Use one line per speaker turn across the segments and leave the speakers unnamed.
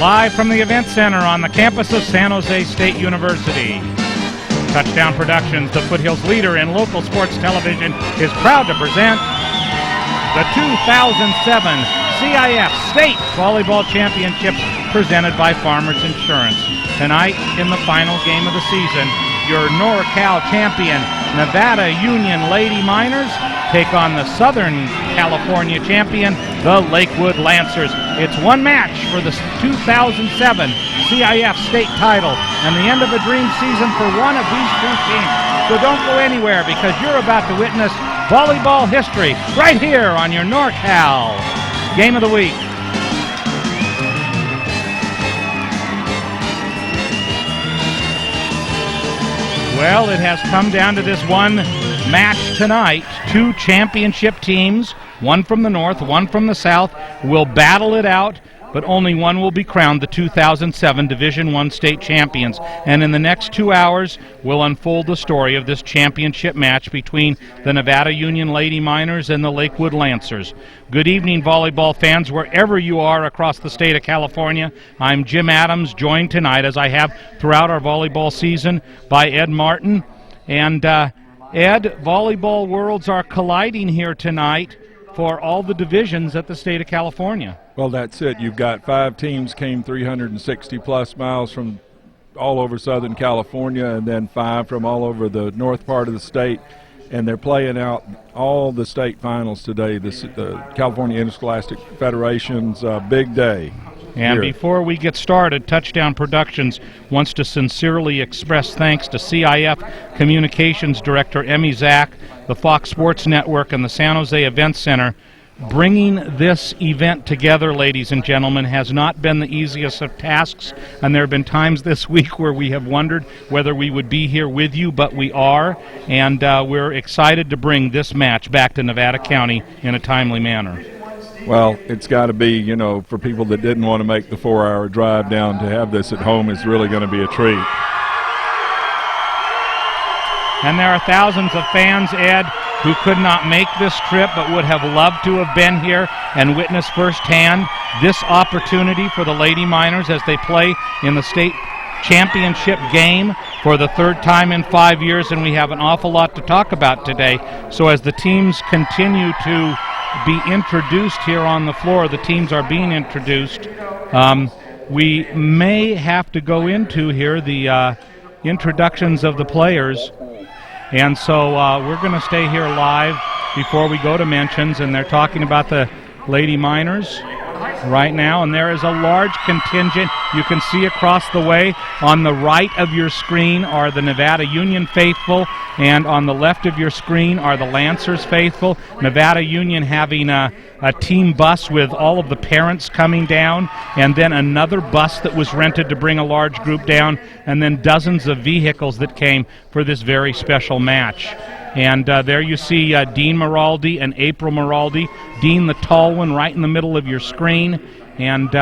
live from the Event Center on the campus of San Jose State University. Touchdown Productions, the Foothills leader in local sports television, is proud to present the 2007 CIF State Volleyball Championships presented by Farmers Insurance. Tonight, in the final game of the season, your NorCal champion, Nevada Union Lady Miners, take on the Southern California champion, the Lakewood Lancers. It's one match for the 2007 CIF state title and the end of a dream season for one of these two teams. So don't go anywhere, because you're about to witness volleyball history right here on your NorCal Game of the Week. Well, it has come down to this one match tonight. Two championship teams, one from the north, one from the south, will battle it out, but only one will be crowned the 2007 Division I state champions. And in the next 2 hours, we'll unfold the story of this championship match between the Nevada Union Lady Miners and the Lakewood Lancers. Good evening, volleyball fans, wherever you are across the state of California. I'm Jim Adams, joined tonight, as I have throughout our volleyball season, by Ed Martin. And Ed, volleyball worlds are colliding here tonight for all the divisions at the state of California.
Well, that's it. You've got 5 teams came 360-plus miles from all over Southern California, and then 5 from all over the north part of the state. And they're playing out all the state finals today. The California Interscholastic Federation's big day.
And before we get started, Touchdown Productions wants to sincerely express thanks to CIF Communications Director Emmy Zach, the Fox Sports Network, and the San Jose Event Center. Bringing this event together, ladies and gentlemen, has not been the easiest of tasks, and there have been times this week where we have wondered whether we would be here with you, but we are, and we're excited to bring this match back to Nevada County in a timely manner.
Well, it's got to be, you know, for people that didn't want to make the 4-hour drive down, to have this at home is really going to be a treat.
And there are thousands of fans, Ed, who could not make this trip but would have loved to have been here and witnessed firsthand this opportunity for the Lady Miners as they play in the state championship game for the 3rd time in 5 years, and we have an awful lot to talk about today. So as the teams continue to be introduced here on the floor, the teams are being introduced, we may have to go into here the introductions of the players. And so we're going to stay here live before we go to mentions, and they're talking about the Lady Miners right now, and there is a large contingent. You can see across the way. On the right of your screen are the Nevada Union faithful, and on the left of your screen are the Lancers faithful. Nevada Union having a team bus with all of the parents coming down, and then another bus that was rented to bring a large group down, and then dozens of vehicles that came for this very special match. And there you see Dean Maraldi and April Maraldi. Dean, the tall one, right in the middle of your screen, and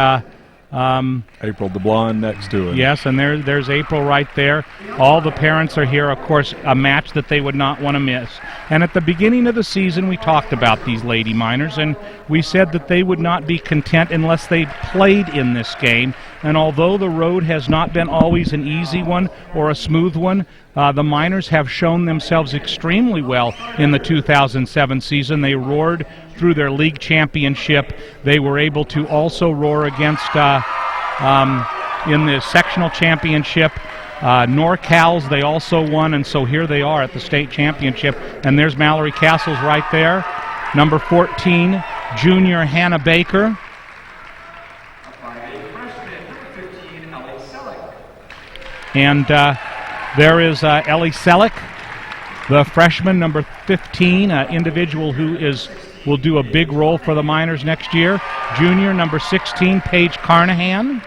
April, the blonde, next to it.
Yes, and there's April right there. All the parents are here, of course, a match that they would not want to miss. And at the beginning of the season, we talked about these Lady Miners, and we said that they would not be content unless they played in this game. And although the road has not been always an easy one or a smooth one, the Miners have shown themselves extremely well in the 2007 season. They roared through their league championship. They were able to also roar against, in the sectional championship, NorCal's. They also won, and so here they are at the state championship. And there's Mallory Castles right there. Number 14, junior Hannah Baker. And there is Ellie Selleck, the freshman, number 15, individual who will do a big role for the Miners next year. Junior, number 16, Paige Carnahan.
A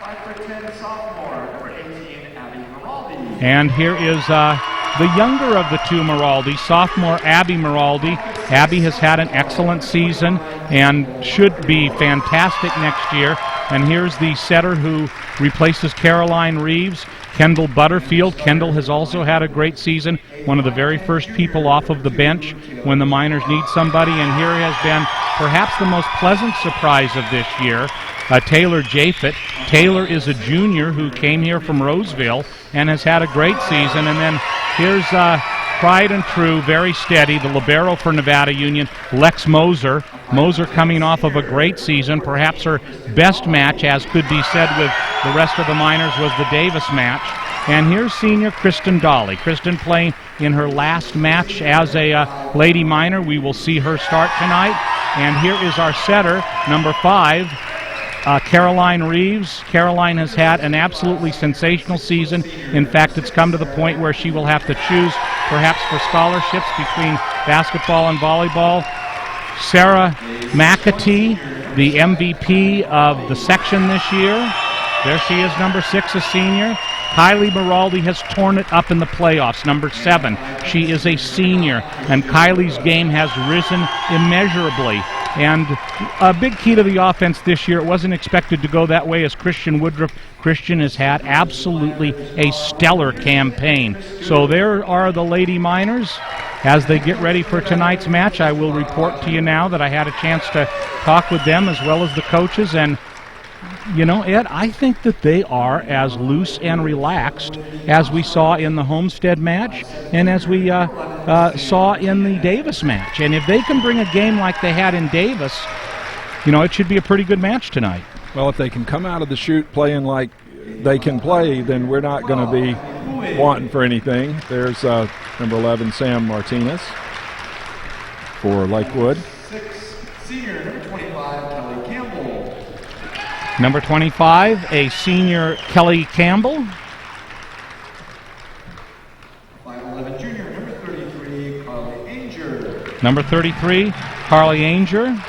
5'10" sophomore, number 18, Abby Maraldi.
And here is the younger of the two Maraldi, sophomore Abby Maraldi. Abby has had an excellent season and should be fantastic next year. And here's the setter who replaces Caroline Reeves, Kendall Butterfield. Kendall has also had a great season, one of the very first people off of the bench when the Miners need somebody. And here has been perhaps the most pleasant surprise of this year, Taylor Japhet. Taylor is a junior who came here from Roseville and has had a great season. And then here's tried and true, very steady, the libero for Nevada Union, Lex Moser. Moser coming off of a great season. Perhaps her best match, as could be said with the rest of the minors, was the Davis match. And here's senior Kristen Dolly. Kristen playing in her last match as a Lady Minor. We will see her start tonight. And here is our setter, number 5, Caroline Reeves. Caroline has had an absolutely sensational season. In fact, it's come to the point where she will have to choose perhaps for scholarships between basketball and volleyball. Sarah McAtee, the MVP of the section this year. There she is, number 6, a senior. Kylie Maraldi has torn it up in the playoffs, number 7. She is a senior, and Kylie's game has risen immeasurably. And a big key to the offense this year, it wasn't expected to go that way, as Christian Woodruff. Christian has had absolutely a stellar campaign. So there are the Lady Minors. As they get ready for tonight's match, I will report to you now that I had a chance to talk with them as well as the coaches. And you know, Ed, I think that they are as loose and relaxed as we saw in the Homestead match and as we saw in the Davis match. And if they can bring a game like they had in Davis, you know, it should be a pretty good match tonight.
Well, if they can come out of the chute playing like they can play, then we're not going to be wanting for anything. There's number 11, Sam Martinez for Lakewood.
6, senior, number 25, Kelly Campbell.
Number 25, a senior Kelly Campbell.
5'11", junior, number 33, Carly Ainger.
Number 33, Carly Ainger.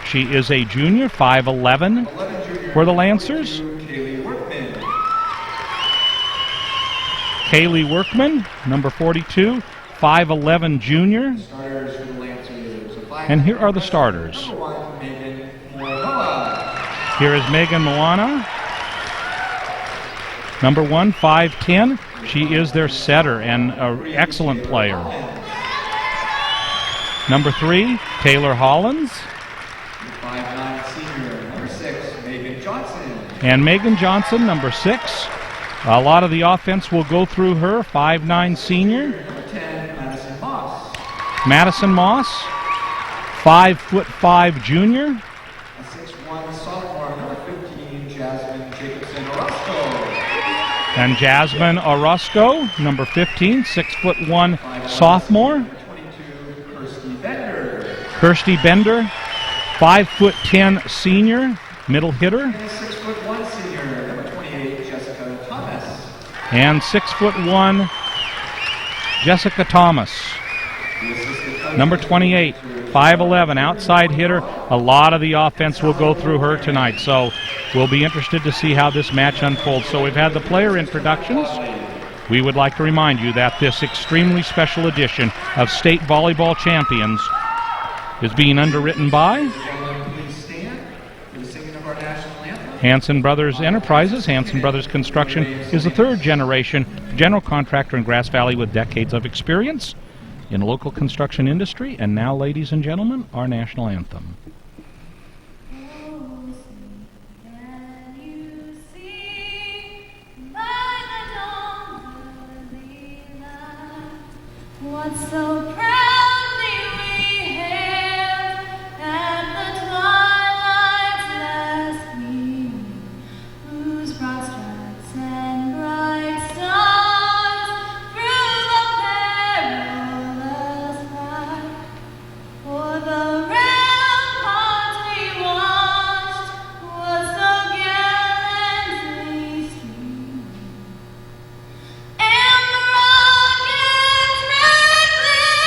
She is a junior, 5'11",
junior,
for the Lancers.
Kaylee Workman.
Kaylee Workman, number 42, 5'11", junior.
Starters for the Lancers.
And here are the starters.
Number 1, Megan Moyanoa.
Here is Megan Moana. Number 1, 5'10". She is their setter and an excellent player. Number 3, Taylor Hollins.
5'9", senior, number 6, Megan Johnson.
And Megan Johnson, number 6. A lot of the offense will go through her, 5'9", senior.
Number 10, Madison Moss.
Madison Moss, 5'5", junior.
A 6'1", sophomore, number 15, Jasmine Jacobson Orozco.
And Jasmine Orozco, number 15, 6'1", sophomore.
Number 22, Kirsty Bender.
Kirsty Bender, 5'10", senior, middle hitter.
And a 6'1", senior, number 28, Jessica Thomas.
And 6'1", Jessica Thomas.
The assistant coach,
Number 28, 5'11", outside hitter. A lot of the offense will go through her tonight, so we'll be interested to see how this match unfolds. So we've had the player introductions. We would like to remind you that this extremely special edition of State Volleyball Champions is being underwritten by
Gentlemen, please stand for the singing of our national anthem.
Hanson Brothers Enterprises. Hanson Brothers Construction is a third-generation general contractor in Grass Valley with decades of experience in the local construction industry. And now, ladies and gentlemen, our national anthem.
What's so proudly we hailed at the twilight's last gleam, whose broad stripes and bright stars through the perilous fight, for the rampart we watched was so gallantly streamed. And the rocket's red glare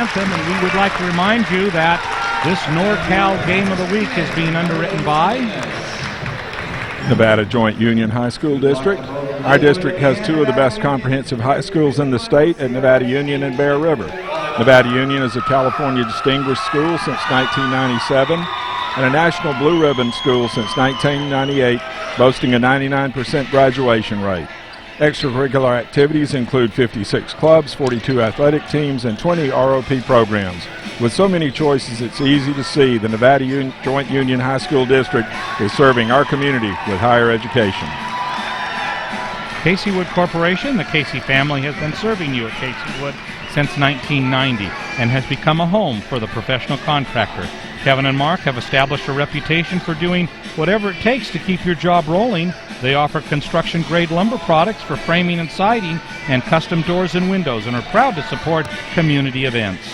anthem, and we would like to remind you that this NorCal Game of the Week is being underwritten by
Nevada Joint Union High School District. Our district has two of the best comprehensive high schools in the state at Nevada Union and Bear River. Nevada Union is a California Distinguished School since 1997 and a National Blue Ribbon School since 1998, boasting a 99% graduation rate. Extracurricular activities include 56 clubs, 42 athletic teams, and 20 ROP programs. With so many choices, it's easy to see the Nevada Joint Union High School District is serving our community with higher education.
Casey Wood Corporation, the Casey family has been serving you at Casey Wood since 1990 and has become a home for the professional contractor. Kevin and Mark have established a reputation for doing whatever it takes to keep your job rolling. They offer construction-grade lumber products for framing and siding and custom doors and windows and are proud to support community events.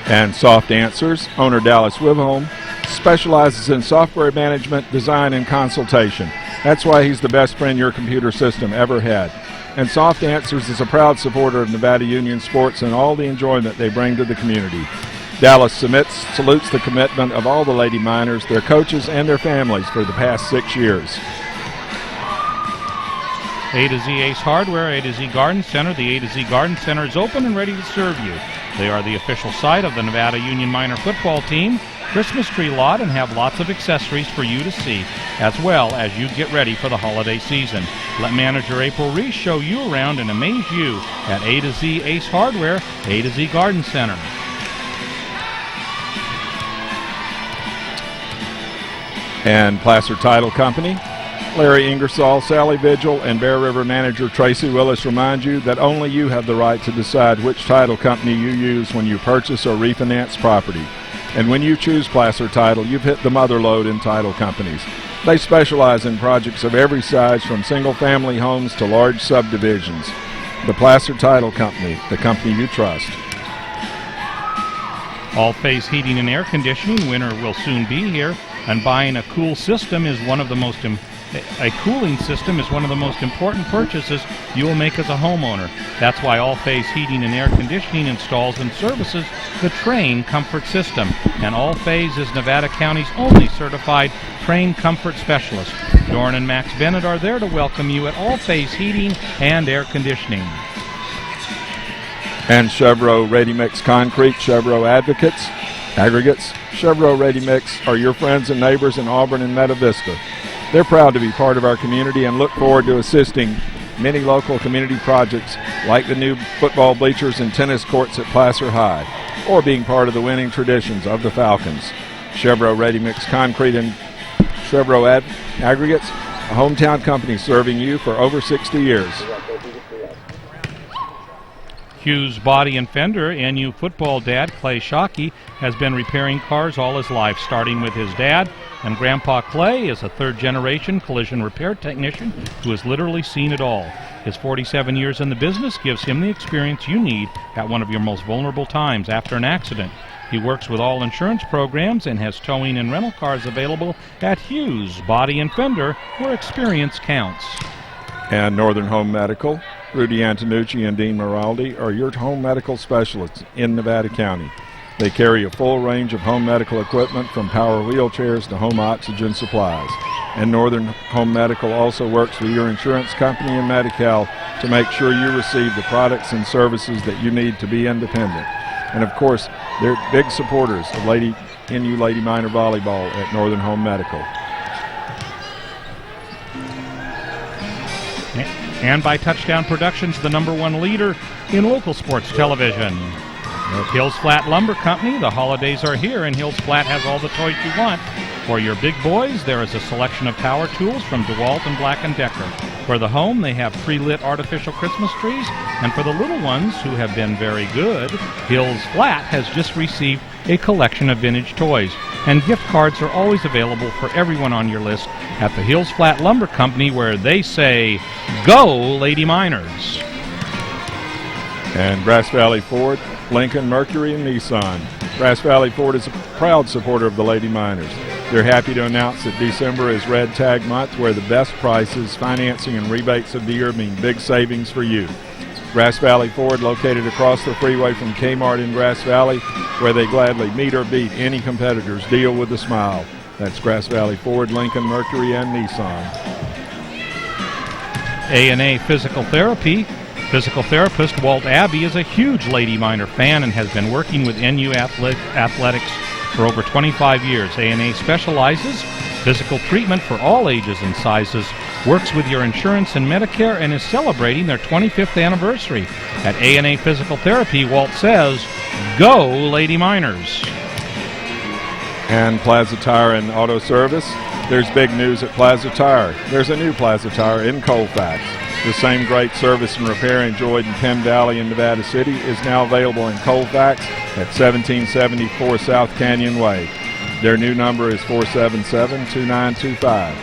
And Soft Answers, owner Dallas Wibholm, specializes in software management, design, and consultation. That's why he's the best friend your computer system ever had. And Soft Answers is a proud supporter of Nevada Union sports and all the enjoyment they bring to the community. Dallas salutes the commitment of all the Lady Miners, their coaches, and their families for the past 6 years.
A to Z Ace Hardware, A to Z Garden Center. The A to Z Garden Center is open and ready to serve you. They are the official site of the Nevada Union Miner football team, Christmas tree lot, and have lots of accessories for you to see, as well as you get ready for the holiday season. Let manager April Reese show you around and amaze you at A to Z Ace Hardware, A to Z Garden Center.
And Placer Title Company. Larry Ingersoll, Sally Vigil, and Bear River manager Tracy Willis remind you that only you have the right to decide which title company you use when you purchase or refinance property. And when you choose Placer Title, you've hit the mother lode in title companies. They specialize in projects of every size, from single-family homes to large subdivisions. The Placer Title Company, the company you trust.
All-phase heating and air conditioning. Winter will soon be here, and buying a cooling system is one of the most important purchases you will make as a homeowner. That's why All-Phase Heating and Air Conditioning installs and services the Train Comfort System. And All-Phase is Nevada County's only certified Train Comfort Specialist. Dorn and Max Bennett are there to welcome you at All-Phase Heating and Air Conditioning.
And Chevrolet Ready Mix Concrete, Chevrolet Aggregates. Chevrolet Ready Mix are your friends and neighbors in Auburn and Meta Vista. They're proud to be part of our community and look forward to assisting many local community projects like the new football bleachers and tennis courts at Placer High, or being part of the winning traditions of the Falcons. Chevrolet Ready Mix Concrete and Chevrolet Aggregates, a hometown company serving you for over 60 years.
Hughes Body and Fender, NU football dad Clay Shockey has been repairing cars all his life, starting with his dad, and Grandpa Clay is a third-generation collision repair technician who has literally seen it all. His 47 years in the business gives him the experience you need at one of your most vulnerable times after an accident. He works with all insurance programs and has towing and rental cars available at Hughes Body and Fender, where experience counts.
And Northern Home Medical, Rudy Antonucci and Dean Moraldi are your home medical specialists in Nevada County. They carry a full range of home medical equipment, from power wheelchairs to home oxygen supplies. And Northern Home Medical also works with your insurance company and Medi-Cal to make sure you receive the products and services that you need to be independent. And of course, they're big supporters of NU Lady Miner Volleyball at Northern Home Medical.
And by Touchdown Productions, the #1 leader in local sports television. At Hills Flat Lumber Company, the holidays are here, and Hills Flat has all the toys you want. For your big boys, there is a selection of power tools from DeWalt and Black & Decker. For the home, they have pre-lit artificial Christmas trees. And for the little ones who have been very good, Hills Flat has just received a collection of vintage toys. And gift cards are always available for everyone on your list at the Hills Flat Lumber Company, where they say, "Go, Lady Miners."
And Grass Valley Ford, Lincoln, Mercury, and Nissan. Grass Valley Ford is a proud supporter of the Lady Miners. They're happy to announce that December is Red Tag Month, where the best prices, financing, and rebates of the year mean big savings for you. Grass Valley Ford, located across the freeway from Kmart in Grass Valley, where they gladly meet or beat any competitors. Deal with a smile. That's Grass Valley Ford, Lincoln, Mercury, and Nissan.
A&A Physical Therapy. Physical therapist Walt Abbey is a huge Lady Miner fan and has been working with NU Athletics for over 25 years. A&A specializes physical treatment for all ages and sizes, works with your insurance and Medicare, and is celebrating their 25th anniversary. At A&A Physical Therapy, Walt says, go Lady Miners.
And Plaza Tire and Auto Service. There's big news at Plaza Tire. There's a new Plaza Tire in Colfax. The same great service and repair enjoyed in Penn Valley and Nevada City is now available in Colfax at 1774 South Canyon Way. Their new number is 477-2925.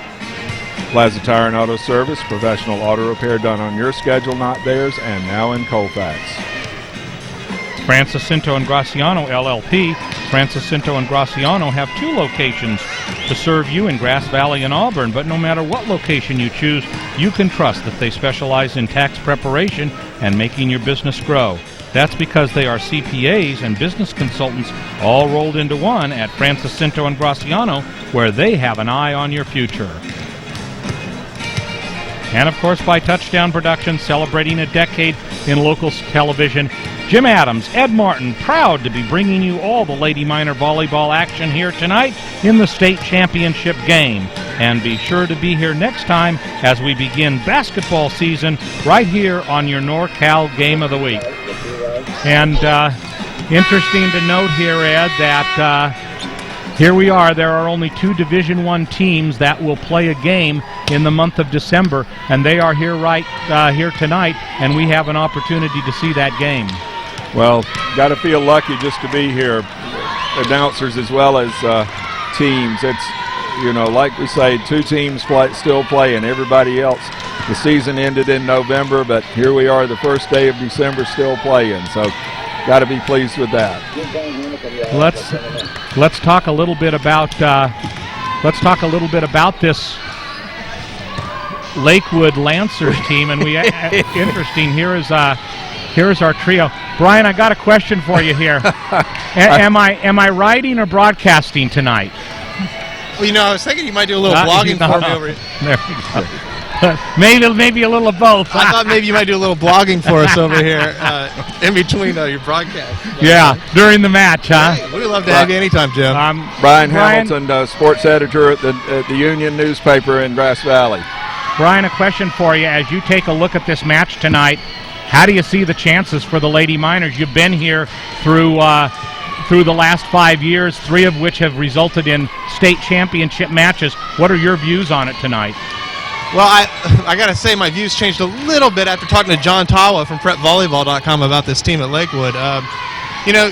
Plaza Tire and Auto Service, professional auto repair done on your schedule, not theirs, and now in Colfax.
Francis Cinto and Graciano LLP. Francis Cinto and Graciano have 2 locations to serve you in Grass Valley and Auburn, but no matter what location you choose, you can trust that they specialize in tax preparation and making your business grow. That's because they are CPAs and business consultants all rolled into one at Francis Cinto and Graciano, where they have an eye on your future. And of course by Touchdown Productions, celebrating a decade in local television. Jim Adams, Ed Martin, proud to be bringing you all the Lady Miner volleyball action here tonight in the state championship game. And be sure to be here next time as we begin basketball season right here on your NorCal Game of the Week. And interesting to note here, Ed, that here we are. There are only 2 Division I teams that will play a game in the month of December, and they are here here tonight, and we have an opportunity to see that game.
Well, got to feel lucky just to be here, announcers as well as teams. It's, you know, like we say, 2 teams still playing. Everybody else, the season ended in November, but here we are, the first day of December, still playing. So, got to be pleased with that.
Let's talk a little bit about this Lakewood Lancers team, and we interesting. Here is our trio. Brian, I got a question for you here. Am I writing or broadcasting tonight?
Well, you know, I was thinking you might do a little blogging for me over here.
There we go. Maybe a little of both.
I thought maybe you might do a little blogging for us over here in between your broadcast.
Yeah, during the match, huh?
Hey, we'd love to have you anytime, Jim.
Brian Hamilton, sports editor at the Union newspaper in Grass Valley.
Brian, a question for you. As you take a look at this match tonight, how do you see the chances for the Lady Miners? You've been here through the last 5 years, 3 of which have resulted in state championship matches. What are your views on it tonight?
Well, I got to say my views changed a little bit after talking to John Tawa from PrepVolleyball.com about this team at Lakewood. You know,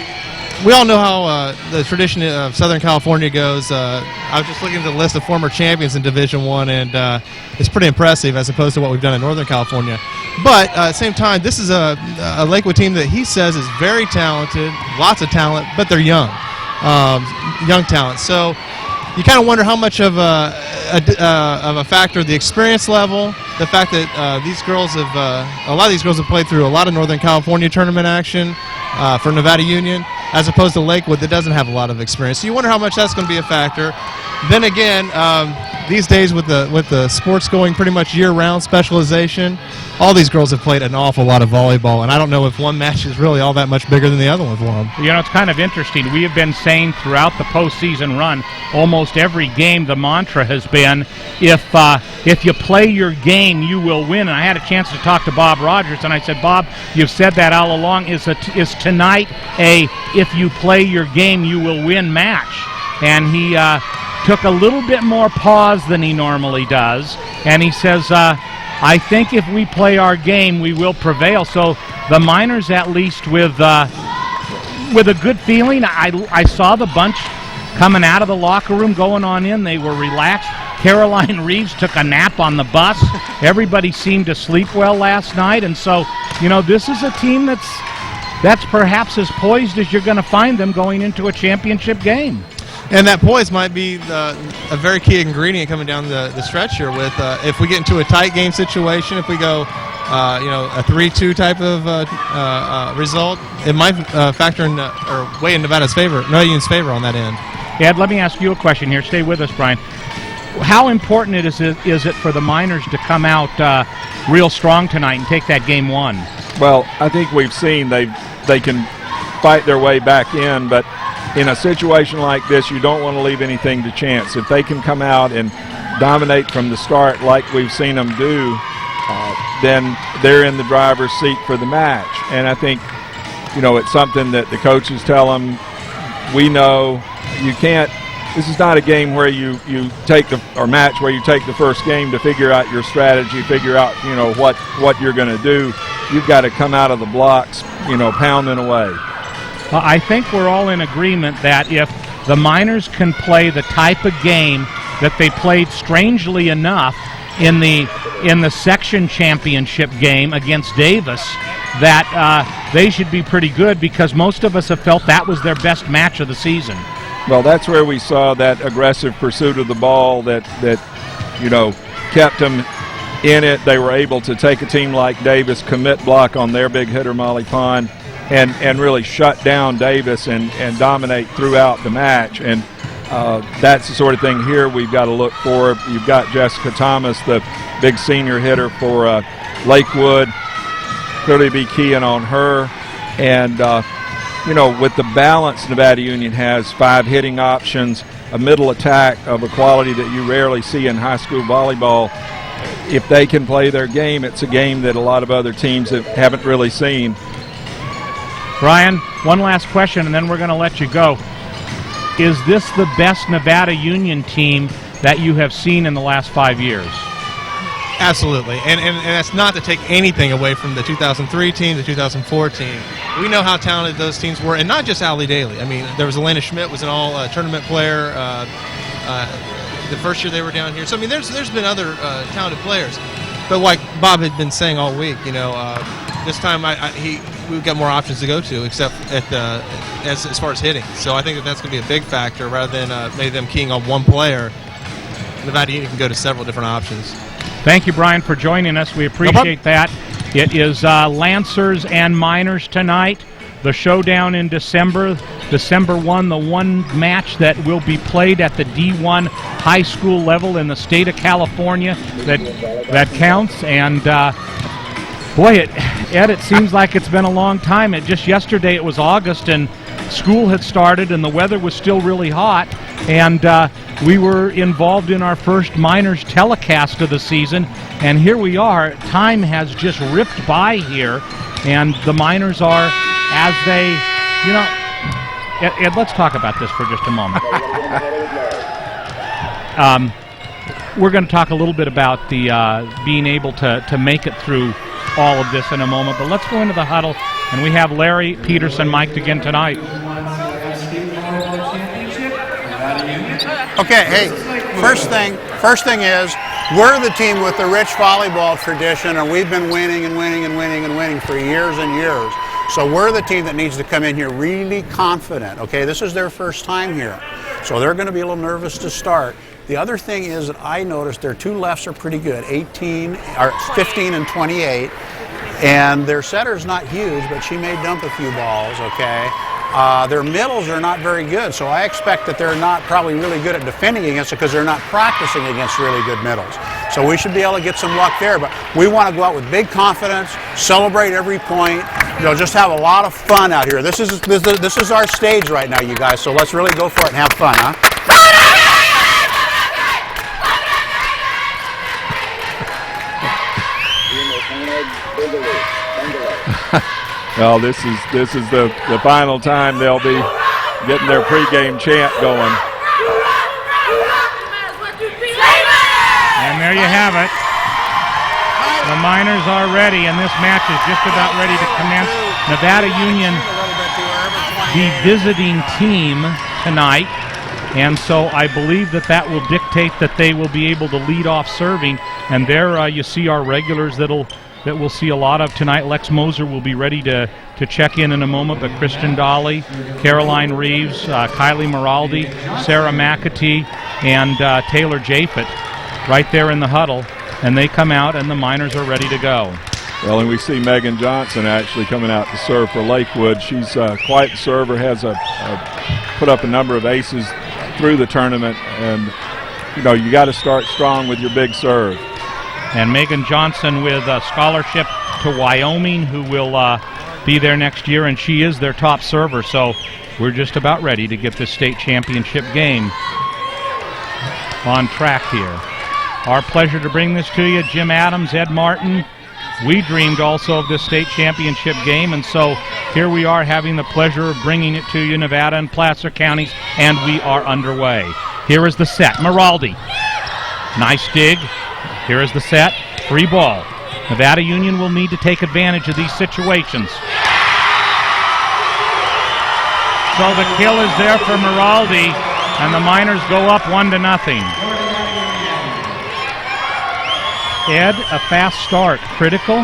we all know how the tradition of Southern California goes. I was just looking at the list of former champions in Division I, and it's pretty impressive as opposed to what we've done in Northern California. But at the same time, this is a Lakewood team that he says is very talented, lots of talent, but they're young talent. So you kind of wonder how much of a factor the experience level, the fact that these girls have, a lot of these girls have played through a lot of Northern California tournament action for Nevada Union, as opposed to Lakewood that doesn't have a lot of experience. So you wonder how much that's going to be a factor. Then again, these days with the sports going pretty much year-round specialization, all these girls have played an awful lot of volleyball, and I don't know if one match is really all that much bigger than the other one for them.
You know, it's kind of interesting. We have been saying throughout the postseason run, almost every game, the mantra has been, if you play your game, you will win. And I had a chance to talk to Bob Rogers, and I said, Bob, you've said that all along. Is tonight a if you play your game, you will win match? And he took a little bit more pause than he normally does, and he says, I think if we play our game, we will prevail. So the Miners, at least with a good feeling. I saw the bunch coming out of the locker room, going on in. They were relaxed. Caroline Reeves took a nap on the bus. Everybody seemed to sleep well last night, and so, you know, this is a team that's perhaps as poised as you're going to find them going into a championship game.
And that poise might be a very key ingredient coming down the stretch here with if we get into a tight game situation, if we go a 3-2 type of result, it might factor in or weigh in Nevada Union's favor on that end.
Ed, let me ask you a question here. Stay with us, Brian. How important is it for the Miners to come out real strong tonight and take that game 1?
Well, I think we've seen they can fight their way back in, but in a situation like this, you don't want to leave anything to chance. If they can come out and dominate from the start like we've seen them do, then they're in the driver's seat for the match. And I think, it's something that the coaches tell them, we know you can't, this is not a game where you take match where you take the first game to figure out your strategy, figure out, what you're going to do. You've got to come out of the blocks, pounding away.
Well, I think we're all in agreement that if the Miners can play the type of game that they played, strangely enough, in the section championship game against Davis, that they should be pretty good, because most of us have felt that was their best match of the season.
Well, that's where we saw that aggressive pursuit of the ball that kept them in it. They were able to take a team like Davis, commit block on their big hitter, Molly Pond, and really shut down Davis and dominate throughout the match. And that's the sort of thing here we've got to look for. You've got Jessica Thomas, the big senior hitter for Lakewood. Clearly be keying on her. And, with the balance Nevada Union has, 5 hitting options, a middle attack of a quality that you rarely see in high school volleyball. If they can play their game, it's a game that a lot of other teams haven't really seen.
Brian, one last question, and then we're going to let you go. Is this the best Nevada Union team that you have seen in the last 5 years?
Absolutely, and that's not to take anything away from the 2003 team, the 2004 team. We know how talented those teams were, and not just Allie Daly. I mean, there was Elena Schmidt, was an all-tournament player the first year they were down here. So, I mean, there's been other talented players. But like Bob had been saying all week, this time we've got more options to go to, except as far as hitting. So I think that's going to be a big factor, rather than maybe them keying on one player. Nevada Union can go to several different options.
Thank you, Brian, for joining us. We appreciate that. It is Lancers and Miners tonight. The showdown in December 1, the one match that will be played at the D1 high school level in the state of California that counts. And boy, Ed, it seems like it's been a long time. Just yesterday it was August and school had started and the weather was still really hot, and we were involved in our first Miners telecast of the season, and here we are. Time has just ripped by here, and the Miners are, as they, Ed, let's talk about this for just a moment. We're going to talk a little bit about the being able to make it through all of this in a moment, but let's go into the huddle, and we have Larry, Peterson mic'd again tonight.
Okay, hey, first thing is, we're the team with the rich volleyball tradition, and we've been winning and winning and winning and winning for years and years. So we're the team that needs to come in here really confident. Okay, this is their first time here, so they're going to be a little nervous to start. The other thing is that I noticed their 2 lefts are pretty good, 15 and 28, and their setter's not huge, but she may dump a few balls, okay? Their middles are not very good, so I expect that they're not probably really good at defending against it because they're not practicing against really good middles. So we should be able to get some luck there, but we want to go out with big confidence, celebrate every point, just have a lot of fun out here. This is our stage right now, you guys, so let's really go for it and have fun, huh?
Well, this is the final time they'll be getting their pregame chant going.
And there you have it. The Miners are ready, and this match is just about ready to commence. Nevada Union, the visiting team tonight, and so I believe that will dictate that they will be able to lead off serving. And there you see our regulars that we'll see a lot of tonight. Lex Moser will be ready to check in a moment, but Kristen Dolly, Caroline Reeves, Kylie Miraldi, Sarah McAtee, and Taylor Japhet right there in the huddle, and they come out and the Miners are ready to go.
Well, and we see Megan Johnson actually coming out to serve for Lakewood. She's quite the server, has put up a number of aces through the tournament, and you got to start strong with your big serve.
And Megan Johnson with a scholarship to Wyoming, who will be there next year, and she is their top server. So we're just about ready to get this state championship game on track here. Our pleasure to bring this to you, Jim Adams, Ed Martin. We dreamed also of this state championship game, and so here we are having the pleasure of bringing it to you, Nevada and Placer counties, and we are underway. Here is the set. Maraldi. Nice dig. Here is the set. Free ball. Nevada Union will need to take advantage of these situations. So the kill is there for Maraldi, and the Miners go up 1-0. Ed, a fast start, critical?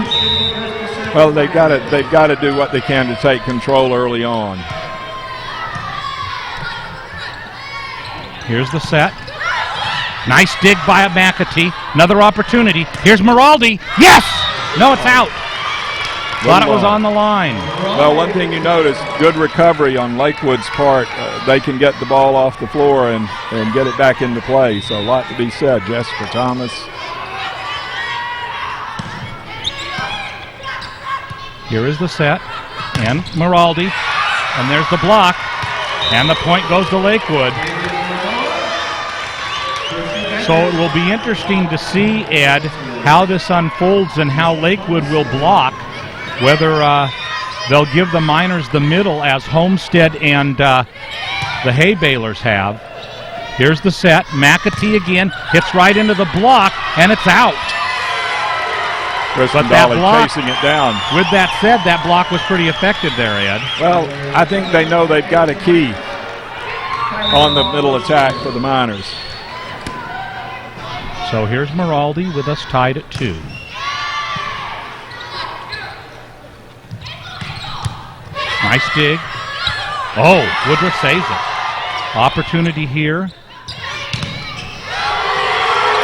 Well, they've got to do what they can to take control early on.
Here's the set. Nice dig by McAtee. Another opportunity. Here's Maraldi. Yes! No, it's out. Thought it was on the line.
Well, one thing you notice, good recovery on Lakewood's part. They can get the ball off the floor and get it back into play. So a lot to be said. Jessica Thomas.
Here is the set, and Maraldi, and there's the block, and the point goes to Lakewood. So it will be interesting to see, Ed, how this unfolds and how Lakewood will block, whether they'll give the Miners the middle as Homestead and the Hay Balers have. Here's the set, McAtee again, hits right into the block, and it's out.
But that block, chasing it down.
With that said, that block was pretty effective there, Ed.
Well, I think they know they've got a key on the middle attack for the Miners.
So here's Maraldi with us tied at 2. Nice dig. Oh, Woodruff saves it. Opportunity here.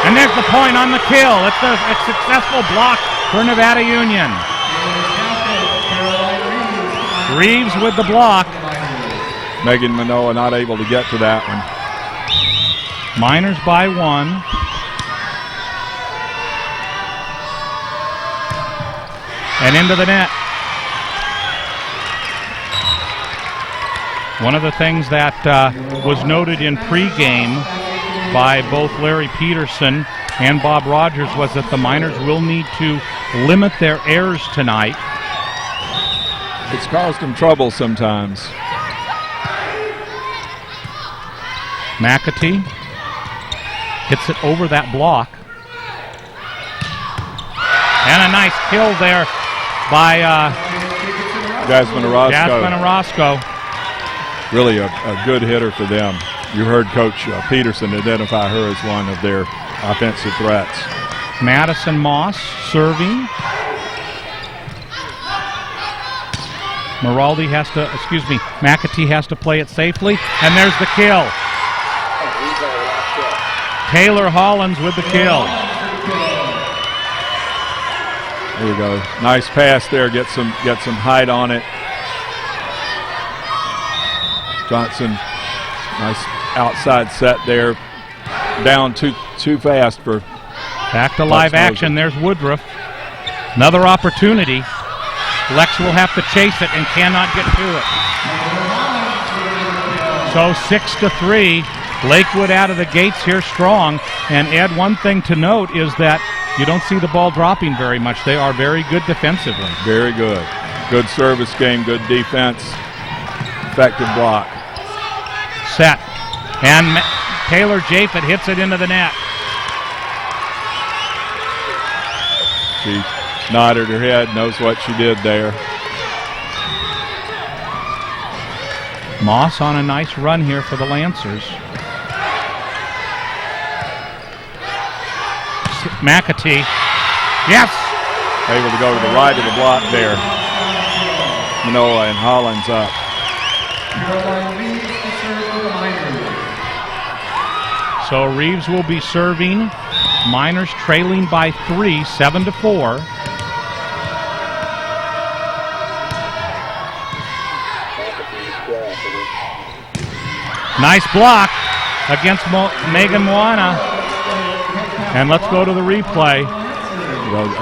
And there's the point on the kill. It's a successful block for Nevada Union. Reeves with the block.
Megan Manoa not able to get to that one.
Miners by 1. And into the net. One of the things that was noted in pregame by both Larry Peterson and Bob Rogers was that the Miners will need to limit their errors tonight.
It's caused them trouble sometimes.
McAtee hits it over that block. And a nice kill there by
Jasmine
Orozco.
Really a good hitter for them. You heard Coach Peterson identify her as one of their offensive threats.
Madison Moss serving. McAtee has to play it safely. And there's the kill. Taylor Hollins with the kill.
There you go. Nice pass there. Get some height on it. Johnson, nice outside set there. Down too fast for.
Back to live action. There's Woodruff. Another opportunity. Lex will have to chase it and cannot get to it. So 6-3. Lakewood out of the gates here strong. And Ed, one thing to note is that you don't see the ball dropping very much. They are very good defensively.
Very good. Good service game, good defense, effective block.
Set. And Taylor Japhet hits it into the net.
She nodded her head, knows what she did there.
Moss on a nice run here for the Lancers. McAtee. Yes!
Able to go to the right of the block there. Manoa and Hollins up.
So Reeves will be serving. Miners trailing by 3, 7-4. Nice block against Megan Moana. And let's go to the replay.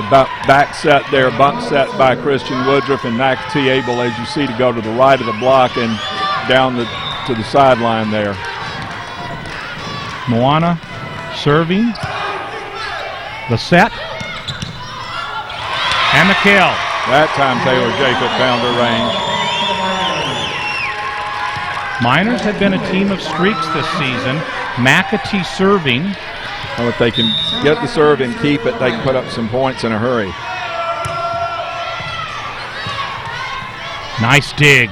About back set there, bump set by Christian Woodruff, and McAtee able, as you see, to go to the right of the block and down to the sideline there.
Moana serving. The set. And the kill.
That time Taylor Japhet found her range.
Miners have been a team of streaks this season. McAtee serving.
Well, if they can get the serve and keep it, they can put up some points in a hurry.
Nice dig.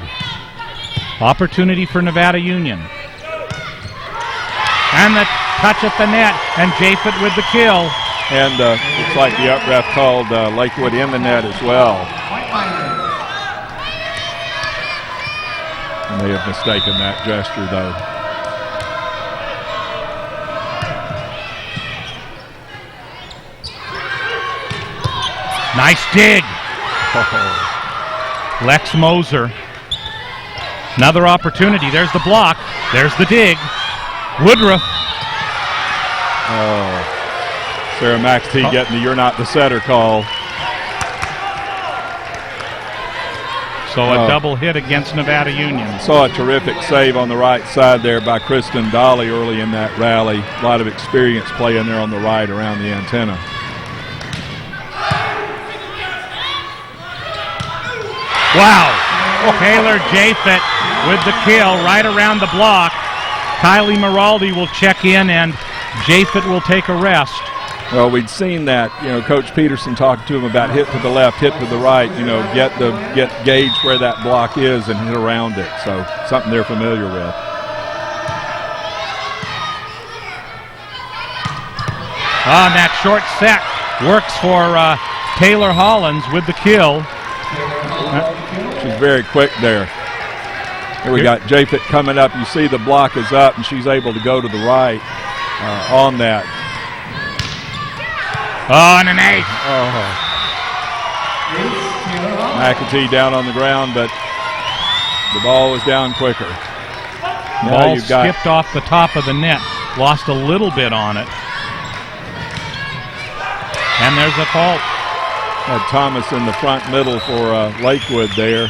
Opportunity for Nevada Union. And the touch at the net, and Japhet with the kill.
And looks like the up ref called Lakewood in the net as well. And they have mistaken that gesture, though.
Nice dig. Lex Moser. Another opportunity. There's the block. There's the dig. Woodruff.
Oh. Sarah McAtee getting the "you're not the setter" call.
So a double hit against Nevada Union.
Saw a terrific save on the right side there by Kristen Dolly early in that rally. A lot of experience playing there on the right around the antenna.
Wow. Taylor Japhet with the kill right around the block. Kylie Miraldi will check in, and Japhet will take a rest.
Well, we'd seen that, Coach Peterson talking to him about hit to the left, hit to the right, gauge where that block is and hit around it. So something they're familiar with.
And that short set works for Taylor Hollins with the kill.
She's very quick there. Here we got Japhet coming up. You see the block is up, and she's able to go to the right on that.
Oh, and an ace.
Oh. McAtee down on the ground, but the ball was down quicker.
Ball skipped off the top of the net. Lost a little bit on it. And there's a fault.
Had Thomas in the front middle for Lakewood there.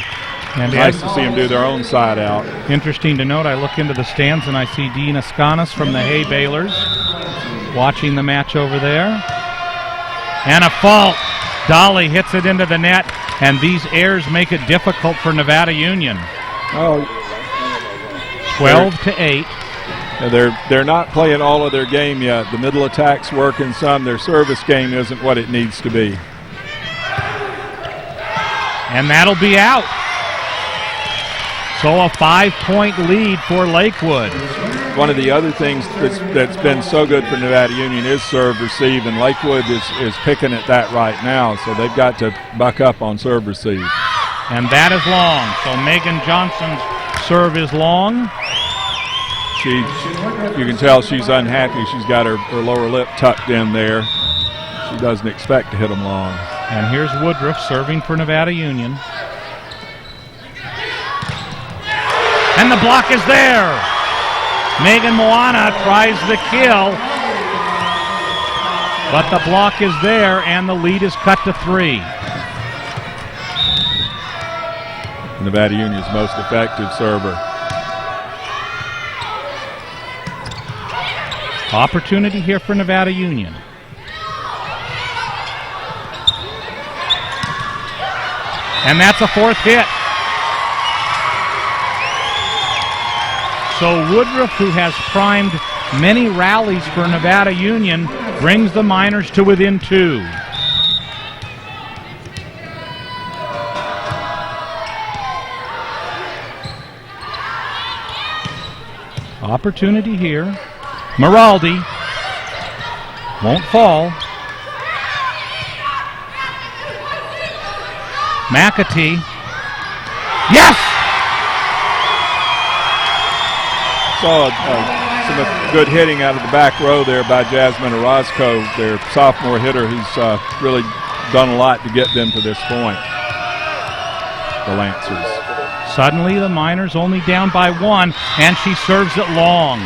And
nice to see them do their own side out.
Interesting to note, I look into the stands and I see Dina Skanas from the Hay Baylors watching the match over there. And a fault. Dolly hits it into the net, and these errors make it difficult for Nevada Union.
Oh,
12-8.
They're not playing all of their game yet. The middle attack's working some. Their service game isn't what it needs to be.
And that'll be out. So a 5-point lead for Lakewood.
One of the other things that's been so good for Nevada Union is serve receive, and Lakewood is picking at that right now, so they've got to buck up on serve receive.
And that is long. So Megan Johnson's serve is long.
You can tell she's unhappy. She's got her lower lip tucked in there. She doesn't expect to hit them long.
And here's Woodruff serving for Nevada Union. And the block is there. Megan Moana tries the kill, but the block is there, and the lead is cut to 3.
Nevada Union's most effective server.
Opportunity here for Nevada Union. And that's a 4th hit. So Woodruff, who has primed many rallies for Nevada Union, brings the Miners to within 2. Opportunity here. Miraldi won't fall. McAtee. Yes!
Saw some good hitting out of the back row there by Jasmine Orozco, their sophomore hitter, who's really done a lot to get them to this point, the Lancers.
Suddenly the Miners only down by 1, and she serves it long.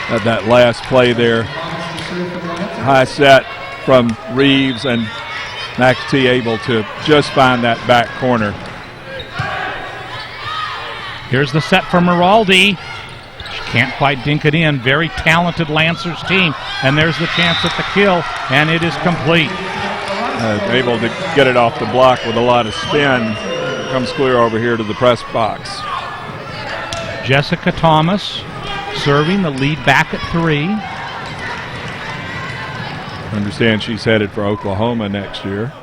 At that last play there, high set from Reeves, and McAtee able to just find that back corner.
Here's the set for Miraldi. She can't quite dink it in. Very talented Lancers team. And there's the chance at the kill, and it is complete.
Able to get it off the block with a lot of spin. Comes clear over here to the press box.
Jessica Thomas serving the lead back at 3.
Understand she's headed for Oklahoma next year.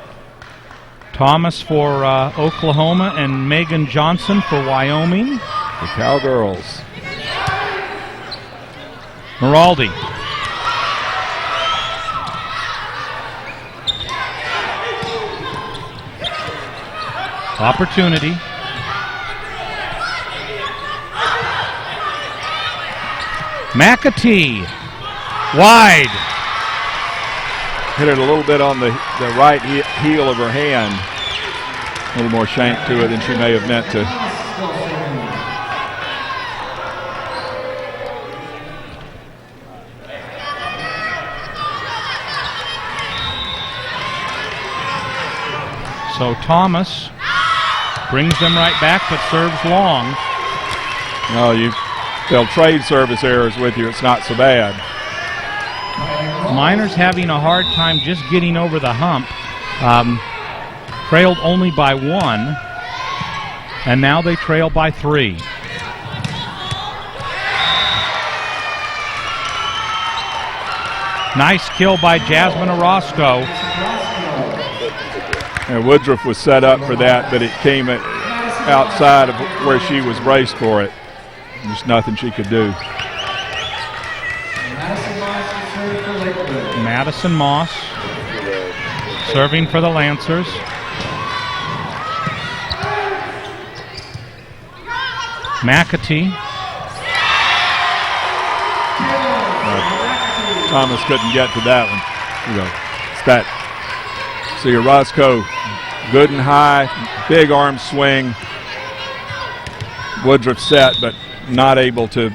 Thomas for Oklahoma and Megan Johnson for Wyoming.
The Cowgirls.
Miraldi. Opportunity. McAtee. Wide.
Hit it a little bit on the right heel of her hand. A little more shank to it than she may have meant to.
So Thomas brings them right back, but serves long.
No, they'll trade service errors with you. It's not so bad.
Miners having a hard time just getting over the hump. Trailed only by 1, and now they trail by 3. Nice kill by Jasmine Orozco.
And Woodruff was set up for that, but it came outside of where she was braced for it. There's nothing she could do.
Madison Moss serving for the Lancers. McAtee.
Thomas couldn't get to that one. It's that. See Orozco, good and high, big arm swing. Woodruff set, but not able to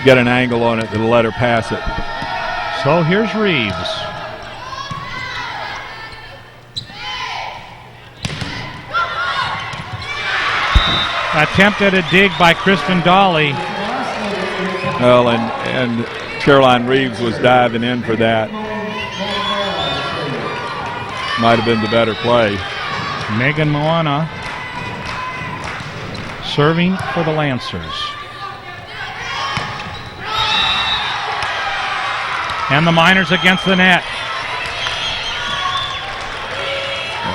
get an angle on it that'll let her pass it.
So here's Reeves. Attempt at a dig by Kristen Dolly.
Well, and Caroline Reeves was diving in for that. Might have been the better play.
Megan Moana serving for the Lancers. And the Miners against the net.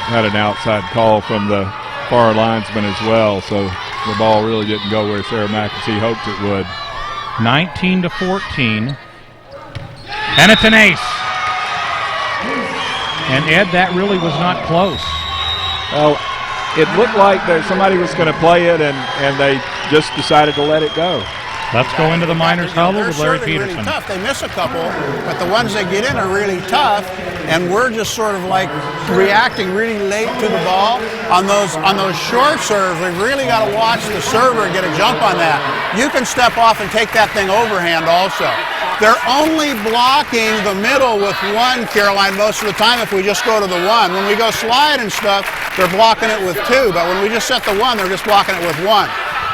Had an outside call from the far linesman as well, so the ball really didn't go where Sarah McAtee hoped it would.
19-14. And it's an ace. And Ed, that really was not close.
Well, it looked like somebody was going to play it, and they just decided to let it go.
Let's go into the Miners huddle with Larry Peterson.
Really tough. They miss a couple, but the ones that get in are really tough, and we're just sort of like reacting really late to the ball. On those short serves, we've really got to watch the server and get a jump on that. You can step off and take that thing overhand also. They're only blocking the middle with 1, Caroline, most of the time if we just go to the 1. When we go slide and stuff, they're blocking it with 2, but when we just set the 1, they're just blocking it with 1.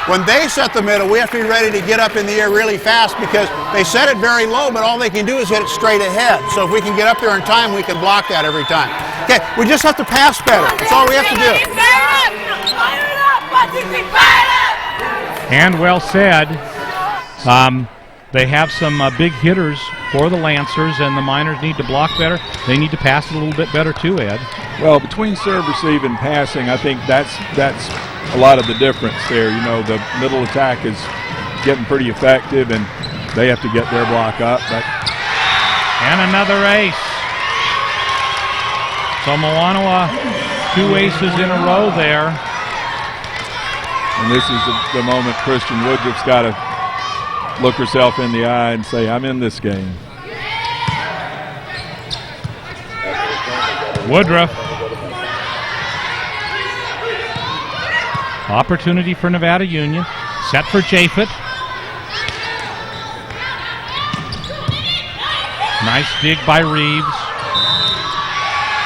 When they set the middle, we have to be ready to get up in the air really fast because they set it very low, but all they can do is hit it straight ahead. So if we can get up there in time, we can block that every time. Okay, we just have to pass better. That's all we have to do.
And well said. They have some big hitters for the Lancers, and the Miners need to block better. They need to pass it a little bit better too, Ed.
Well, between serve, receive, and passing, I think that's a lot of the difference there. You know, the middle attack is getting pretty effective, and they have to get their block up.
And another ace. So Moana, 2 aces in a row there.
And this is the moment Christian Woodruff's got to look herself in the eye and say, I'm in this game. Woodruff.
Opportunity for Nevada Union. Set for Japhet. Nice dig by Reeves.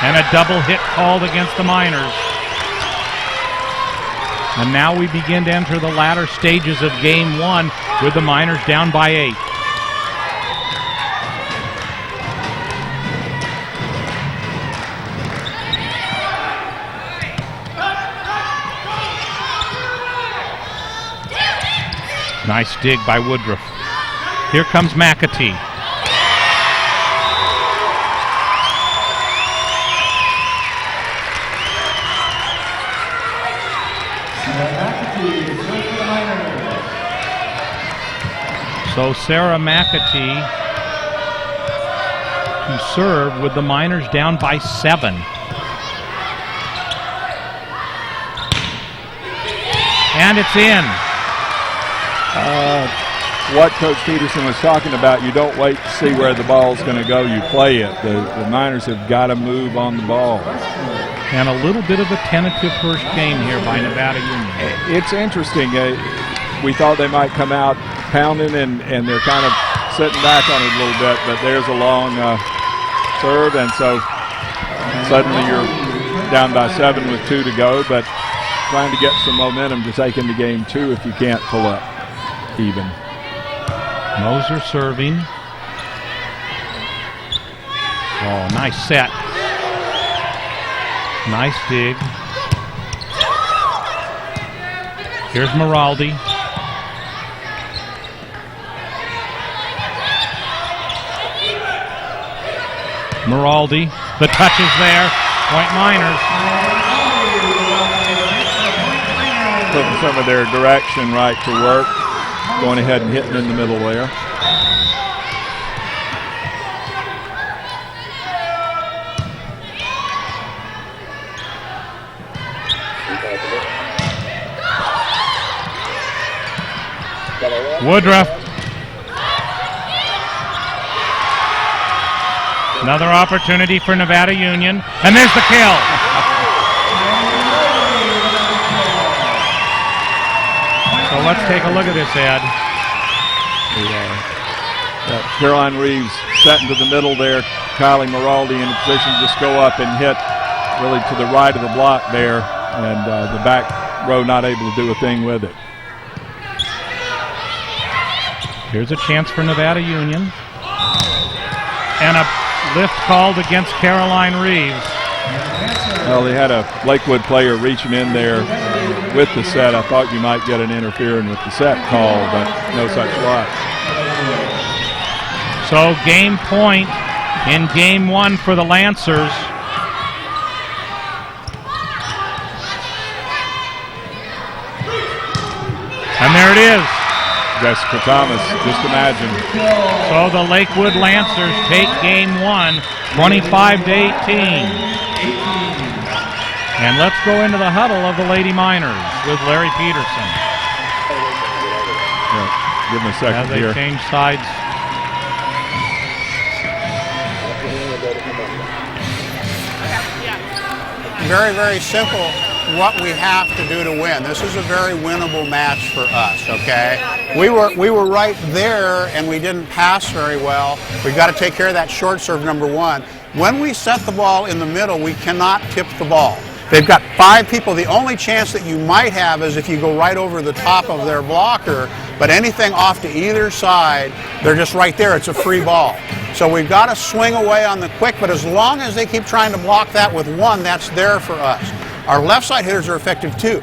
And a double hit called against the Miners. And now we begin to enter the latter stages of game one with the Miners down by 8. Nice dig by Woodruff. Here comes McAtee. So Sarah McAtee to serve with the Miners down by 7. And it's in.
What Coach Peterson was talking about, you don't wait to see where the ball's going to go, you play it. The Miners have got to move on the ball.
And a little bit of a tentative first game here by Nevada Union.
It's interesting. We thought they might come out pounding, and they're kind of sitting back on it a little bit, but there's a long serve, and so suddenly you're down by 7 with 2 to go, but trying to get some momentum to take into game 2 if you can't pull up even.
Moser serving. Oh, nice set. Nice dig. Here's Maraldi. Maraldi, the touch is there. Point Miners.
Putting some of their direction right to work. Going ahead and hitting in the middle there.
Woodruff. Another opportunity for Nevada Union. And there's the kill. So let's take a look at this, Ed.
Caroline Reeves setting to the middle there. Kylie Maraldi in a position to just go up and hit really to the right of the block there. And the back row not able to do a thing with it.
Here's a chance for Nevada Union. And a lift called against Caroline Reeves.
Well, they had a Lakewood player reaching in there with the set. I thought you might get an interfering with the set call, but no such luck.
So game point in game 1 for the Lancers. And there it is.
Jessica Thomas, just imagine.
So the Lakewood Lancers take game 1, 25-18. And let's go into the huddle of the Lady Miners with Larry Peterson.
Yeah, give him a second
as they
here.
change sides.
Very, very simple what we have to do to win. This is a very winnable match for us, okay? We were right there and we didn't pass very well. We've got to take care of that short serve, number 1. When we set the ball in the middle, we cannot tip the ball. They've got 5 people. The only chance that you might have is if you go right over the top of their blocker, but anything off to either side, they're just right there. It's a free ball. So we've got to swing away on the quick, but as long as they keep trying to block that with 1, that's there for us. Our left side hitters are effective too.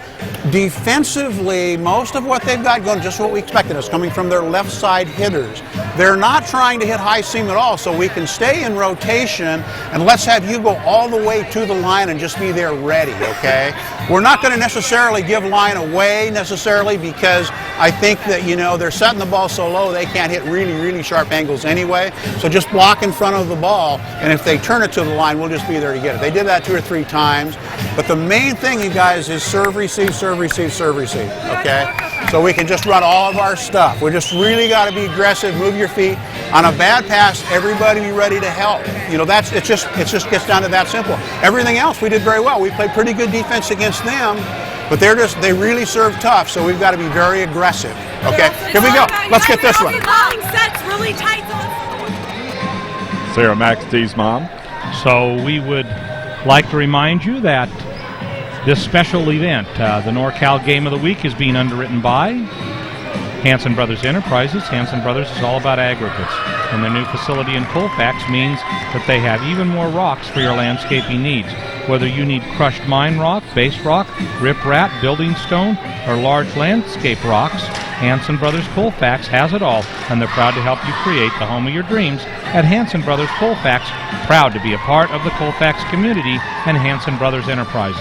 Defensively, most of what they've got going, just what we expected, is coming from their left side hitters. They're not trying to hit high seam at all, so we can stay in rotation, and let's have you go all the way to the line and just be there ready, okay? We're not going to necessarily give line away necessarily, because I think that, you know, they're setting the ball so low they can't hit really, really sharp angles anyway. So just block in front of the ball, and if they turn it to the line, we'll just be there to get it. They did that 2 or 3 times, but the main thing, you guys, is serve, receive, serve, receive, serve, receive, okay? So we can just run all of our stuff. We just really got to be aggressive, move your feet. On a bad pass, everybody be ready to help. You know, it just gets down to that simple. Everything else we did very well. We played pretty good defense against them, but they really serve tough, so we've got to be very aggressive. Okay, here we go. Let's get this one.
Long sets, really tight.
Sarah McAtee's mom.
So we would like to remind you that this special event, the NorCal Game of the Week, is being underwritten by Hanson Brothers Enterprises. Hanson Brothers is all about aggregates, and their new facility in Colfax means that they have even more rocks for your landscaping needs. Whether you need crushed mine rock, base rock, riprap, building stone, or large landscape rocks, Hanson Brothers Colfax has it all, and they're proud to help you create the home of your dreams at Hanson Brothers Colfax. Proud to be a part of the Colfax community and Hanson Brothers Enterprises.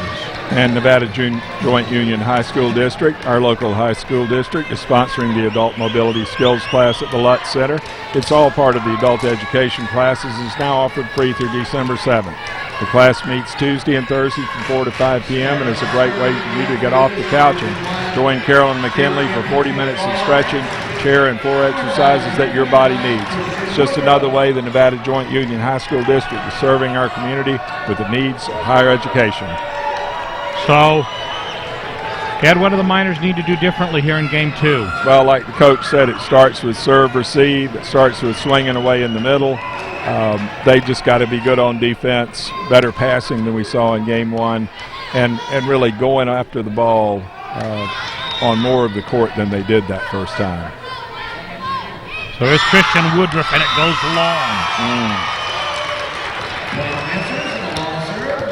And Nevada Joint Union High School District, our local high school district, is sponsoring the Adult Mobility Skills class at the Lutz Center. It's all part of the adult education classes and is now offered free through December 7th. The class meets Tuesday and Thursday from 4 to 5 p.m. and is a great way for you to get off the couch and join Carolyn McKinley for 40 minutes of stretching, chair, and 4 exercises that your body needs. It's just another way the Nevada Joint Union High School District is serving our community with the needs of higher education.
So, Ed, what do the Miners need to do differently here in Game 2?
Well, like the coach said, it starts with serve, receive. It starts with swinging away in the middle. They just got to be good on defense, better passing than we saw in Game 1, and really going after the ball on more of the court than they did that first time.
So here's Christian Woodruff, and it goes long.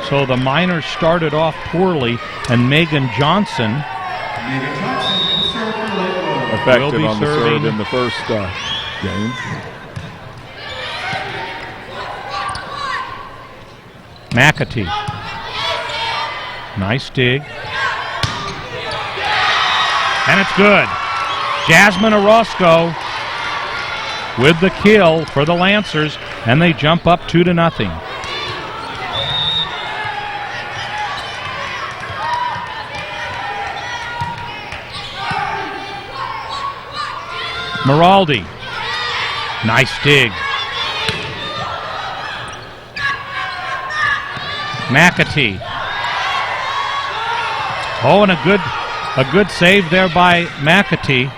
So the Miners started off poorly, and Megan Johnson
effective on the serve in the first game.
McAtee. Nice dig. And it's good. Jasmine Orozco with the kill for the Lancers, and they jump up 2-0. Maraldi. Nice dig. McAtee. Oh, and a good save there by McAtee.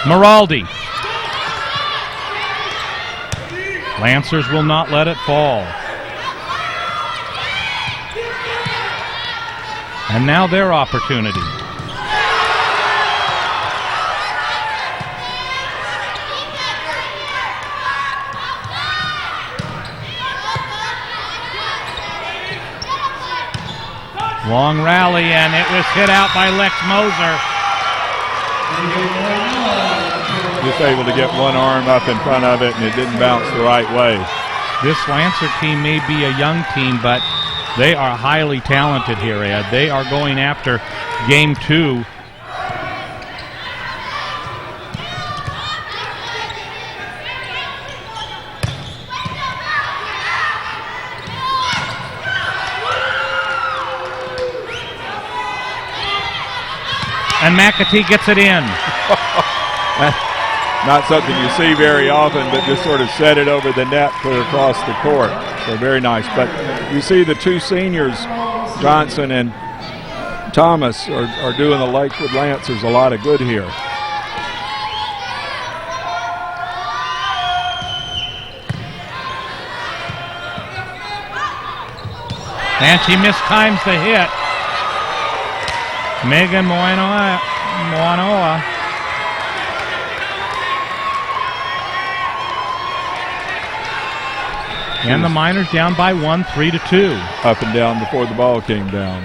Maraldi. Lancers will not let it fall. And now their opportunity. Long rally, and it was hit out by Lex Moser.
Just able to get one arm up in front of it, and it didn't bounce the right way.
This Lancer team may be a young team, but they are highly talented here, Ed. They are going after Game 2. And McAtee gets it in.
Not something you see very often, but just sort of set it over the net for across the court. So very nice. But you see the two seniors, Johnson and Thomas, are doing the Lakewood Lancers a lot of good here.
And she mistimes the hit. Megan Moanoa. And the Miners down by 1, 3-2.
Up and down before the ball came down.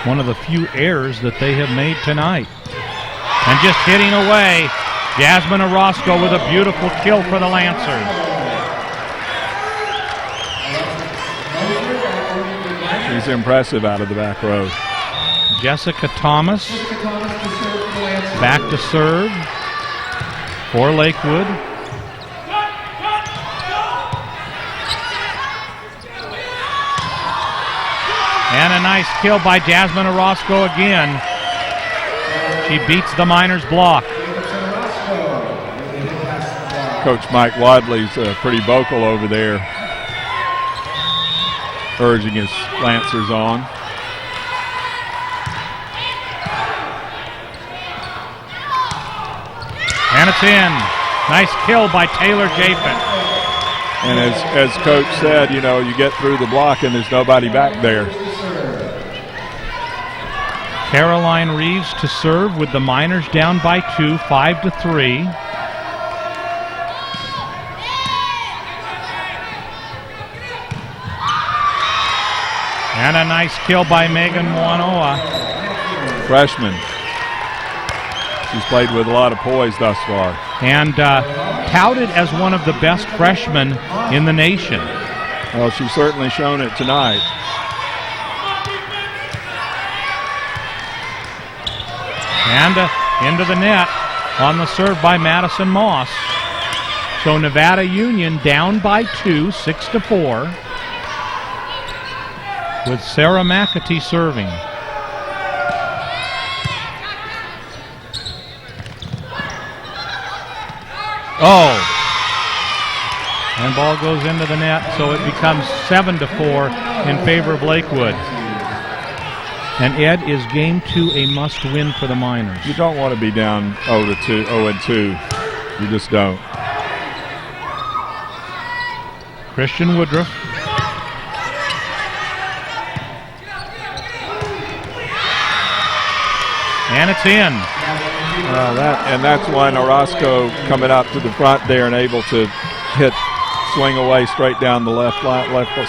One of the few errors that they have made tonight. And just hitting away, Jasmine Orozco with a beautiful kill for the Lancers.
She's impressive out of the back row.
Jessica Thomas back to serve for Lakewood. And a nice kill by Jasmine Orozco again. She beats the Miners' block.
Coach Mike Wadley's pretty vocal over there. urging his Lancers on.
And it's in. Nice kill by Taylor Japin.
And as Coach said, you know, you get through the block and there's nobody back there.
Caroline Reeves to serve with the Miners down by 2, 5-3. And a nice kill by Megan Moanoa.
Freshman. She's played with a lot of poise thus far.
And touted as one of the best freshmen in the nation.
Well, she's certainly shown it tonight.
And into the net on the serve by Madison Moss. So Nevada Union down by 2, 6-4. With Sarah McAtee serving. Oh. And ball goes into the net, so it becomes 7-4 in favor of Lakewood. And Ed, is game 2 a must-win for the Miners?
You don't want to be down 0-2. You just don't.
Christian Woodruff. And it's in.
That's when Orozco coming out to the front there and able to swing away straight down the left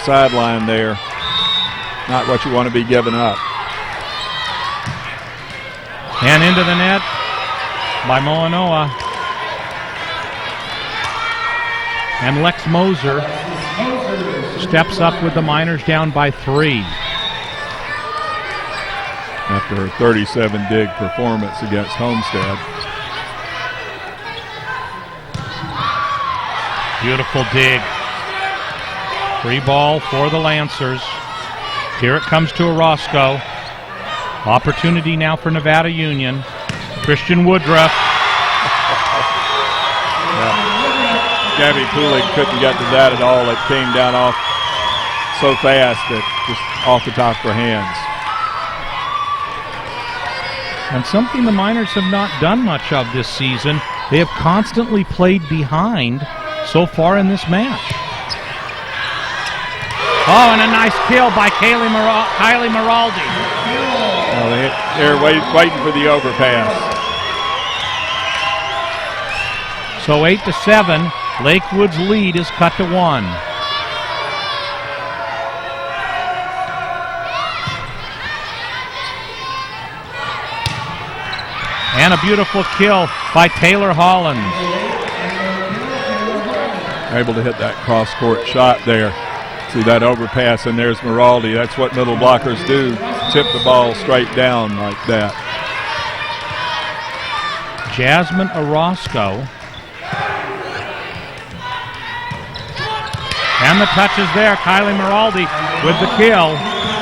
sideline there. Not what you want to be giving up.
And into the net by Moanoa. And Lex Moser steps up with the Miners down by 3.
After her 37 dig performance against Homestead.
Beautiful dig. Free ball for the Lancers. Here it comes to Orozco. Opportunity now for Nevada Union. Christian Woodruff.
Gabby Cooley couldn't get to that at all. It came down off so fast that just off the top of her hands.
And something the Miners have not done much of this season. They have constantly played behind so far in this match. Oh, and a nice kill by Kylie Maraldi.
Well, they're waiting for the overpass.
So 8-7, Lakewood's lead is cut to 1. And a beautiful kill by Taylor Hollins.
Able to hit that cross-court shot there. See that overpass, and there's Maraldi. That's what middle blockers do, tip the ball straight down like that.
Jasmine Orozco. And the touch is there. Kylie Maraldi with the kill.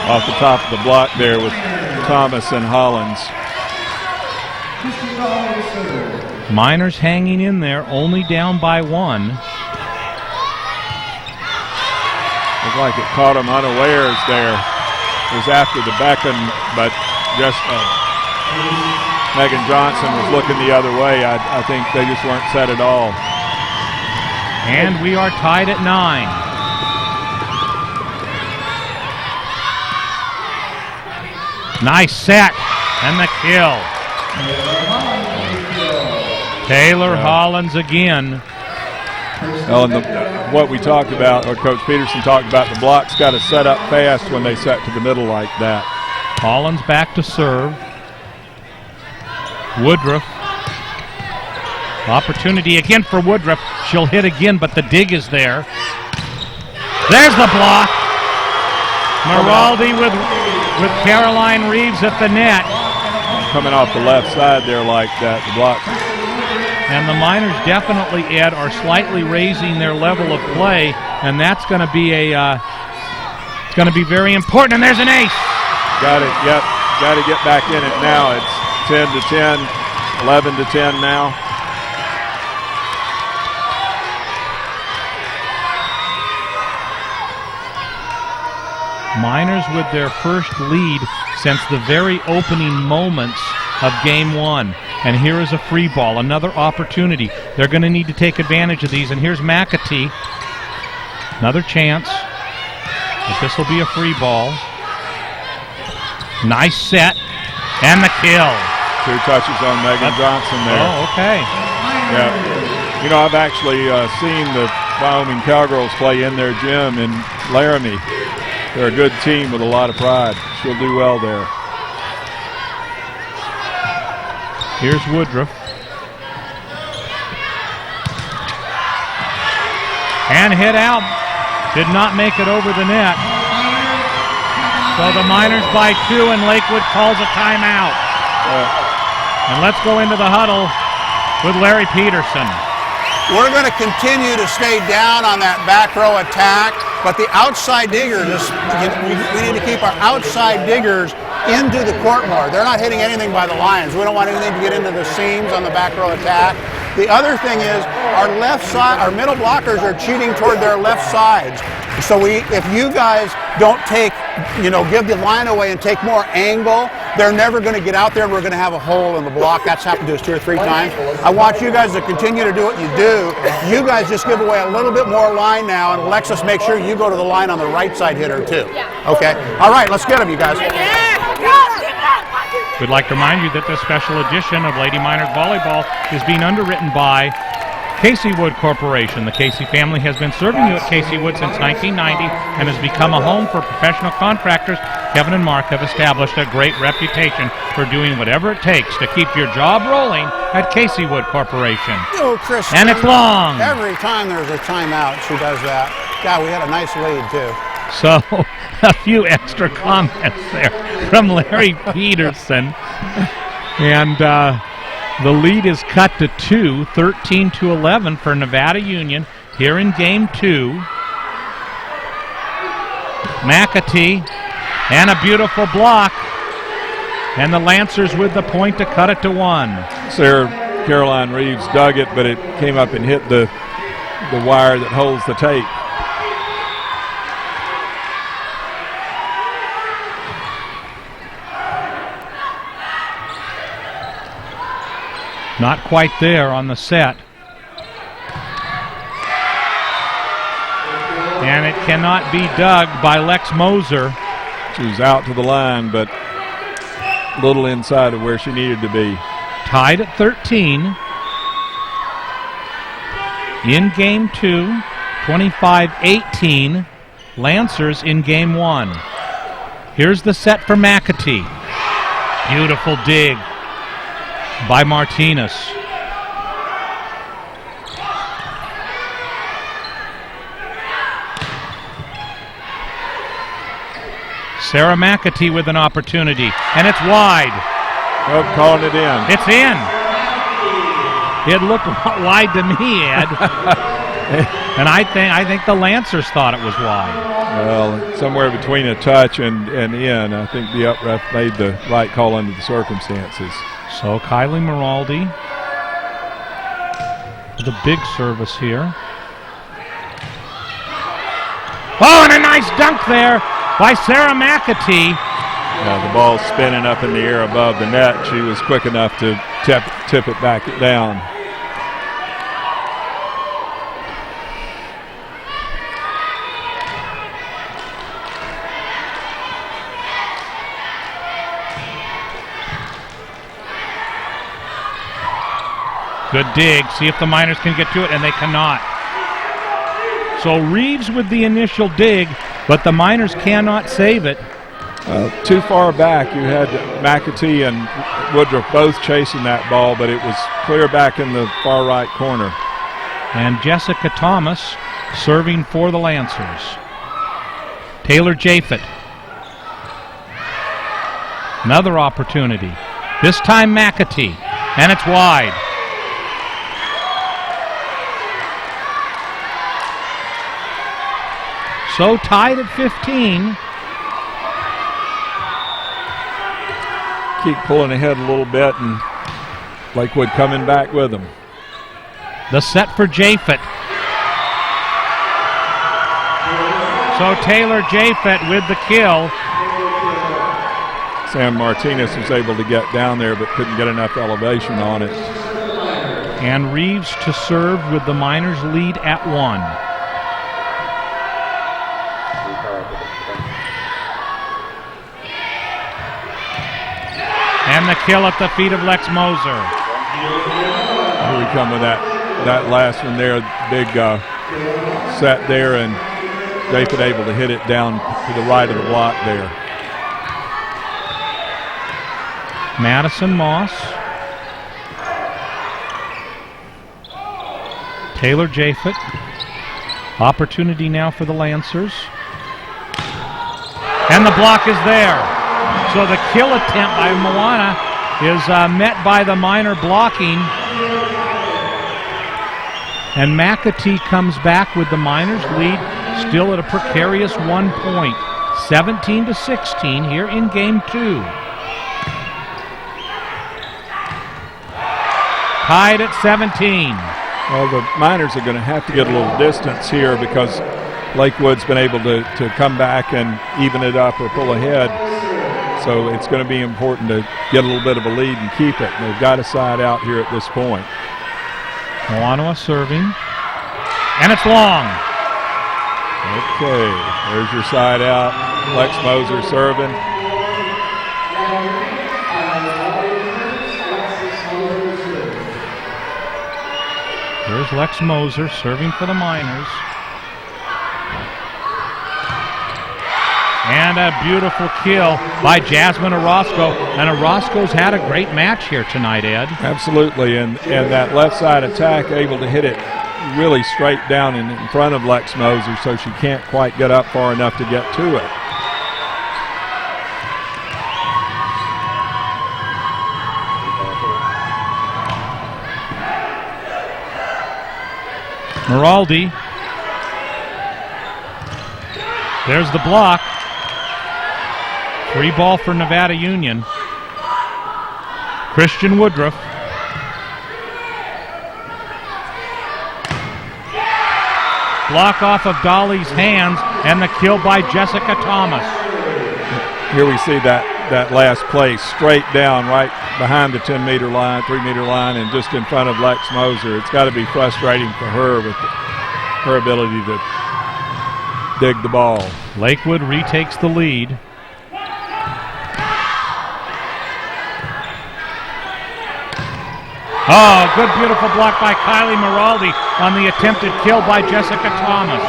Off the top of the block there with Thomas and Hollins.
Miners hanging in there, only down by 1.
Looked like it caught him unawares there. It was after the beckon, but just Megan Johnson was looking the other way. I think they just weren't set at all.
And we are tied at 9. Nice set, and the kill. Taylor Hollins again.
Well, and what we talked about, or Coach Peterson talked about, the blocks got to set up fast when they set to the middle like that.
Hollins back to serve. Woodruff. Opportunity again for Woodruff. She'll hit again, but the dig is there. There's the block. Maraldi with Caroline Reeves at the net.
Coming off the left side there like that, the block.
And the Miners definitely, Ed, are slightly raising their level of play, and that's going to be it's going to be very important. And there's an ace.
Got it. Yep. Got to get back in it now. It's 10-10, 11-10 now.
Miners with their first lead since the very opening moments of game one. And here is a free ball, another opportunity. They're going to need to take advantage of these. And here's McAtee. Another chance. But this will be a free ball. Nice set. And the kill.
2 touches on Megan Johnson there.
Oh, okay.
Yeah. You know, I've actually seen the Wyoming Cowgirls play in their gym in Laramie. They're a good team with a lot of pride. She'll do well there.
Here's Woodruff. And hit out. Did not make it over the net. So the Miners by 2 and Lakewood calls a timeout. And let's go into the huddle with Larry Peterson.
We're going to continue to stay down on that back row attack, but the outside diggers, we need to keep our outside diggers into the court more. They're not hitting anything by the lines. We don't want anything to get into the seams on the back row attack. The other thing is our left side, our middle blockers are cheating toward their left sides. So if you guys don't take, give the line away and take more angle, they're never going to get out there and we're going to have a hole in the block. That's happened to us 2 or 3 times. I want you guys to continue to do what you do. You guys just give away a little bit more line now, and Alexis, make sure you go to the line on the right side hitter too. Okay? All right, let's get them, you guys.
We'd like to remind you that this special edition of Lady Miners Volleyball is being underwritten by Casey Wood Corporation. The Casey family has been serving you at Casey Wood since 1990 and has become a home for professional contractors. Kevin and Mark have established a great reputation for doing whatever it takes to keep your job rolling at Casey Wood Corporation.
Oh, Chris.
And it's long.
Every time there's a timeout, she does that. God, we had a nice lead, too.
So, a few extra comments there from Larry Peterson. And the lead is cut to 2, 13-11 for Nevada Union here in game 2. McAtee and a beautiful block. And the Lancers with the point to cut it to 1.
Sarah Caroline Reeves dug it, but it came up and hit the wire that holds the tape.
Not quite there on the set. And it cannot be dug by Lex Moser.
She was out to the line, but a little inside of where she needed to be.
Tied at 13. In game 2, 25-18. Lancers in game 1. Here's the set for McAtee. Beautiful dig by Martinez. Sarah McAtee with an opportunity, and it's wide.
Oh, calling it in.
It's in. It looked wide to me, Ed. And I think the Lancers thought it was wide.
Well, somewhere between a touch and in. I think the up ref made the right call under the circumstances.
So Kylie Miraldi with a big service here. Oh, and a nice dunk there by Sarah McAtee.
The ball's spinning up in the air above the net. She was quick enough to tip it back down.
Good dig. See if the Miners can get to it, and they cannot. So Reeves with the initial dig, but the Miners cannot save it.
Too far back. You had McAtee and Woodruff both chasing that ball, but it was clear back in the far right corner.
And Jessica Thomas serving for the Lancers. Taylor Japhet. Another opportunity. This time McAtee, and it's wide. So tied at 15.
Keep pulling ahead a little bit, and Lakewood coming back with them.
The set for Japhet. So Taylor Japhet with the kill.
Sam Martinez was able to get down there but couldn't get enough elevation on it.
And Reeves to serve with the Miners lead at 1. And the kill at the feet of Lex Moser.
Here we come with that last one there. Big set there, and Japhet able to hit it down to the right of the block there.
Madison Moss. Taylor Japhet. Opportunity now for the Lancers. And the block is there. So the kill attempt by Moana is met by the Miner blocking. And McAtee comes back with the Miners lead still at a precarious 1 point. 17-16 here in game 2. Tied at 17.
Well, the Miners are going to have to get a little distance here because Lakewood's been able to come back and even it up or pull ahead. So it's going to be important to get a little bit of a lead and keep it. And they've got to side out here at this point.
Moana serving. And it's long.
Okay, there's your side out. Lex Moser serving.
Here's Lex Moser serving for the Miners. And a beautiful kill by Jasmine Orozco. And Orozco's had a great match here tonight, Ed.
Absolutely, and that left side attack able to hit it really straight down in front of Lex Moser, so she can't quite get up far enough to get to it.
Miraldi. There's the block. Free ball for Nevada Union. Christian Woodruff. Block off of Dolly's hands and the kill by Jessica Thomas.
Here we see that last play straight down right behind the 10-meter line, 3-meter line, and just in front of Lex Moser. It's got to be frustrating for her with her ability to dig the ball.
Lakewood retakes the lead. Oh, good, beautiful block by Kylie Miraldi on the attempted kill by Jessica Thomas.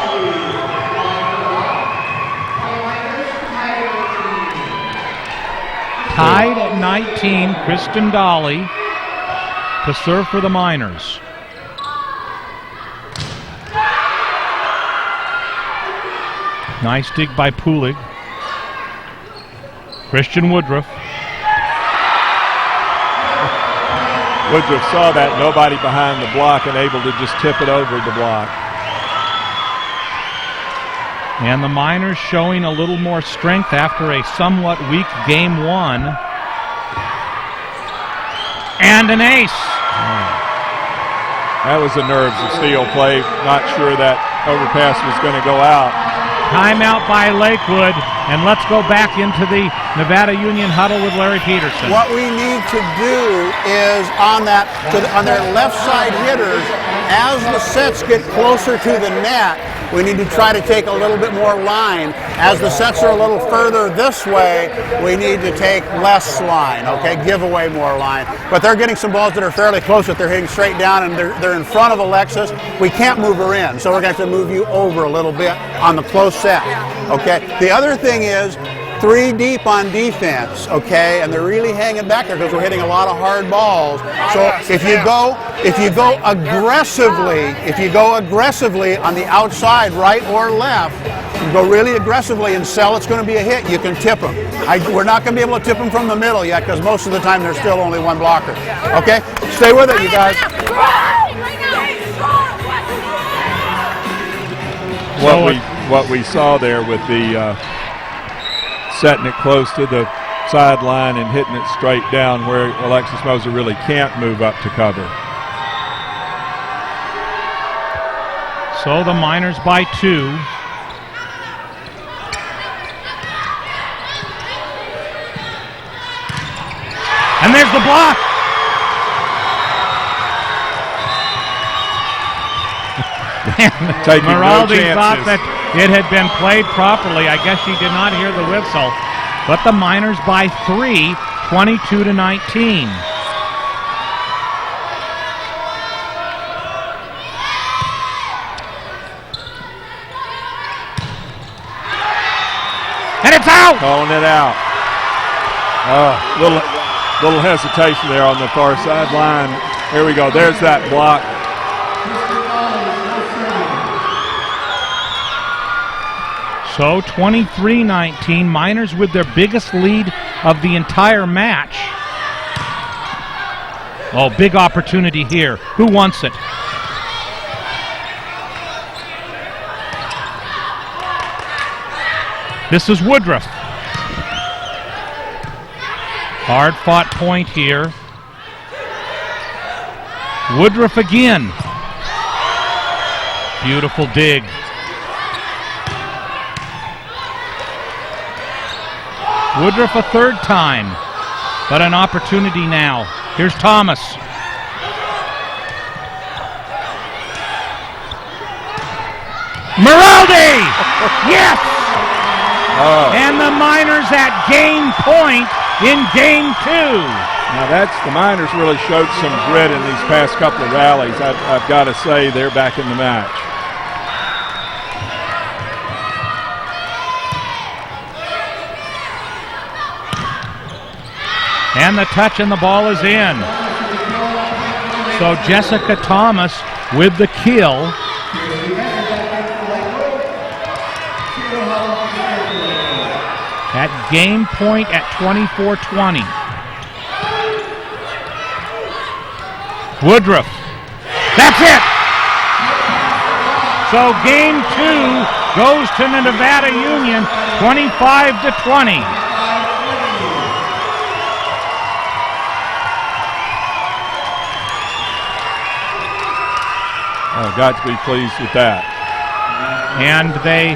Tied at 19, Kristen Dolly to serve for the Miners. Nice dig by Pulig. Christian Woodruff.
Woodruff saw that, nobody behind the block, and able to just tip it over the block.
And the Miners showing a little more strength after a somewhat weak game 1. And an ace.
That was a nerves of steel play. Not sure that overpass was going to go out.
Timeout by Lakewood, and let's go back into the Nevada Union huddle with Larry Peterson.
What we need to do is on their left side hitters, as the sets get closer to the net, we need to try to take a little bit more line. As the sets are a little further this way, we need to take less line, okay? Give away more line. But they're getting some balls that are fairly close that they're hitting straight down, and they're in front of Alexis. We can't move her in, so we're going to have to move you over a little bit on the close set, okay? The other thing is 3 deep on defense, okay, and they're really hanging back there because we're hitting a lot of hard balls. So if you go aggressively on the outside, right or left, you go really aggressively and sell, it's going to be a hit. You can tip them. We're not going to be able to tip them from the middle yet because most of the time there's still only one blocker. Okay, stay with it, you guys.
What we saw there with the setting it close to the sideline and hitting it straight down where Alexis Moser really can't move up to cover.
So the Miners by 2. And there's the block.
Taking no
Maraldi
chances.
thought that it had been played properly. I guess she did not hear the whistle. But the Miners by 3, 22-19. And it's out!
Calling it out. Little hesitation there on the far sideline. Here we go. There's that block.
So 23-19, Miners with their biggest lead of the entire match. Oh, big opportunity here. Who wants it? This is Woodruff. Hard-fought point here. Woodruff again. Beautiful dig. Woodruff a third time, but an opportunity now. Here's Thomas. Maraldi! Yes! And the Miners at game point in game 2.
Now the Miners really showed some grit in these past couple of rallies. I've got to say they're back in the match.
And the touch and the ball is in. So Jessica Thomas with the kill. At game point at 24-20. Woodruff. That's it! So game 2 goes to the Nevada Union 25-20.
Oh, got to be pleased with that.
And they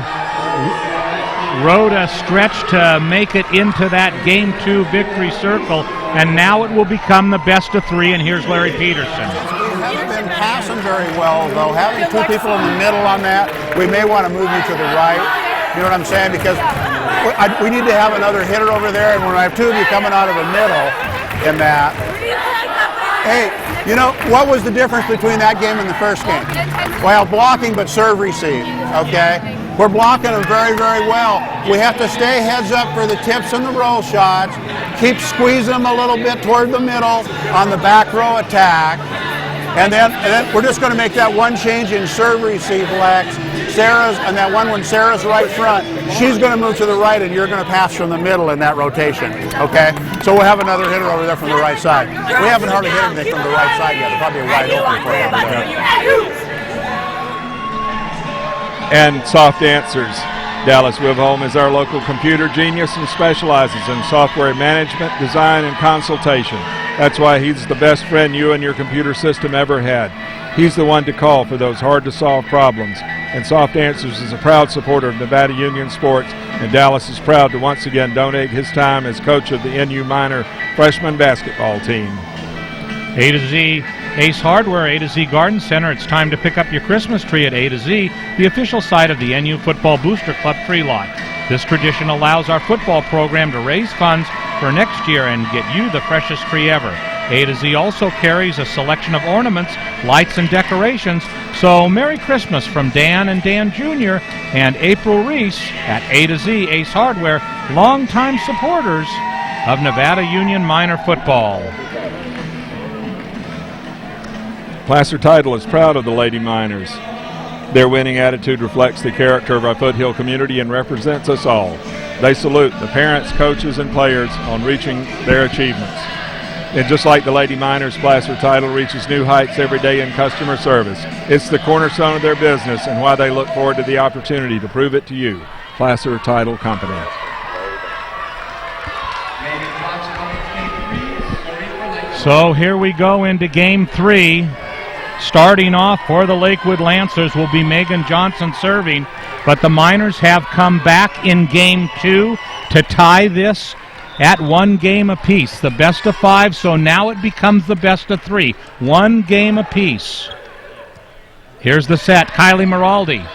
rode a stretch to make it into that Game 2 victory circle, and now it will become the best of 3, and here's Larry Peterson.
We haven't been passing very well, though. Having 2 people in the middle on that, we may want to move you to the right. You know what I'm saying? Because we need to have another hitter over there, and when I have 2 of you coming out of the middle in that. Hey, you know, what was the difference between that game and the first game? Well, blocking but serve receive, okay? We're blocking them very, very well. We have to stay heads up for the tips and the roll shots, keep squeezing them a little bit toward the middle on the back row attack, and then we're just going to make that one change in serve receive, Lex. Sarah's, and that one when Sarah's right front, she's going to move to the right and you're going to pass from the middle in that rotation, okay? So we'll have another hitter over there from the right side. We haven't hardly hit anything from the right side yet. They're probably wide open for you over there.
And Soft Answers. Dallas Wibholm is our local computer genius and specializes in software management, design, and consultation. That's why he's the best friend you and your computer system ever had. He's the one to call for those hard-to-solve problems. And Soft Answers is a proud supporter of Nevada Union Sports, and Dallas is proud to once again donate his time as coach of the NU Minor freshman basketball team.
A to Z Ace Hardware, A to Z Garden Center. It's time to pick up your Christmas tree at A to Z, the official site of the NU Football Booster Club Tree Lot. This tradition allows our football program to raise funds for next year and get you the freshest tree ever. A to Z also carries a selection of ornaments, lights, and decorations. So Merry Christmas from Dan and Dan Jr. and April Reese at A to Z Ace Hardware, longtime supporters of Nevada Union Minor football.
Placer Title is proud of the Lady Miners. Their winning attitude reflects the character of our foothill community and represents us all. They salute the parents, coaches, and players on reaching their achievements. And just like the Lady Miners, Placer Title reaches new heights every day in customer service. It's the cornerstone of their business and why they look forward to the opportunity to prove it to you. Placer Title Company.
So here we go into Game 3. Starting off for the Lakewood Lancers will be Megan Johnson serving, but the Miners have come back in Game 2 to tie this at 1 game apiece. The best of 5, so now it becomes the best of 3. 1 game apiece. Here's the set. Kylie Maraldi.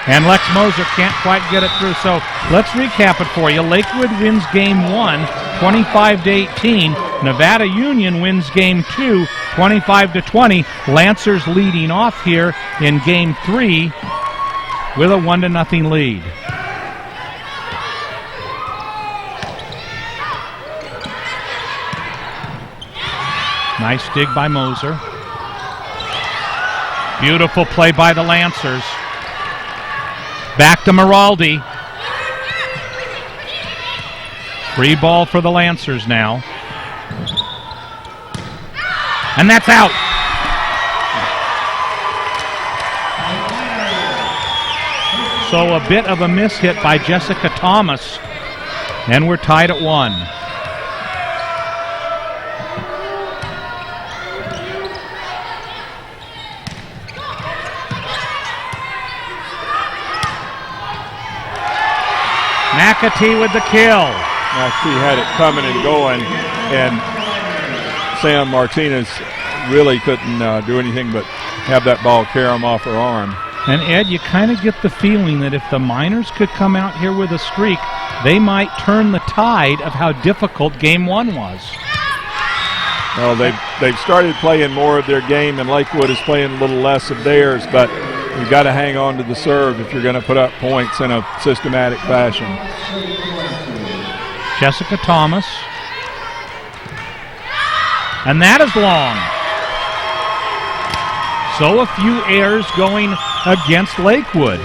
And Lex Moser can't quite get it through. So let's recap it for you. Lakewood wins game 1, 25-18. Nevada Union wins game 2, 25-20. Lancers leading off here in game 3 with a 1-0 lead. Nice dig by Moser. Beautiful play by the Lancers. Back to Maraldi. Free ball for the Lancers now. And that's out. So a bit of a miss hit by Jessica Thomas. And we're tied at 1. McAtee with the kill.
McAtee had it coming and going, and Sam Martinez really couldn't do anything but have that ball carry him off her arm.
And Ed, you kind of get the feeling that if the Miners could come out here with a streak, they might turn the tide of how difficult game 1 was.
Well, they've started playing more of their game, and Lakewood is playing a little less of theirs, but you've got to hang on to the serve if you're going to put up points in a systematic fashion.
Jessica Thomas. And that is long. So a few errors going against Lakewood.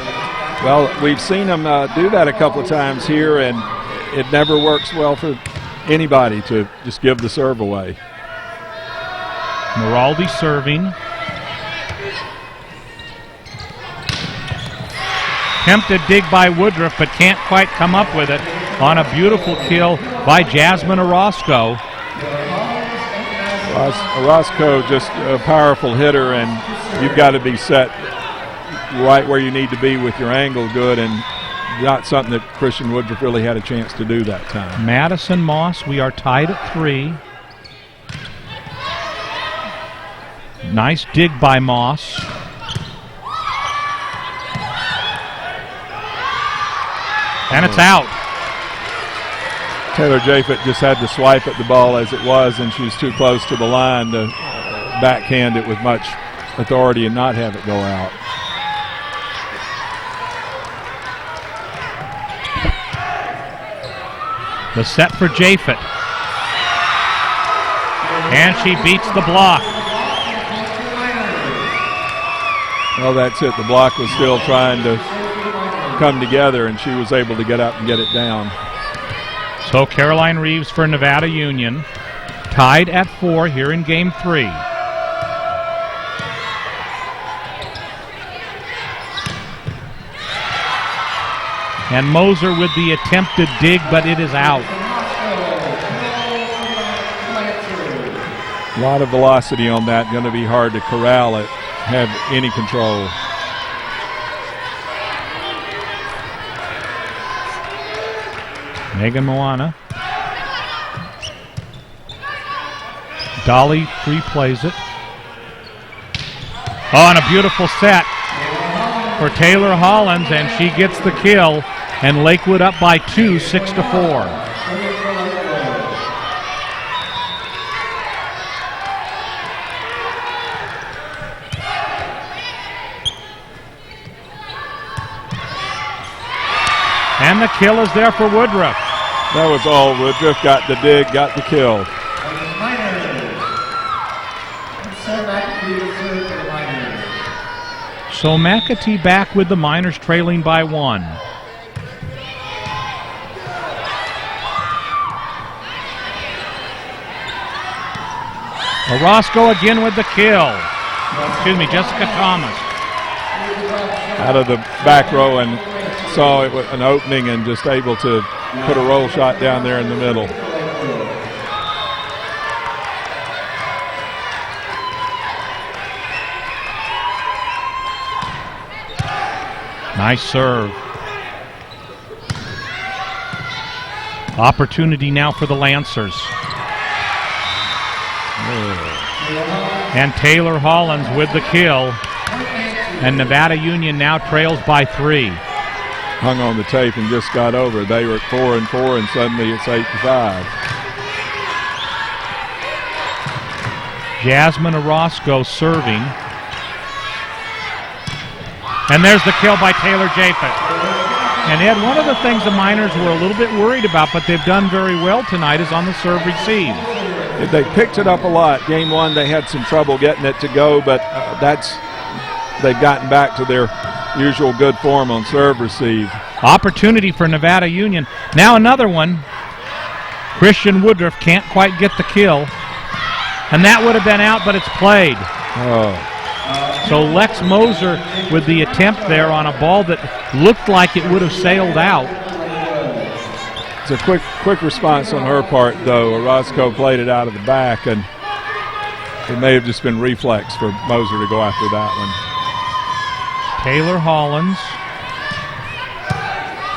Well, we've seen them do that a couple of times here, and it never works well for anybody to just give the serve away.
Maraldi serving. Tempted dig by Woodruff, but can't quite come up with it on a beautiful kill by Jasmine Orozco.
Orozco, just a powerful hitter, and you've got to be set right where you need to be with your angle good, and not something that Christian Woodruff really had a chance to do that time.
Madison Moss, we are tied at 3. Nice dig by Moss. And it's out.
Taylor Japhett just had to swipe at the ball as it was, and she was too close to the line to backhand it with much authority and not have it go out.
The set for Japhett. And she beats the block.
Well, that's it. The block was still trying to come together, and she was able to get up and get it down.
So Caroline Reeves for Nevada Union, tied at 4 here in game 3. And Moser with the attempted dig, but it is out.
A lot of velocity on that. Going to be hard to corral it, have any control.
Megan Moana. Dolly free-plays it. Oh, and a beautiful set for Taylor Hollins, and she gets the kill, and Lakewood up by 2, 6-4. And the kill is there for Woodruff.
That was all. Woodruff got the dig, got the kill.
So McAtee back with the Miners trailing by 1. Orozco again with the kill. Excuse me, Jessica Thomas.
Out of the back row and saw it with an opening and just able to put a roll shot down there in the middle.
Nice serve. Opportunity now for the Lancers. And Taylor Hollins with the kill. And Nevada Union now trails by 3.
Hung on the tape and just got over. They were at 4-4, and suddenly it's 8-5.
Jasmine Orozco serving. And there's the kill by Taylor Japhet. And Ed, one of the things the Miners were a little bit worried about, but they've done very well tonight, is on the serve receive.
They picked it up a lot. Game 1, they had some trouble getting it to go, but they've gotten back to their usual good form on serve receive.
Opportunity for Nevada Union. Now another one. Christian Woodruff can't quite get the kill. And that would have been out, but it's played.
Oh.
So Lex Moser with the attempt there on a ball that looked like it would have sailed out.
It's a quick response on her part, though. Orozco played it out of the back, and it may have just been reflex for Moser to go after that one.
Taylor Hollins.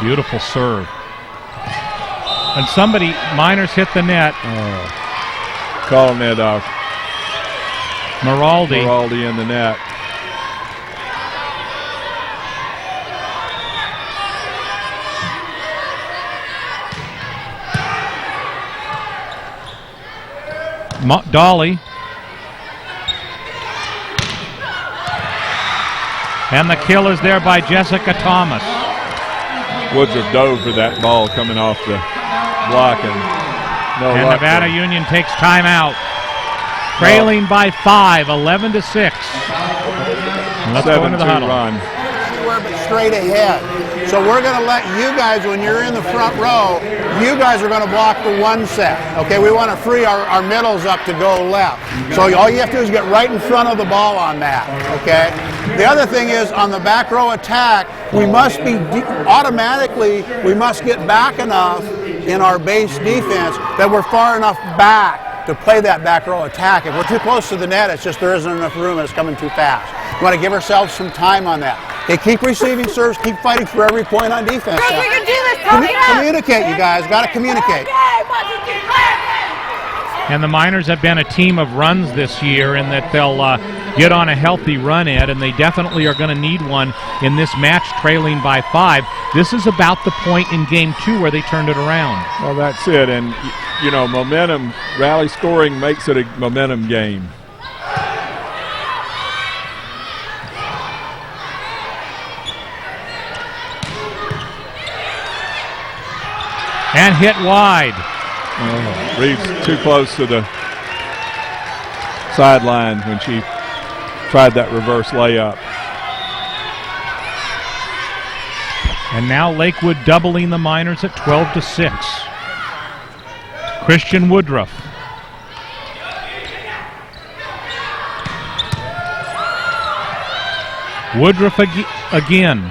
Beautiful serve. And somebody, Miners hit the net.
Calling it
Maraldi
in the net.
Dolly. And the kill is there by Jessica Thomas.
Woodruff dove for that ball coming off the block, and
and Nevada Union takes timeout. Trailing by 5, 11-6. Let's go into the huddle.
We're straight ahead. So we're going to let you guys, when you're in the front row, you guys are going to block the one set. Okay, we want to free our middles up to go left. So all you have to do is get right in front of the ball on that. Okay. The other thing is on the back row attack, we must be we must get back enough in our base defense that we're far enough back to play that back row attack. If we're too close to the net, it's just there isn't enough room and it's coming too fast. We want to give ourselves some time on that. Okay, keep receiving serves, keep fighting for every point on defense.
Hey, we can do this,
communicate, you guys. Got to communicate.
And the Miners have been a team of runs this year in that they'll get on a healthy run, Ed, and they definitely are going to need one in this match trailing by 5. This is about the point in Game 2 where they turned it around.
Well, that's it. And, you know, momentum, rally scoring makes it a momentum game.
And hit wide.
Reeves too close to the sideline when she tried that reverse layup.
And now Lakewood doubling the Miners at 12-6. Christian Woodruff. Woodruff again.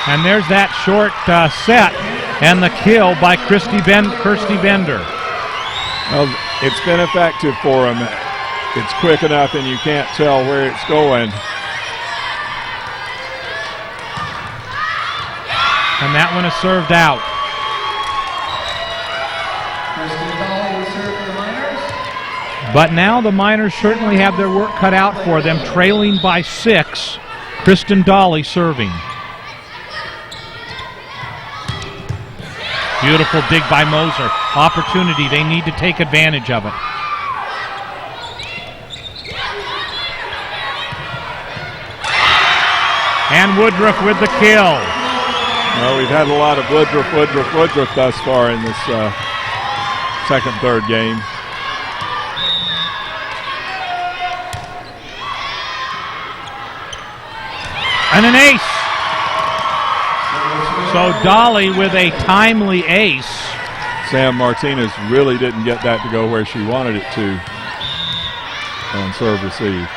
And there's that short set and the kill by Kirsty Bender.
Well, it's been effective for him. It's quick enough and you can't tell where it's going.
And that one is served out. But now the Miners certainly have their work cut out for them, trailing by 6. Kristen Dolly serving. Beautiful dig by Moser. Opportunity. They need to take advantage of it. And Woodruff with the kill.
Well, we've had a lot of Woodruff thus far in this second, third game.
And an ace. So Dolly with a timely ace.
Sam Martinez really didn't get that to go where she wanted it to on serve receive.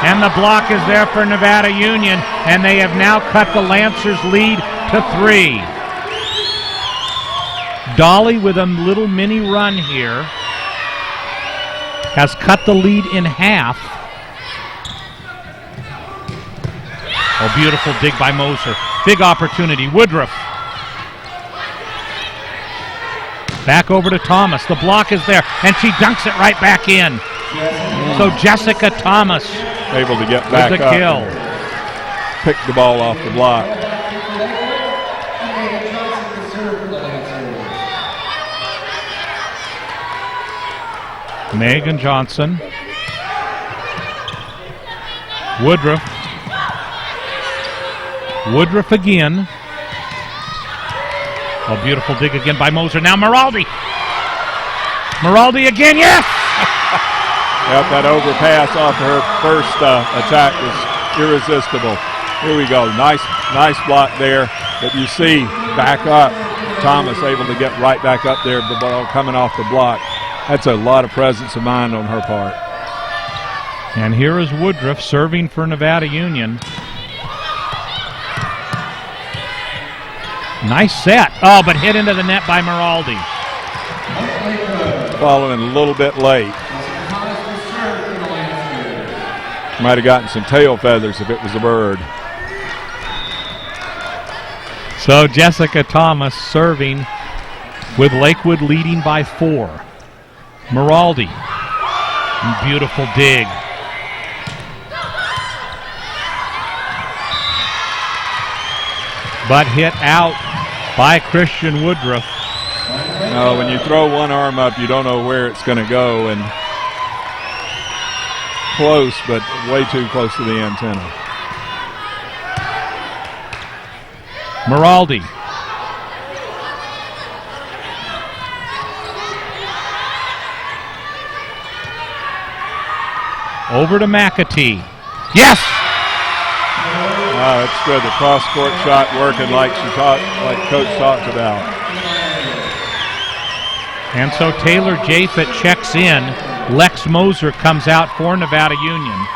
And the block is there for Nevada Union, and they have now cut the Lancers' lead to 3. Dolly with a little mini run here. has cut the lead in half. Oh, beautiful dig by Moser. Big opportunity. Woodruff. Back over to Thomas. The block is there, and she dunks it right back in. So Jessica Thomas
able to get back
with the
up
kill.
and pick the ball off the block.
Megan Johnson. Woodruff. Woodruff again. A beautiful dig again by Moser. Now Maraldi. Maraldi again, yes!
Yep, that overpass off her first attack was irresistible. Here we go. Nice block there. But you see, back up. Thomas able to get right back up there, the ball coming off the block. That's a lot of presence of mind on her part.
And here is Woodruff serving for Nevada Union. Nice set. Oh, but hit into the net by Maraldi.
Following a little bit late. Might have gotten some tail feathers if it was a bird.
So Jessica Thomas serving with Lakewood leading by 4. Maraldi. Beautiful dig. But hit out by Christian Woodruff.
No, when you throw one arm up, you don't know where it's going to go, and close, but way too close to the antenna.
Maraldi. Over to McAtee. Yes!
That's good. The cross-court shot working like Coach talked about.
And so Taylor Japhet checks in. Lex Moser comes out for Nevada Union.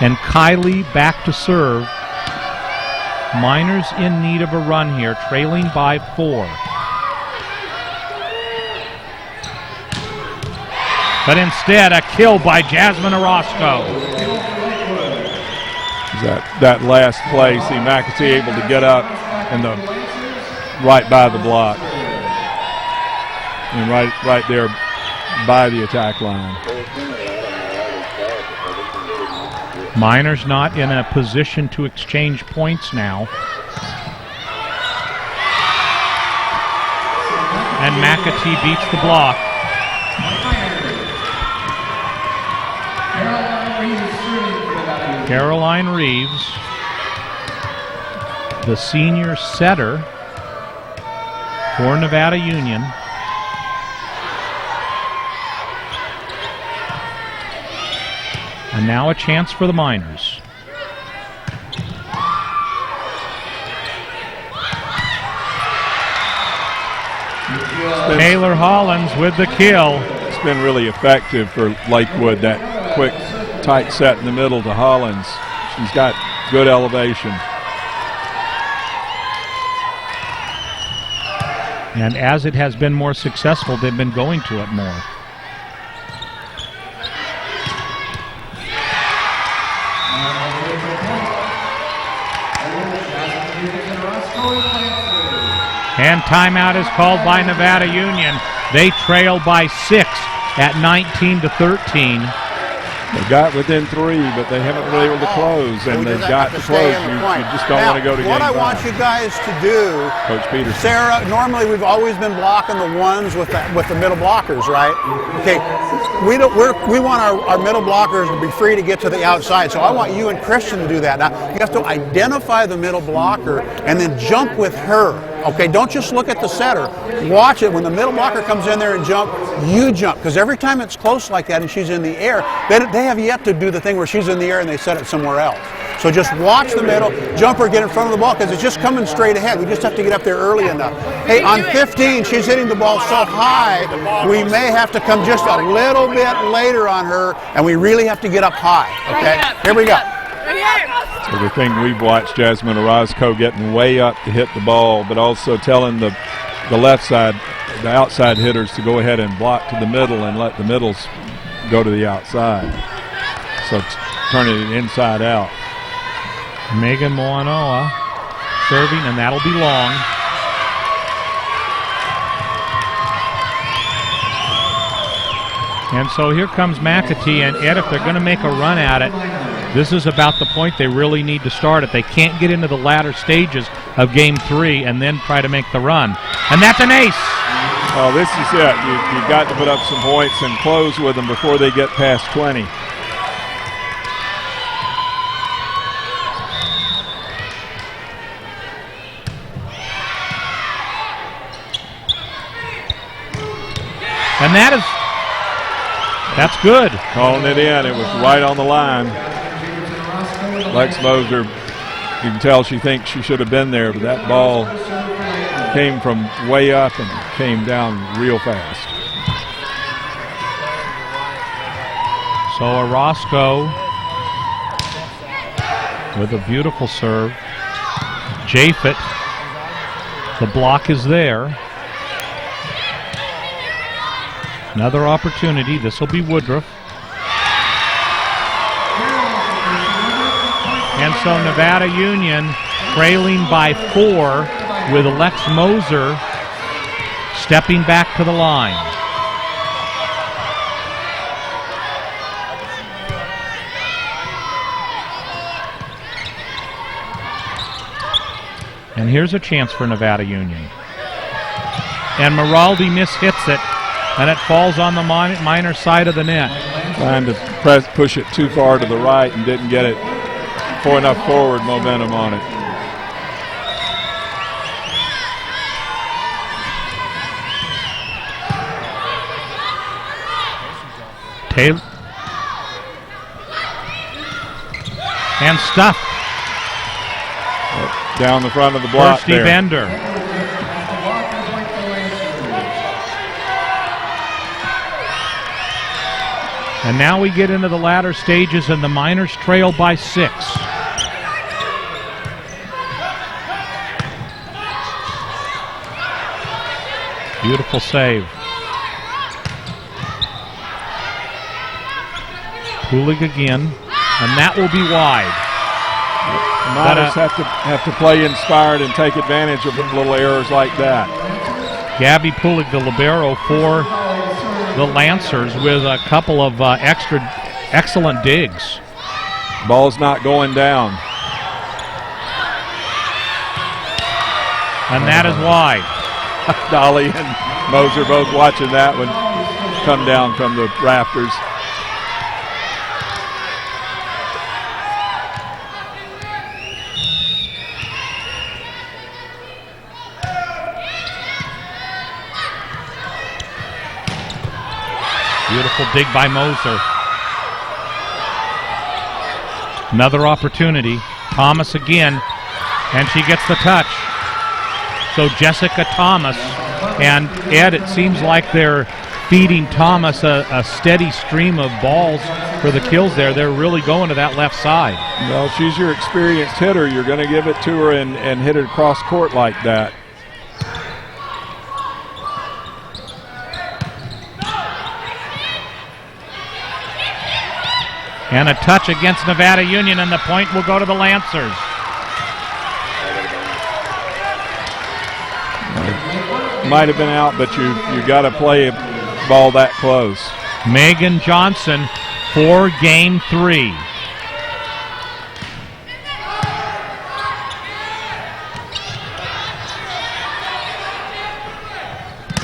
And Kylie back to serve. Miners in need of a run here, trailing by 4. But instead, a kill by Jasmine Orozco.
That last play, see McAtee able to get up and right by the block. And right there by the attack line.
Miners not in a position to exchange points now. And McAtee beats the block. Caroline Reeves, the senior setter for Nevada Union. And now a chance for the Miners. Taylor Hollins with the kill.
It's been really effective for Lakewood, that quick, tight set in the middle to Hollins. She's got good elevation.
And as it has been more successful, they've been going to it more. And timeout is called by Nevada Union. They trail by 6 at 19-13.
They got within 3, but they haven't been able to close, and they've got to close. You just don't want to go to game 5.
What I want you guys to do,
Coach Peterson.
Sarah, normally we've always been blocking the ones with the middle blockers, right? Okay, we want our middle blockers to be free to get to the outside, so I want you and Christian to do that. Now, you have to identify the middle blocker and then jump with her. Okay, don't just look at the setter. Watch it. When the middle blocker comes in there and jump, you jump. Because every time it's close like that and she's in the air, they have yet to do the thing where she's in the air and they set it somewhere else. So just watch the middle, jump her, get in front of the ball, because it's just coming straight ahead. We just have to get up there early enough. Hey, on 15, she's hitting the ball so high, we may have to come just a little bit later on her, and we really have to get up high. Okay, here we go.
So the thing we've watched, Jasmine Orozco getting way up to hit the ball, but also telling the left side, the outside hitters to go ahead and block to the middle and let the middles go to the outside. So turning it inside out.
Megan Moanoa serving, and that'll be long. And so here comes McAtee, and Ed, if they're going to make a run at it, this is about the point they really need to start it. They can't get into the latter stages of Game 3 and then try to make the run. And that's an ace!
Well, this is it. You've got to put up some points and close with them before they get past 20.
And that's good.
Calling it in. It was right on the line. Lex Moser, you can tell she thinks she should have been there, but that ball came from way up and came down real fast.
So Orozco with a beautiful serve. Japhet, the block is there. Another opportunity. This will be Woodruff. And so Nevada Union trailing by 4 with Lex Moser stepping back to the line. And here's a chance for Nevada Union. And Maraldi mishits it, and it falls on the minor side of the net.
Trying to push it too far to the right and didn't get it for enough forward momentum on it.
Taylor. And stuffed.
Down the front of the block
Kirsty
there.
Bender. And now we get into the latter stages, and the Miners trail by 6. Beautiful save. Pulig again, and that will be wide.
Miners have to play inspired and take advantage of little errors like that.
Gabby Pulig, the libero for the Lancers, with a couple of excellent digs.
Ball's not going down.
And that is wide.
Dolly and Moser both watching that one come down from the rafters.
Beautiful dig by Moser. Another opportunity. Thomas again, and she gets the touch. So Jessica Thomas, and Ed, it seems like they're feeding Thomas a steady stream of balls for the kills there. They're really going to that left side.
Well, she's your experienced hitter. You're going to give it to her and hit it across court like that.
And a touch against Nevada Union, and the point will go to the Lancers.
Might have been out, but you got to play a ball that close.
Megan Johnson for Game 3.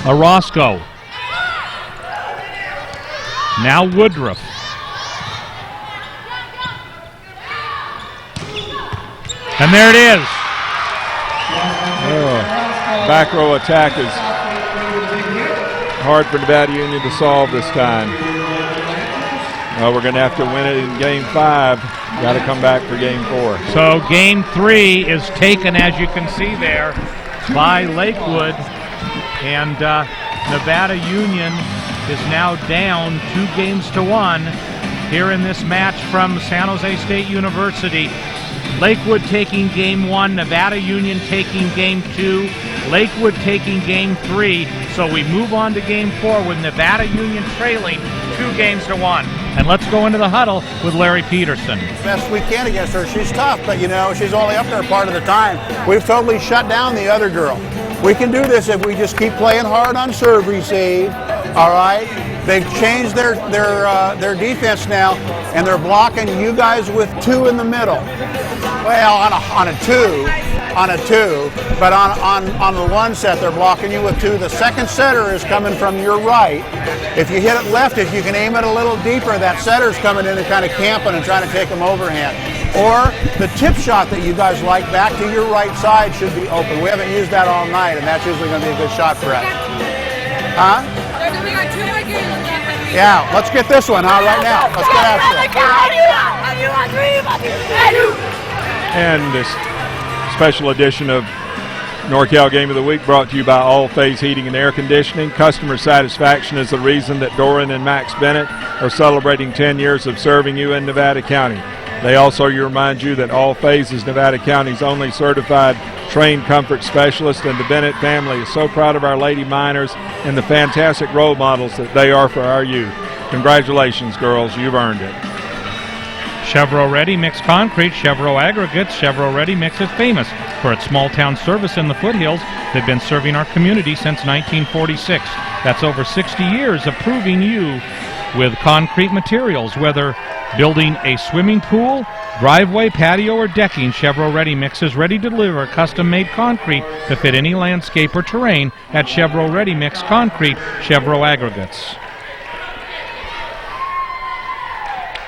Orozco. Now Woodruff. And there it is.
Back row attack is hard for Nevada Union to solve this time. Well, we're going to have to win it in Game 5. Got to come back for Game 4.
So Game 3 is taken, as you can see there, by Lakewood. And Nevada Union is now down 2-1 here in this match from San Jose State University. Lakewood taking Game 1, Nevada Union taking Game 2, Lakewood taking Game 3. So we move on to game 4 with Nevada Union trailing 2-1. And let's go into the huddle with Larry Peterson.
Best we can against her. She's tough, but you know, she's only up there part of the time. We've totally shut down the other girl. We can do this if we just keep playing hard on serve receive. All right? They've changed their defense now, and they're blocking you guys with 2 in the middle. Well, on a two, but on the one set they're blocking you with 2. The second setter is coming from your right. If you hit it left, if you can aim it a little deeper, that setter's coming in and kind of camping and trying to take them overhand. Or the tip shot that you guys like back to your right side should be open. We haven't used that all night, and that's usually going to be a good shot for us. Huh? Yeah, let's get this one, huh, right now. Let's get after it.
And this special edition of NorCal Game of the Week brought to you by All Phase Heating and Air Conditioning. Customer satisfaction is the reason that Doran and Max Bennett are celebrating 10 years of serving you in Nevada County. They also remind you that All Phase is Nevada County's only certified trained comfort specialist, and the Bennett family is so proud of our Lady Miners and the fantastic role models that they are for our youth. Congratulations, girls. You've earned it.
Chevrolet Ready Mix Concrete, Chevrolet Aggregates. Chevrolet Ready Mix is famous for its small-town service in the foothills. They've been serving our community since 1946. That's over 60 years of proving you with concrete materials. Whether building a swimming pool, driveway, patio, or decking, Chevrolet Ready Mix is ready to deliver custom-made concrete to fit any landscape or terrain at Chevrolet Ready Mix Concrete, Chevrolet Aggregates.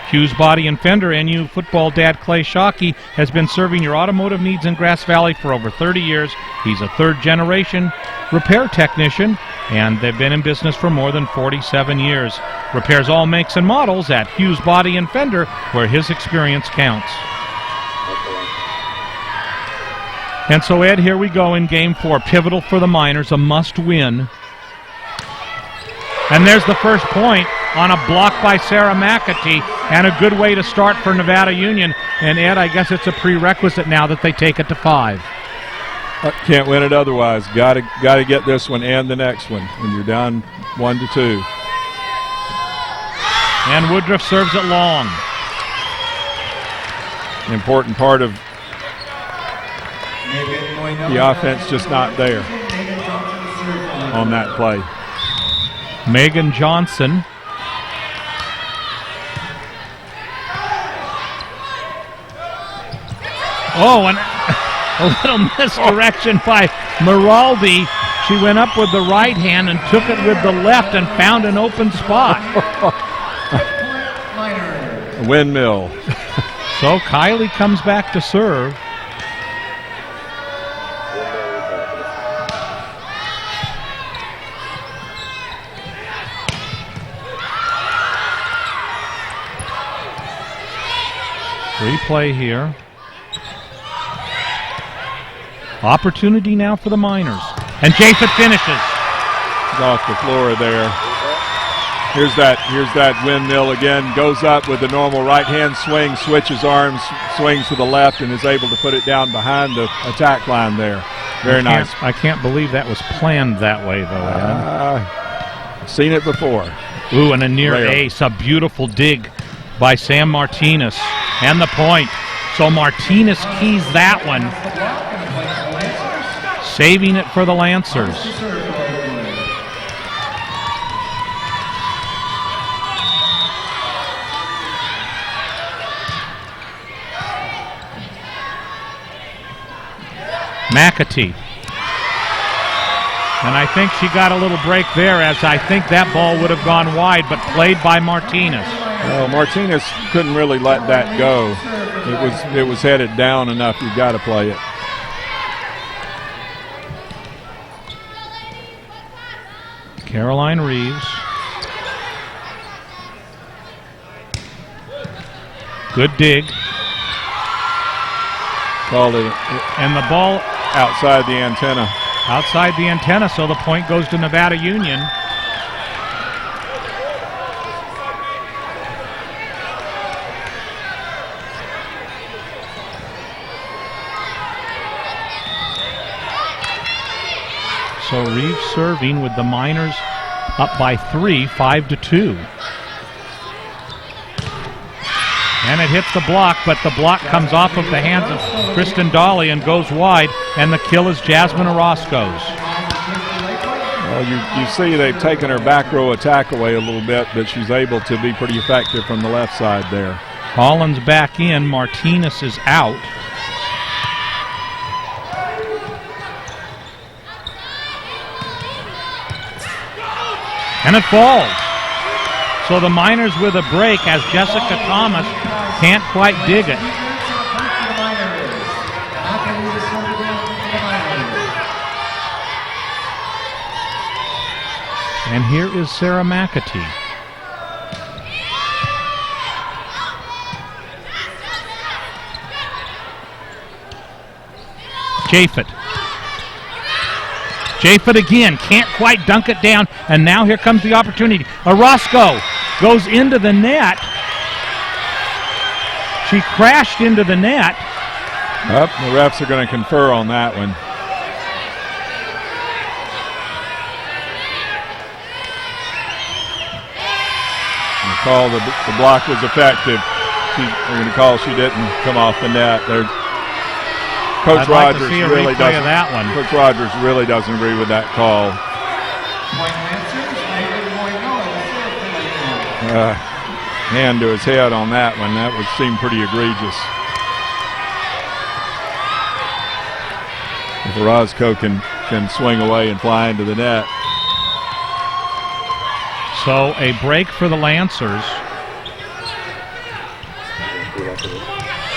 Hughes Body and Fender, NU football dad Clay Shockey has been serving your automotive needs in Grass Valley for over 30 years. He's a third-generation repair technician, and they've been in business for more than 47 years. Repairs all makes and models at Hughes Body and Fender, where his experience counts. And so, Ed, here we go in Game 4. Pivotal for the Miners, a must-win. And there's the first point on a block by Sarah McAtee, and a good way to start for Nevada Union. And, Ed, I guess it's a prerequisite now that they take it to 5.
Can't win it otherwise. Got to get this one and the next one when you're down 1-2.
And Woodruff serves it long.
An important part of the offense just not there on that play.
Megan Johnson. Oh, and a little misdirection by Miraldi. She went up with the right hand and took it with the left and found an open spot.
Windmill.
So Kylie comes back to serve. Replay here. Opportunity now for the Miners. And Japhet finishes.
Off the floor there. Here's that windmill again. Goes up with the normal right-hand swing, switches arms, swings to the left, and is able to put it down behind the attack line there. Very nice.
I can't believe that was planned that way, though, Ed.
Seen it before.
Ooh, and a near ace. A beautiful dig by Sam Martinez. And the point. So Martinez keys that one. Saving it for the Lancers. McAtee. And I think she got a little break there, as I think that ball would have gone wide, but played by Martinez.
Well, Martinez couldn't really let that go. It was headed down enough. You've got to play it.
Caroline Reeves. Good dig.
Called it.
And the ball
outside the antenna.
Outside the antenna, so the point goes to Nevada Union. So Reeves serving with the Miners up by 3, 5-2. And it hits the block, but the block comes off of the hands of Kristen Dolly and goes wide, and the kill is Jasmine Orozco's.
Well, you see they've taken her back row attack away a little bit, but she's able to be pretty effective from the left side there.
Hollins back in, Martinez is out. And it falls. So the Miners with a break as Jessica Thomas can't quite dig it. And here is Sarah McAtee. Japhett again, can't quite dunk it down, and now here comes the opportunity. Orozco goes into the net. She crashed into the net.
Yep, the refs are going to confer on that one. They call the block was effective. They're going to call she didn't come off the net. Coach Rogers really doesn't.
That one.
Coach Rogers really doesn't agree with that call. Hand to his head on that one. That would seem pretty egregious. If Orozco can swing away and fly into the net.
So a break for the Lancers.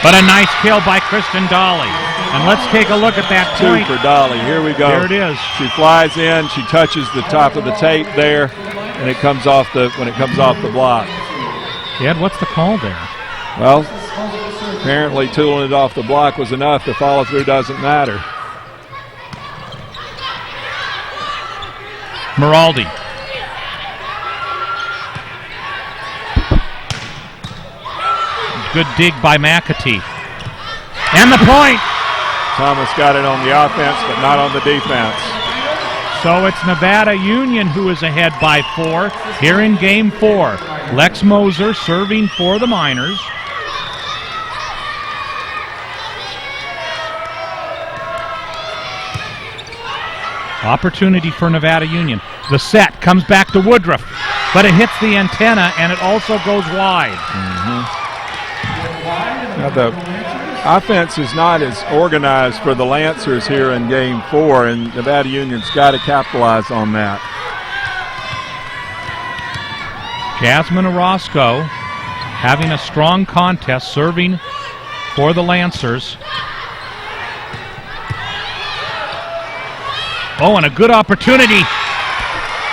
But a nice kill by Kristen Dolly. And let's take a look at that point.
Two for Dolly. Here we go.
There it is.
She flies in. She touches the top of the tape there, and it comes off the block.
Ed, what's the call there?
Well, apparently tooling it off the block was enough. The follow through doesn't matter.
Miraldi. Good dig by McAtee. And the point!
Thomas got it on the offense, but not on the defense.
So it's Nevada Union who is ahead by 4 here in Game 4. Lex Moser serving for the Miners. Opportunity for Nevada Union. The set comes back to Woodruff, but it hits the antenna and it also goes wide.
Now the offense is not as organized for the Lancers here in Game 4, and Nevada Union's got to capitalize on that.
Jasmine Orozco having a strong contest, serving for the Lancers. Oh, and a good opportunity.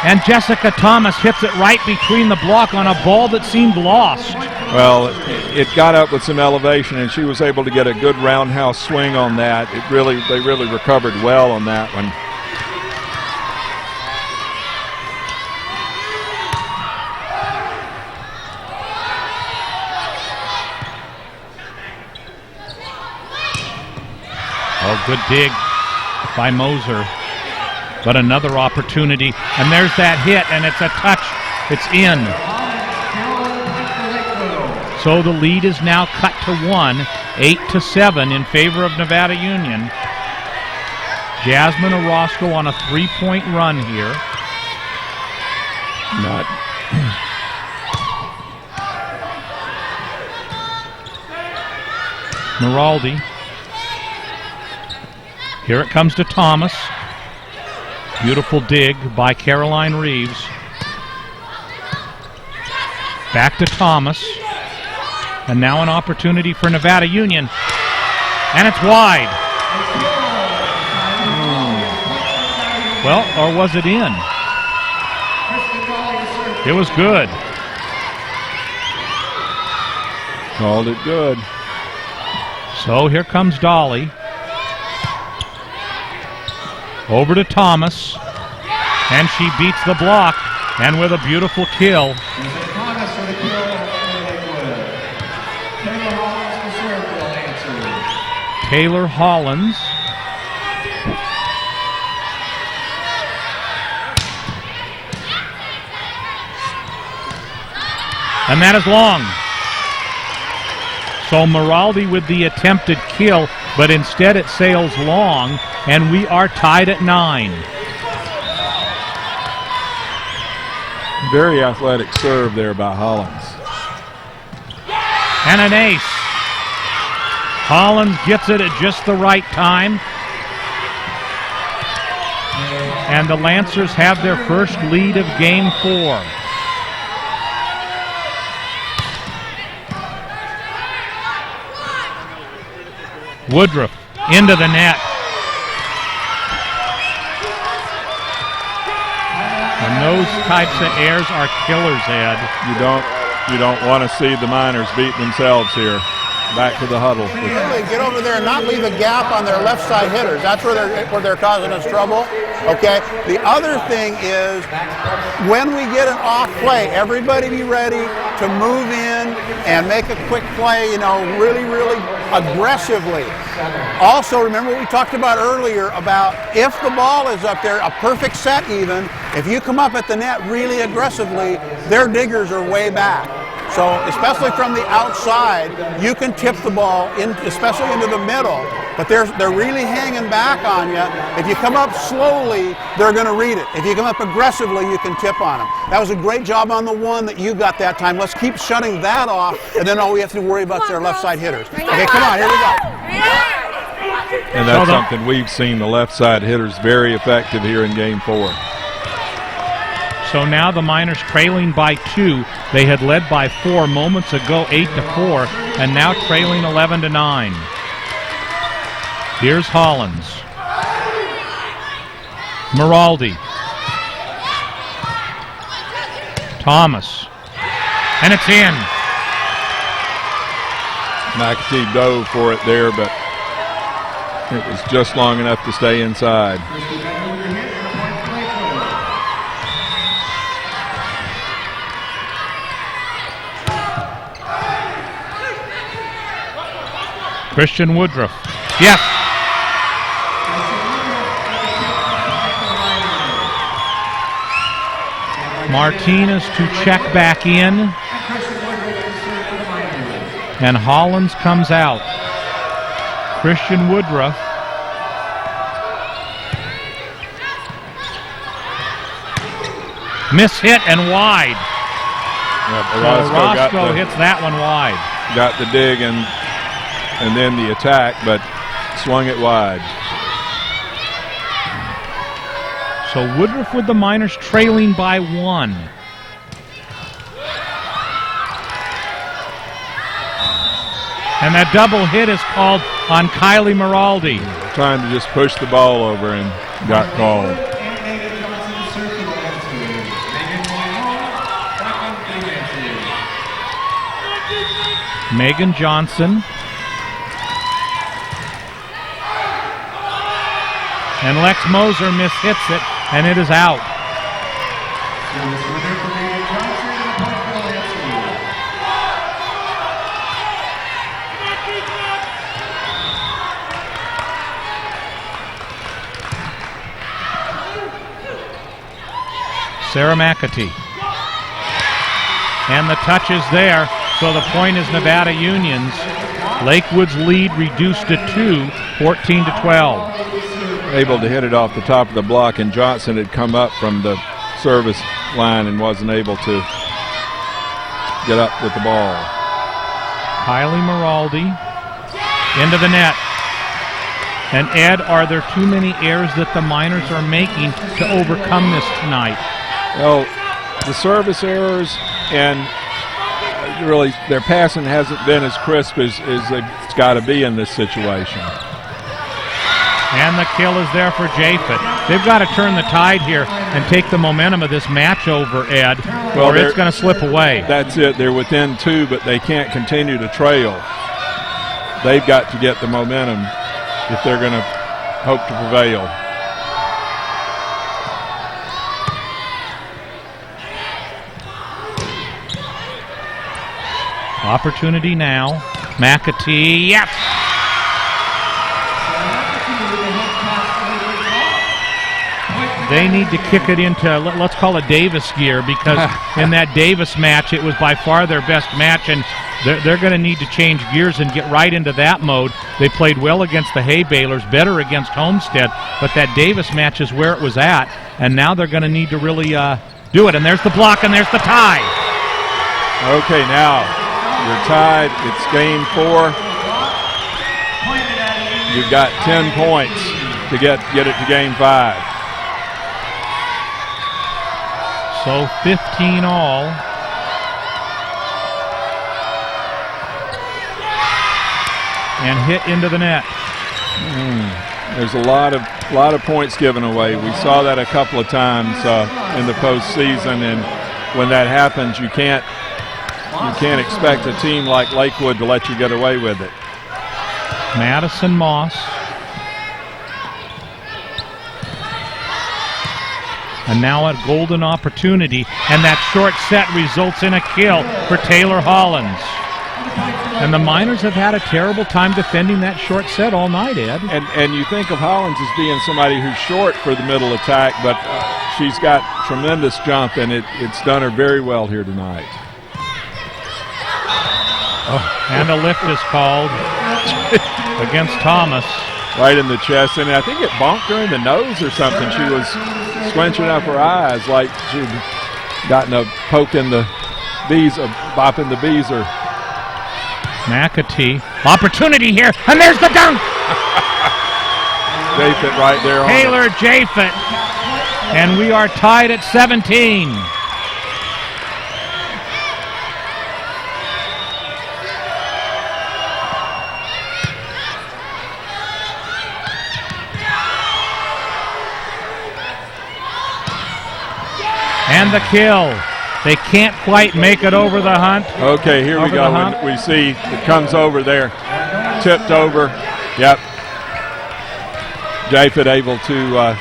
And Jessica Thomas hits it right between the block on a ball that seemed lost.
Well, it got up with some elevation, and she was able to get a good roundhouse swing on that. They really recovered well on that one.
Oh, good dig by Moser. But another opportunity, and there's that hit, and it's a touch. It's in. So the lead is now cut to 1, 8-7 in favor of Nevada Union. Jasmine Orozco on a 3-point run here.
Not.
Miraldi. Here it comes to Thomas. Beautiful dig by Caroline Reeves. Back to Thomas. And now an opportunity for Nevada Union. And it's wide. Well, or was it in? It was good.
Called it good.
So here comes Dolly. Over to Thomas. And she beats the block. And with a beautiful kill. Taylor Hollins. And that is long. So Maraldi with the attempted kill, but instead it sails long, and we are tied at 9.
Very athletic serve there by Hollins.
And an ace. Hollins gets it at just the right time. And the Lancers have their first lead of game 4. Woodruff into the net. And those types of errors are killers, Ed.
You don't want to see the Miners beat themselves here. Back to the huddle.
Really get over there and not leave a gap on their left side hitters. That's where they're causing us trouble. Okay. The other thing is when we get an off play, everybody be ready to move in and make a quick play. Really, really aggressively. Also, remember what we talked about earlier about if the ball is up there, a perfect set even. If you come up at the net really aggressively, their diggers are way back. So especially from the outside, you can tip the ball in, especially into the middle. But they're really hanging back on you. If you come up slowly, they're going to read it. If you come up aggressively, you can tip on them. That was a great job on the one that you got that time. Let's keep shutting that off, and then all we have to worry about is their left side hitters. Okay, come on, here we go.
And that's something we've seen the left side hitters very effective here in game 4.
So now the Miners trailing by 2. They had led by 4 moments ago, 8-4, and now trailing 11-9. Here's Hollins. Maraldi. Thomas. And it's in.
McAtee dove for it there, but it was just long enough to stay inside.
Christian Woodruff. Yes. Martinez to check back in. And Hollins comes out. Christian Woodruff. Miss hit and wide. Roscoe hits that one wide.
Got the dig and then the attack, but swung it wide.
So Woodruff with the Miners trailing by 1. And that double hit is called on Kylie Maraldi.
Trying to just push the ball over and got called.
Megan Johnson. And Lex Moser mishits it, and it is out. Sarah McAtee. And the touch is there, so the point is Nevada Union's. Lakewood's lead reduced to 2, 14-12.
Able to hit it off the top of the block, and Johnson had come up from the service line and wasn't able to get up with the ball.
Kylie Maraldi into the net. And Ed, are there too many errors that the Miners are making to overcome this tonight?
Well, the service errors and really their passing hasn't been as crisp as it's got to be in this situation.
And the kill is there for Japhet. They've got to turn the tide here and take the momentum of this match over, Ed, or it's going to slip away.
That's it. They're within 2, but they can't continue to trail. They've got to get the momentum if they're going to hope to prevail.
Opportunity now. McAtee, yes! They need to kick it into, let's call it Davis gear, because in that Davis match, it was by far their best match, and they're going to need to change gears and get right into that mode. They played well against the Hay Baylors, better against Homestead, but that Davis match is where it was at, and now they're going to need to really do it. And there's the block, and there's the tie.
Okay, now you're tied. It's game 4. You've got 10 points to get it to game 5.
So 15 all. And hit into the net.
There's a lot of points given away. We saw that a couple of times in the postseason, and when that happens, you can't expect a team like Lakewood to let you get away with it.
Madison Moss. And now a golden opportunity, and that short set results in a kill for Taylor Hollins. And the Miners have had a terrible time defending that short set all night, Ed.
And you think of Hollins as being somebody who's short for the middle attack, but she's got tremendous jump, and it's done her very well here tonight.
And a lift is called against Thomas.
Right in the chest, and I think it bonked her in the nose or something. She was squinching up her eyes like she'd gotten a poke in the bees, a bop in the beezer.
McAtee, opportunity here, and there's the dunk!
Japhet right there.
Taylor Japhet, and we are tied at 17. And the kill. They can't quite make it over the hunt.
Okay, here we go. When we see it comes over there, tipped over. Yep. Japhet able to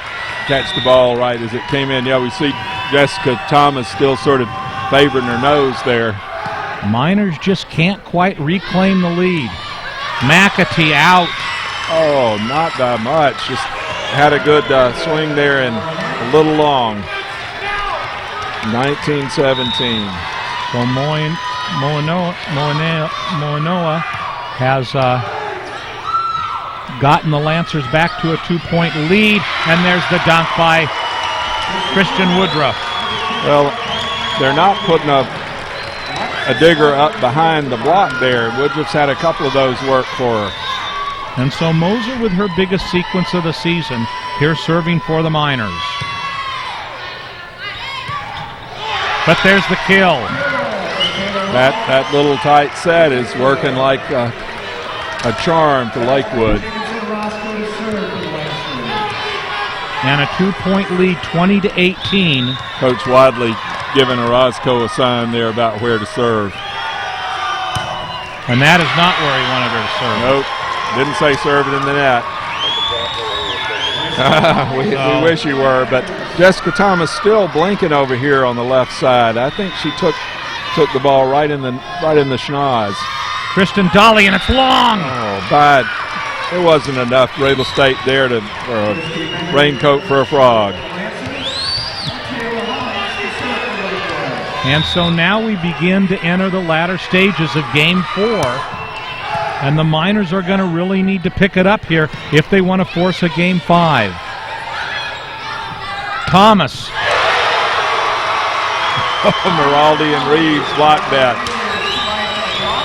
catch the ball right as it came in. Yeah, we see Jessica Thomas still sort of favoring her nose there.
Miners just can't quite reclaim the lead. McAtee out.
Oh, not by much. Just had a good swing there and a little long. 19-17.
So Moanoa has gotten the Lancers back to a 2-point lead, and there's the dunk by Christian Woodruff.
Well, they're not putting a digger up behind the block there. Woodruff's had a couple of those work for her.
And so Moser with her biggest sequence of the season, here serving for the Miners. But there's the kill.
That little tight set is working like a charm for Lakewood.
And a 2-point lead, 20-18.
Coach Wadley giving Orozco a sign there about where to serve.
And that is not where he wanted her to serve.
Nope, didn't say serve it in the net. We wish you were, but Jessica Thomas still blinking over here on the left side. I think she took the ball right in the schnoz.
Kristen Dolly, and it's long.
Oh, but there wasn't enough real estate there for a raincoat for a frog.
And so now we begin to enter the latter stages of Game 4. And the Miners are going to really need to pick it up here if they want to force a Game 5. Thomas.
Miraldi and Reeves blocked that.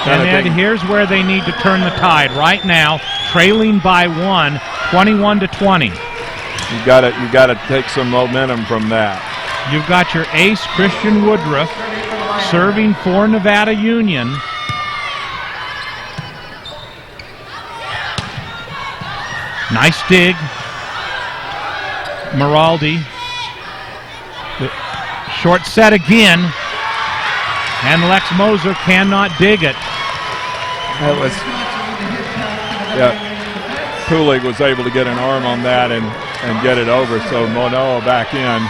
And Ed, here's where they need to turn the tide. Right now, trailing by 1, 21-20.
You got to take some momentum from that.
You've got your ace, Christian Woodruff, serving for Nevada Union. Nice dig. Miraldi. Short set again. And Lex Moser cannot dig it.
That was, yeah, Kulig was able to get an arm on that and get it over, so Monoa back in.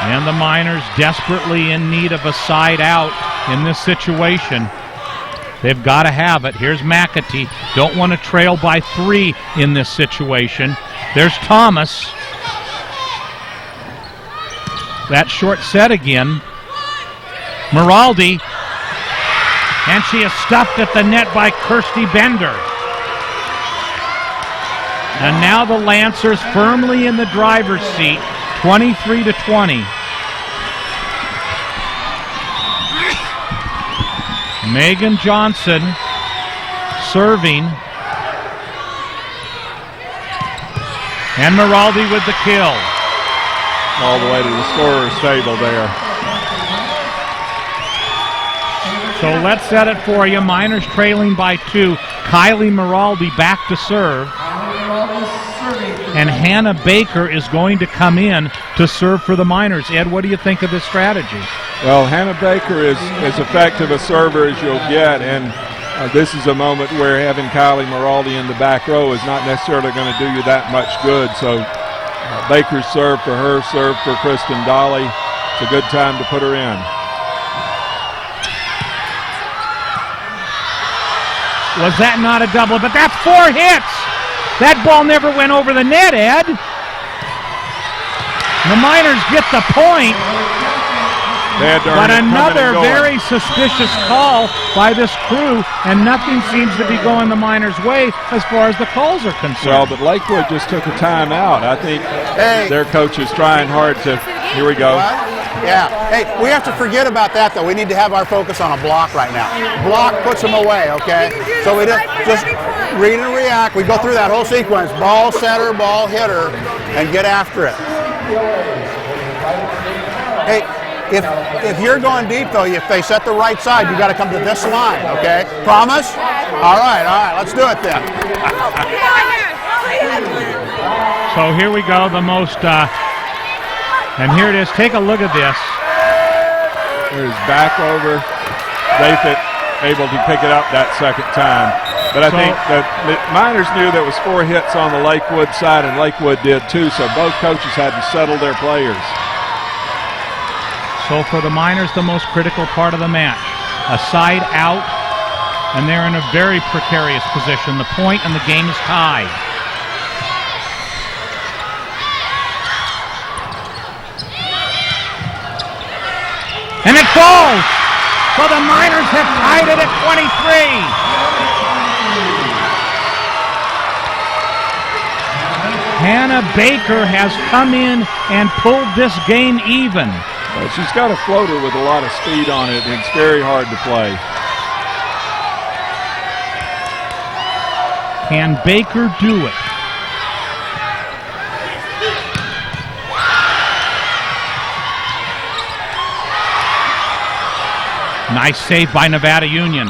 And the Miners desperately in need of a side out in this situation. They've got to have it. Here's McAtee. Don't want to trail by 3 in this situation. There's Thomas. that short set again. Miraldi, and she is stuffed at the net by Kirsty Bender. And now the Lancers firmly in the driver's seat, 23-20. Megan Johnson serving. And Miraldi with the kill.
All the way to the scorer's table there.
So let's set it for you. Miners trailing by 2. Kylie Miraldi back to serve. And Hannah Baker is going to come in to serve for the Miners. Ed, what do you think of this strategy?
Well, Hannah Baker is as effective a server as you'll get, and this is a moment where having Kylie Miraldi in the back row is not necessarily going to do you that much good. So Baker's serve for her, serve for Kristen Dolly. It's a good time to put her in.
Was that not a double? But that's 4 hits. That ball never went over the net, Ed. The Miners get the point. But another very suspicious call by this crew, and nothing seems to be going the Miners' way as far as the calls are concerned.
Well, but Lakewood just took a timeout. I think their coach is trying hard to. Here we go.
Yeah. Hey, we have to forget about that, though. We need to have our focus on a block right now. Block puts them away, okay? So we just read and react. We go through that whole sequence. Ball setter, ball hitter, and get after it. Hey, if you're going deep, though, if they set the right side, you got to come to this line, okay? Promise? All right, let's do it then.
So here we go, the most, and here it is. Take a look at this.
There's back over. Lathan able to pick it up that second time. But I think that the Miners knew there was 4 hits on the Lakewood side, and Lakewood did too, so both coaches had to settle their players.
So for the Miners, the most critical part of the match. A side out, and they're in a very precarious position. The point and the game is tied. And it falls! So the Miners have tied it at 23. Hannah Baker has come in and pulled this game even.
She's got a floater with a lot of speed on it, and it's very hard to play.
Can Baker do it? Nice save by Nevada Union.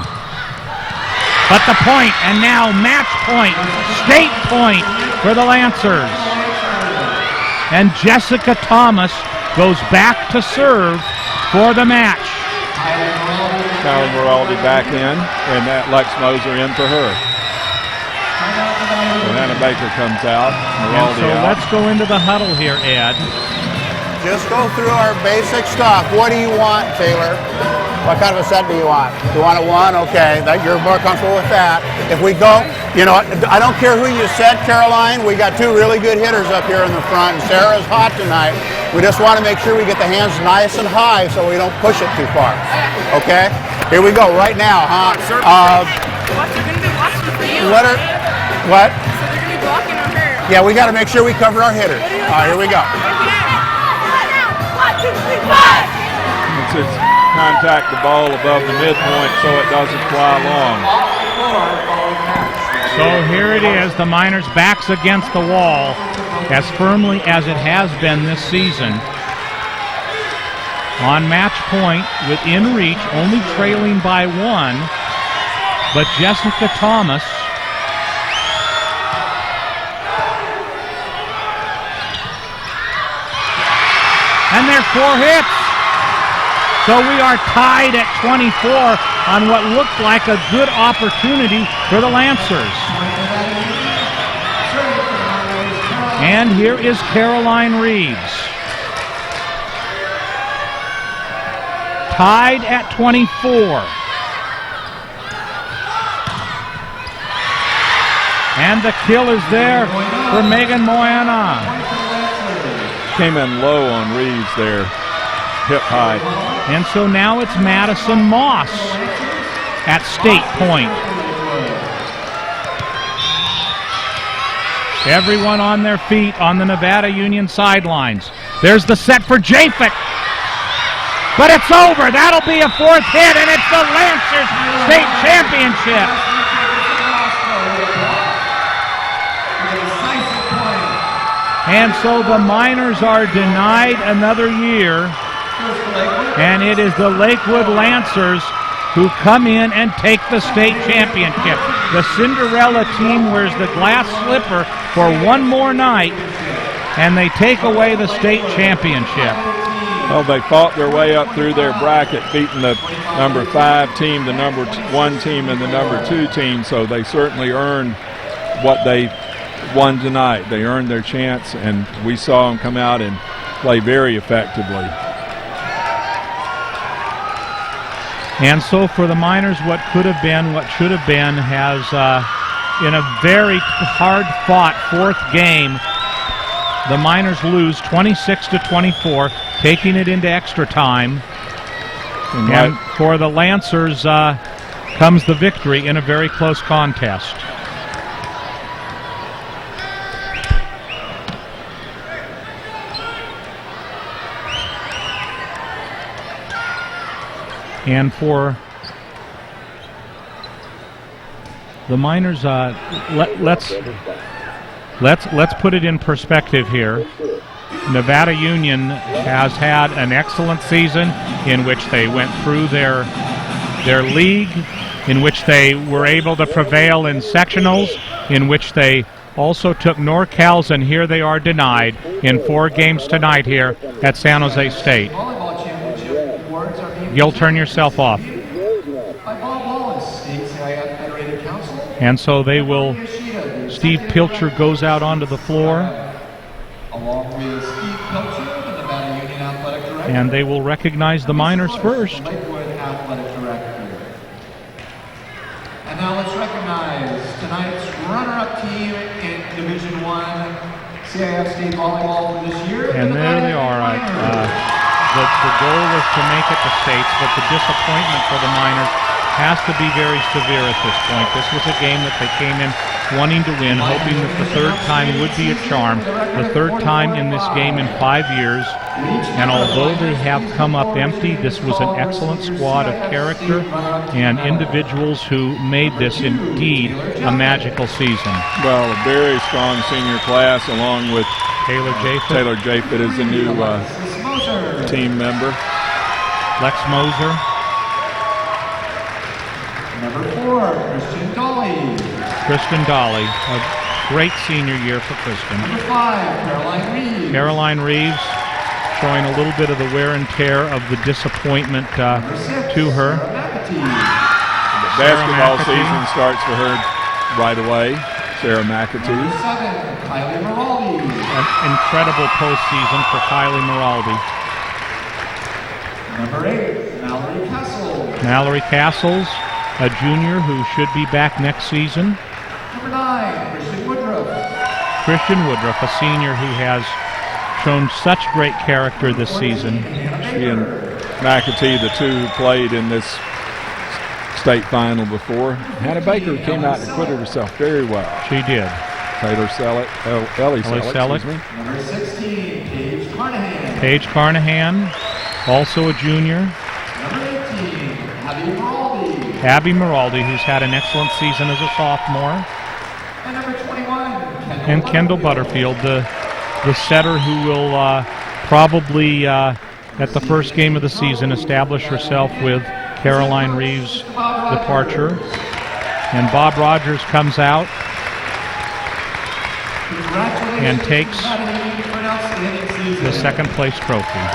But the point, and now match point, state point for the Lancers. And Jessica Thomas goes back to serve for the match.
Kylie Miraldi back in, and that Lex Moser in for her. So Hannah Baker comes out, Miraldi
so
out.
let's go into the huddle here, Ed.
Just go through our basic stuff. What do you want, Taylor? What kind of a set do you want? You want a 1? Okay, you're more comfortable with that. If we go, I don't care who you set, Caroline. We got 2 really good hitters up here in the front, and Sarah's hot tonight. We just want to make sure we get the hands nice and high so we don't push it too far. Okay? Here we go, right now, huh?
They're going to be watching for you.
Let her, what?
So they're going to be blocking on her.
Yeah, we got to make sure we cover our hitters. All right, here we go.
1, 2, 3, 5.
It's contact the ball above the midpoint so it doesn't fly long.
So here it is, the Miners' backs against the wall as firmly as it has been this season. On match point, within reach, only trailing by 1, but Jessica Thomas and there's 4 hits. So we are tied at 24 on what looked like a good opportunity for the Lancers. And here is Caroline Reeves. Tied at 24. And the kill is there for Megan Moyana.
Came in low on Reeves there. hip high.
And so now it's Madison Moss at State Point. Everyone on their feet on the Nevada Union sidelines. There's the set for Japhet. But it's over. That'll be a fourth hit, and it's the Lancers State Championship. And so the Miners are denied another year, and it is the Lakewood Lancers who come in and take the state championship. The Cinderella team wears the glass slipper for one more night, and they take away the state championship.
Well, they fought their way up through their bracket, beating the number 5 team, the number 1 team, and the number 2 team, so they certainly earned what they won tonight. They earned their chance, and we saw them come out and play very effectively.
And so for the Miners, what could have been, what should have been, has, in a very hard-fought fourth game, the Miners lose 26-24, taking it into extra time. And for the Lancers comes the victory in a very close contest. And for the Miners, let's put it in perspective here. Nevada Union has had an excellent season in which they went through their league, in which they were able to prevail in sectionals, in which they also took NorCal's, and here they are denied in 4 games tonight here at San Jose State. You'll turn yourself off. And so they will, Steve Pilcher goes out onto the floor. And they will recognize the Miners first.
And now let's recognize tonight's runner-up team in Division I CIF State Volleyball for this year.
And there they are. The goal was to make it to states, but the disappointment for the Miners has to be very severe at this point. This was a game that they came in wanting to win, hoping that the third time would be a charm. The third time in this game in 5 years. And although they have come up empty, this was an excellent squad of character and individuals who made this indeed a magical season.
Well, a very strong senior class, along with
Taylor Japhet.
Taylor Japhet is a new team member.
Lex Moser.
Number 4, Kristen Dolly.
Kristen Dolly, a great senior year for Kristen.
Number 5, Caroline Reeves.
Caroline Reeves showing a little bit of the wear and tear of the disappointment to her.
The basketball season starts for her right away. Sarah McAtee.
Number 7, Kylie Maraldi.
An incredible postseason for Kylie Maraldi.
Number 8, Mallory Castles.
Mallory Castles, a junior who should be back next season.
Number 9, Christian Woodruff.
Christian Woodruff, a senior who has shown such great character this season.
She and McAtee, the two who played in this state final before. Hannah Baker came out and acquitted herself very well.
She did.
Taylor Selleck, Ellie Selleck. Excuse me.
Number 16, Paige Carnahan.
Paige Carnahan, also a junior.
Number 18, Abby Maraldi.
Abby Maraldi, who's had an excellent season as a sophomore.
And number 21,
And Kendall Butterfield, the setter who will probably, at the first game of the season, establish herself with Caroline Reeves' departure. And Bob Rogers comes out and takes the second place trophy.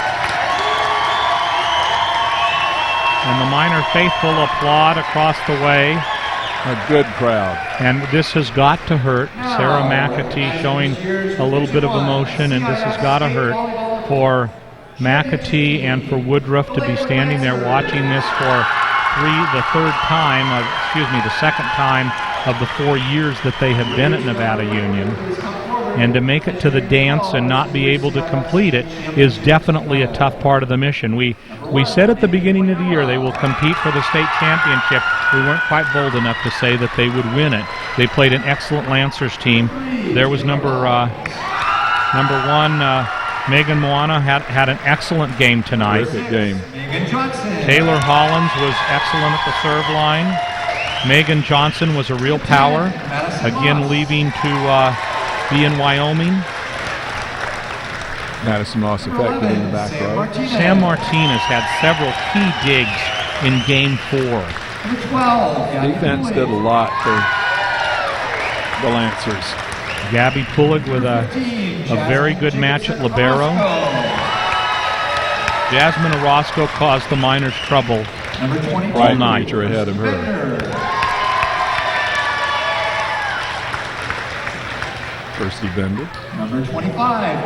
And the Miner faithful applaud across the way.
A good crowd.
And this has got to hurt. Sarah McAtee showing a little bit of emotion, and this has got to hurt for McAtee and for Woodruff to be standing there watching this for the second time of the 4 years that they have been at Nevada Union. and to make it to the dance and not be able to complete it is definitely a tough part of the mission. We said at the beginning of the year they will compete for the state championship. We weren't quite bold enough to say that they would win it. They played an excellent Lancers team. There was number one, Megan Moana had an excellent game tonight.
Terrific game.
Taylor Hollins was excellent at the serve line. Megan Johnson was a real power, again leaving to be in Wyoming.
Madison Moss effective in the back row.
Sam Martinez had several key digs in Game 4.
Defense did a lot for the Lancers.
Gabby Pulig with a very good match at libero. Jasmine Orozco caused the Miners trouble all night.
Feature ahead of her. Kirsty Bender.
Number 25,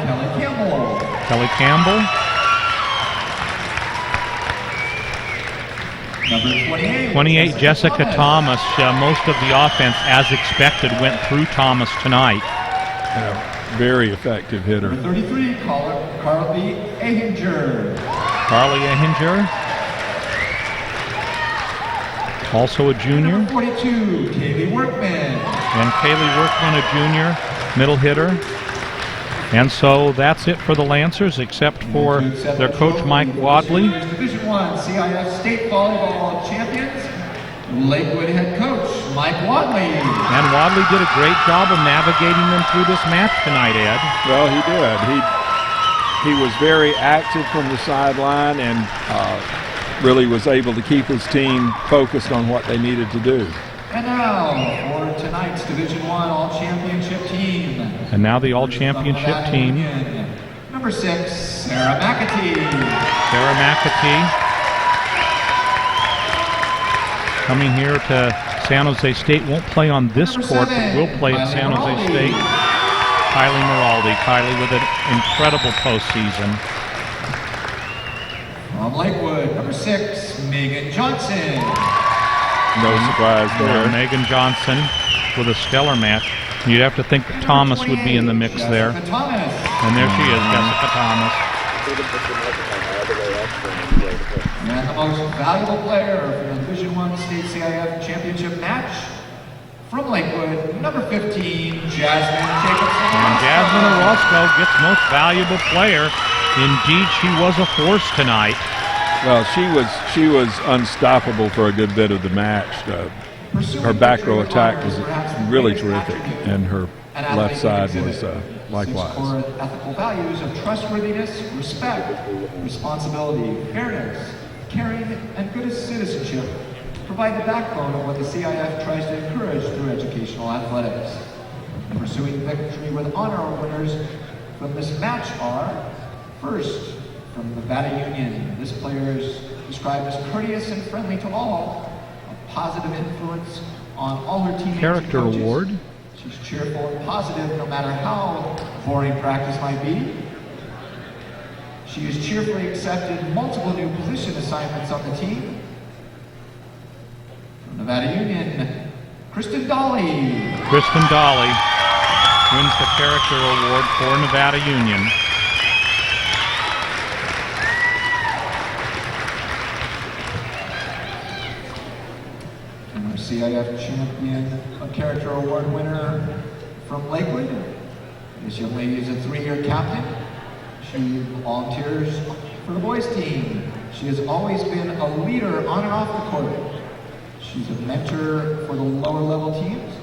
Kelly Campbell.
Kelly Campbell.
Number
28, Jessica Thomas. Most of the offense, as expected, went through Thomas tonight.
Very effective hitter.
Number 33, Carly Ahinger.
Carly Ahinger. Also a junior.
Number 42, Kaylee Workman.
And Kaylee Workman, a junior, middle hitter. And so that's it for the Lancers, except for their coach, Mike Wadley.
Division I CIF State Volleyball Champions, Lakewood head coach, Mike Wadley.
And Wadley did a great job of navigating them through this match tonight, Ed.
Well, he did. He was very active from the sideline and really was able to keep his team focused on what they needed to do.
And now for tonight's Division I All-Championship team.
And now the All-Championship team.
Number 6, Sarah McAtee.
Sarah McAtee coming here to San Jose State. Won't play on this court, but will play at San Jose State. Kylie Maraldi. Kylie with an incredible postseason.
From Lakewood, number 6, Megan Johnson.
No surprise there.
Megan Johnson with a stellar match. You'd have to think that Thomas would be in the mix there. And there she is, Jessica Thomas.
And the most valuable player for the Division I State CIF Championship match from Lakewood, number 15, Jasmine Jacobson.
And Jasmine Orozco gets most valuable player. Indeed, she was a force tonight.
Well, she was unstoppable for a good bit of the match. Her back row attack was really terrific, and her left side was likewise.
Ethical values of trustworthiness, respect, responsibility, fairness, caring, and good citizenship provide the backbone of what the CIF tries to encourage through educational athletics. And pursuing victory with honor winners from this match are, first, from Nevada Union. This player is described as courteous and friendly to all, a positive influence on all her teammates.
Character
and coaches.
award.
She's cheerful and positive no matter how boring practice might be. She has cheerfully accepted multiple new position assignments on the team. From Nevada Union, Kristen Dolly.
Kristen Dolly wins the Character Award for Nevada Union.
CIF champion, a Character Award winner from Lakewood. This young lady is a 3-year captain. She volunteers for the boys team. She has always been a leader on and off the court. She's a mentor for the lower level teams.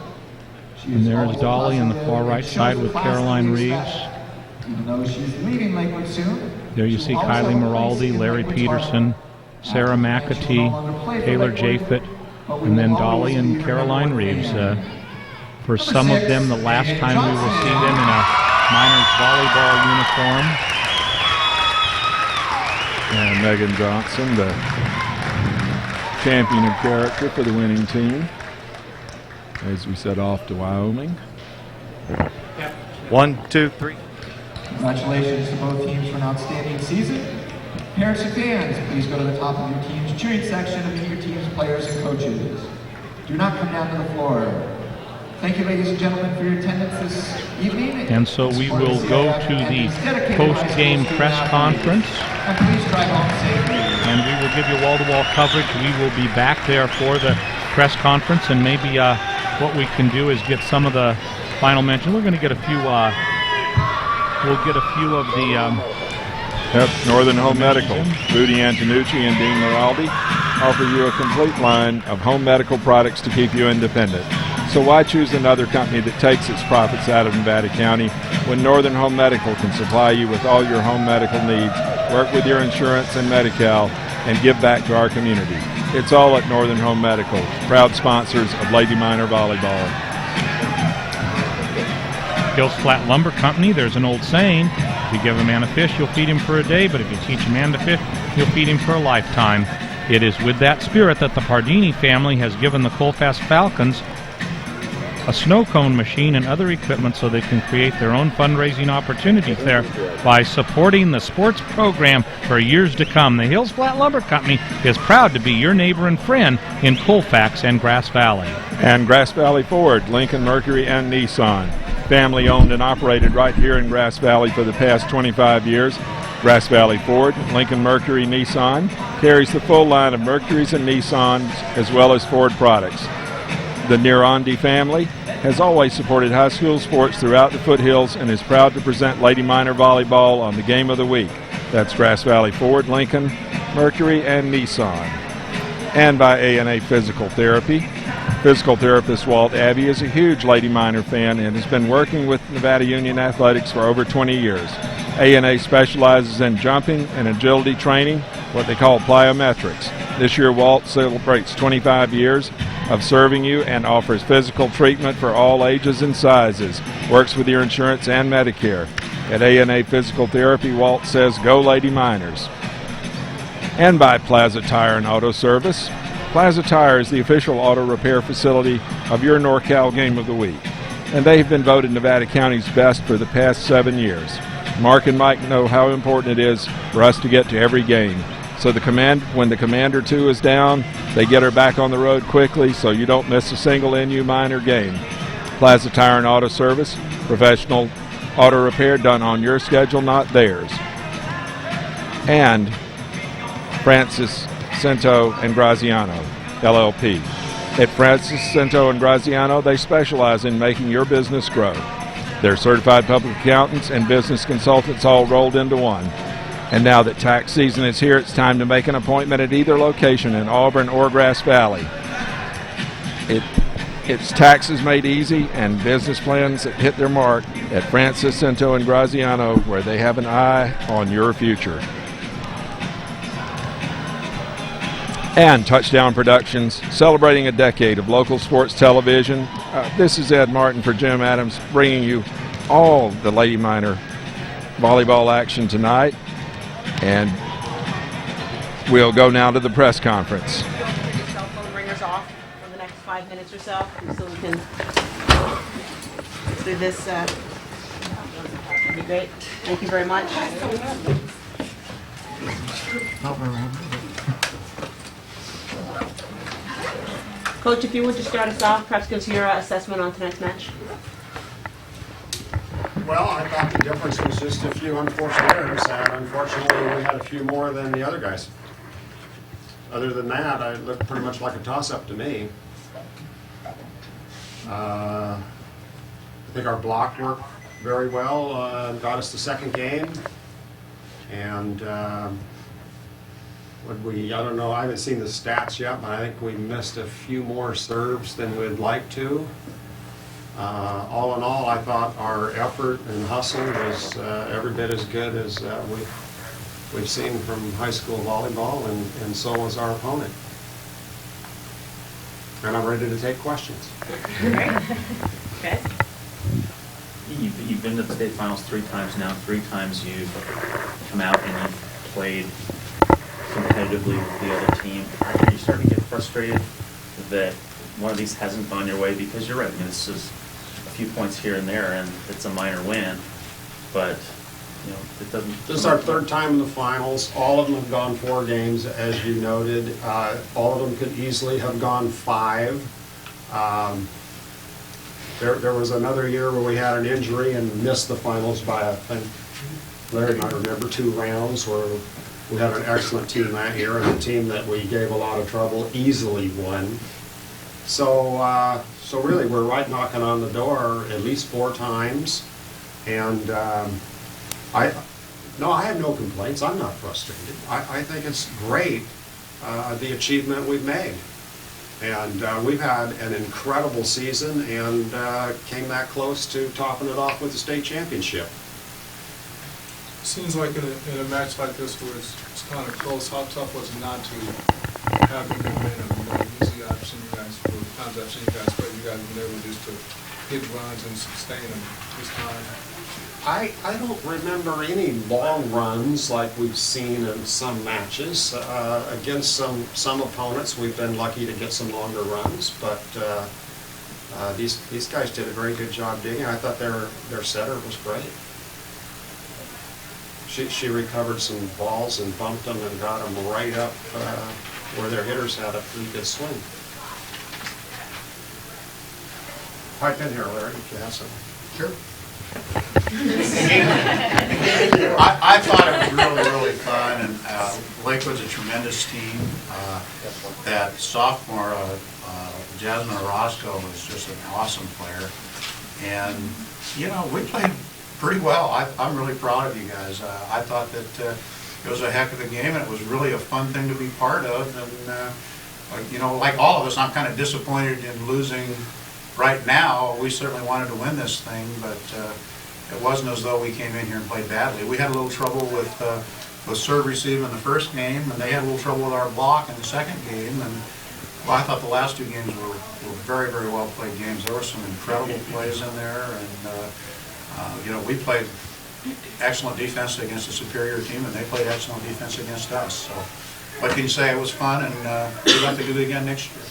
And there's Dolly on the far right side with Caroline Reeves.
Even though she's leaving Lakewood soon.
There you see Kylie Maraldi, Larry Peterson, Sarah McAtee, Taylor Jafet, and then Dolly and Caroline Reeves. For some of them, the last time we will see them in a Miners volleyball uniform.
And Megan Johnson, the champion of character for the winning team, as we set off to Wyoming.
1, 2, 3.
Congratulations to both teams for an outstanding season. Parents and fans, please go to the top of your team's cheering section and meet your team's players and coaches. Do not come down to the floor. Thank you, ladies and gentlemen, for your attendance this evening.
And so we will go to the post-game press conference,
And please drive home safely.
and we will give you wall-to-wall coverage. We will be back there for the press conference, and maybe what we can do is get some of the final mention. We're going to get a few. We'll get a few of the.
Yep, Northern Home Medical, Rudy Antonucci and Dean Moraldi offer you a complete line of home medical products to keep you independent. So why choose another company that takes its profits out of Nevada County when Northern Home Medical can supply you with all your home medical needs, work with your insurance and Medi-Cal, and give back to our community? It's all at Northern Home Medical, proud sponsors of Lady Miner Volleyball.
Hills Flat Lumber Company, there's an old saying, if you give a man a fish, you'll feed him for a day, but if you teach a man to fish, you'll feed him for a lifetime. It is with that spirit that the Pardini family has given the Colfax Falcons a snow cone machine and other equipment so they can create their own fundraising opportunities there by supporting the sports program for years to come. The Hills Flat Lumber Company is proud to be your neighbor and friend in Colfax and Grass Valley.
And Grass Valley Ford, Lincoln, Mercury, and Nissan. Family owned and operated right here in Grass Valley for the past 25 years. Grass Valley Ford, Lincoln, Mercury, Nissan carries the full line of Mercuries and Nissans as well as Ford products. The Nirandi family has always supported high school sports throughout the foothills and is proud to present Lady Miner Volleyball on the Game of the Week. That's Grass Valley Ford, Lincoln, Mercury, and Nissan. And by A&A Physical Therapy. Physical therapist Walt Abbey is a huge Lady Miner fan and has been working with Nevada Union Athletics for over 20 years. A&A specializes in jumping and agility training, what they call plyometrics. This year, Walt celebrates 25 years of serving you and offers physical treatment for all ages and sizes. Works with your insurance and Medicare. At A&A Physical Therapy, Walt says, "Go Lady Miners." And by Plaza Tire and Auto Service. Plaza Tire is the official auto repair facility of your NorCal Game of the Week, and they've been voted Nevada County's best for the past 7 years. Mark and Mike know how important it is for us to get to every game. So when the Commander 2 is down, they get her back on the road quickly so you don't miss a single NU Miner game. Plaza Tire and Auto Service, professional auto repair done on your schedule, not theirs. And Francis Cento and Graziano, LLP. At Francis Cento and Graziano, they specialize in making your business grow. They're certified public accountants and business consultants all rolled into one. And now that tax season is here, it's time to make an appointment at either location in Auburn or Grass Valley. It's taxes made easy and business plans that hit their mark at Francis Cento and Graziano, where they have an eye on your future. And Touchdown Productions, celebrating a decade of local sports television. This is Ed Martin for Jim Adams, bringing you all the Lady Miner volleyball action tonight. And we'll go now to the press conference.
Your cell phone ringers off for the next 5 minutes or so we can do this. That'd be great. Thank you very much. Coach, if you would just start us off, perhaps give us your assessment on tonight's match.
Well, I thought the difference was just a few unfortunate errors, and unfortunately we had a few more than the other guys. Other than that, it looked pretty much like a toss-up to me. I think our block worked very well, got us the second game, and I don't know, I haven't seen the stats yet, but I think we missed a few more serves than we'd like to. All in all, I thought our effort and hustle was every bit as good as we've seen from high school volleyball, and so was our opponent. And I'm ready to take questions.
Okay.
You've been to the state finals 3 times now. 3 times you've come out and you've played competitively with the other team. Are you starting to get frustrated that one of these hasn't gone your way? Because you're right, I mean, this is a few points here and there, and it's a minor win, but you know, it doesn't.
This is our 3rd time in the finals. All of them have gone 4 games, as you noted. All of them could easily have gone 5. There was another year where we had an injury and missed the finals by, I think, Larry and I remember 2 rounds, where we had an excellent team that year, and the team that we gave a lot of trouble easily won. So, so really, we're right knocking on the door at least 4 times, and I have no complaints. I'm not frustrated. I think it's great, the achievement we've made. And we've had an incredible season and came that close to topping it off with the state championship.
Seems like in a match like this where it's kind of close, how tough was it not to have the momentum? You know, usually I've seen you guys, for the times I've seen you guys play, you guys have been able just to hit runs and sustain them this time.
I don't remember any long runs like we've seen in some matches. Against some opponents, we've been lucky to get some longer runs, but these guys did a very good job digging. I thought their setter was great. She recovered some balls and bumped them and got them right up where their hitters had a pretty good swing. Pipe in here, Larry, if you have some.
Sure. I thought it was really fun, and Lakewood's a tremendous team. That sophomore, Jasmine Orozco, was just an awesome player. And, you know, we played pretty well. I'm really proud of you guys. I thought that it was a heck of a game, and it was really a fun thing to be part of. And, you know, like all of us, I'm kind of disappointed in losing right now. We certainly wanted to win this thing, but it wasn't as though we came in here and played badly. We had a little trouble with serve receive in the first game, and they had a little trouble with our block in the second game. And well, I thought the last 2 games were very, very well played games. There were some incredible plays in there, and you know, we played excellent defense against a superior team, and they played excellent defense against us. So, what can you say? It was fun, and we'd like to do it again next year.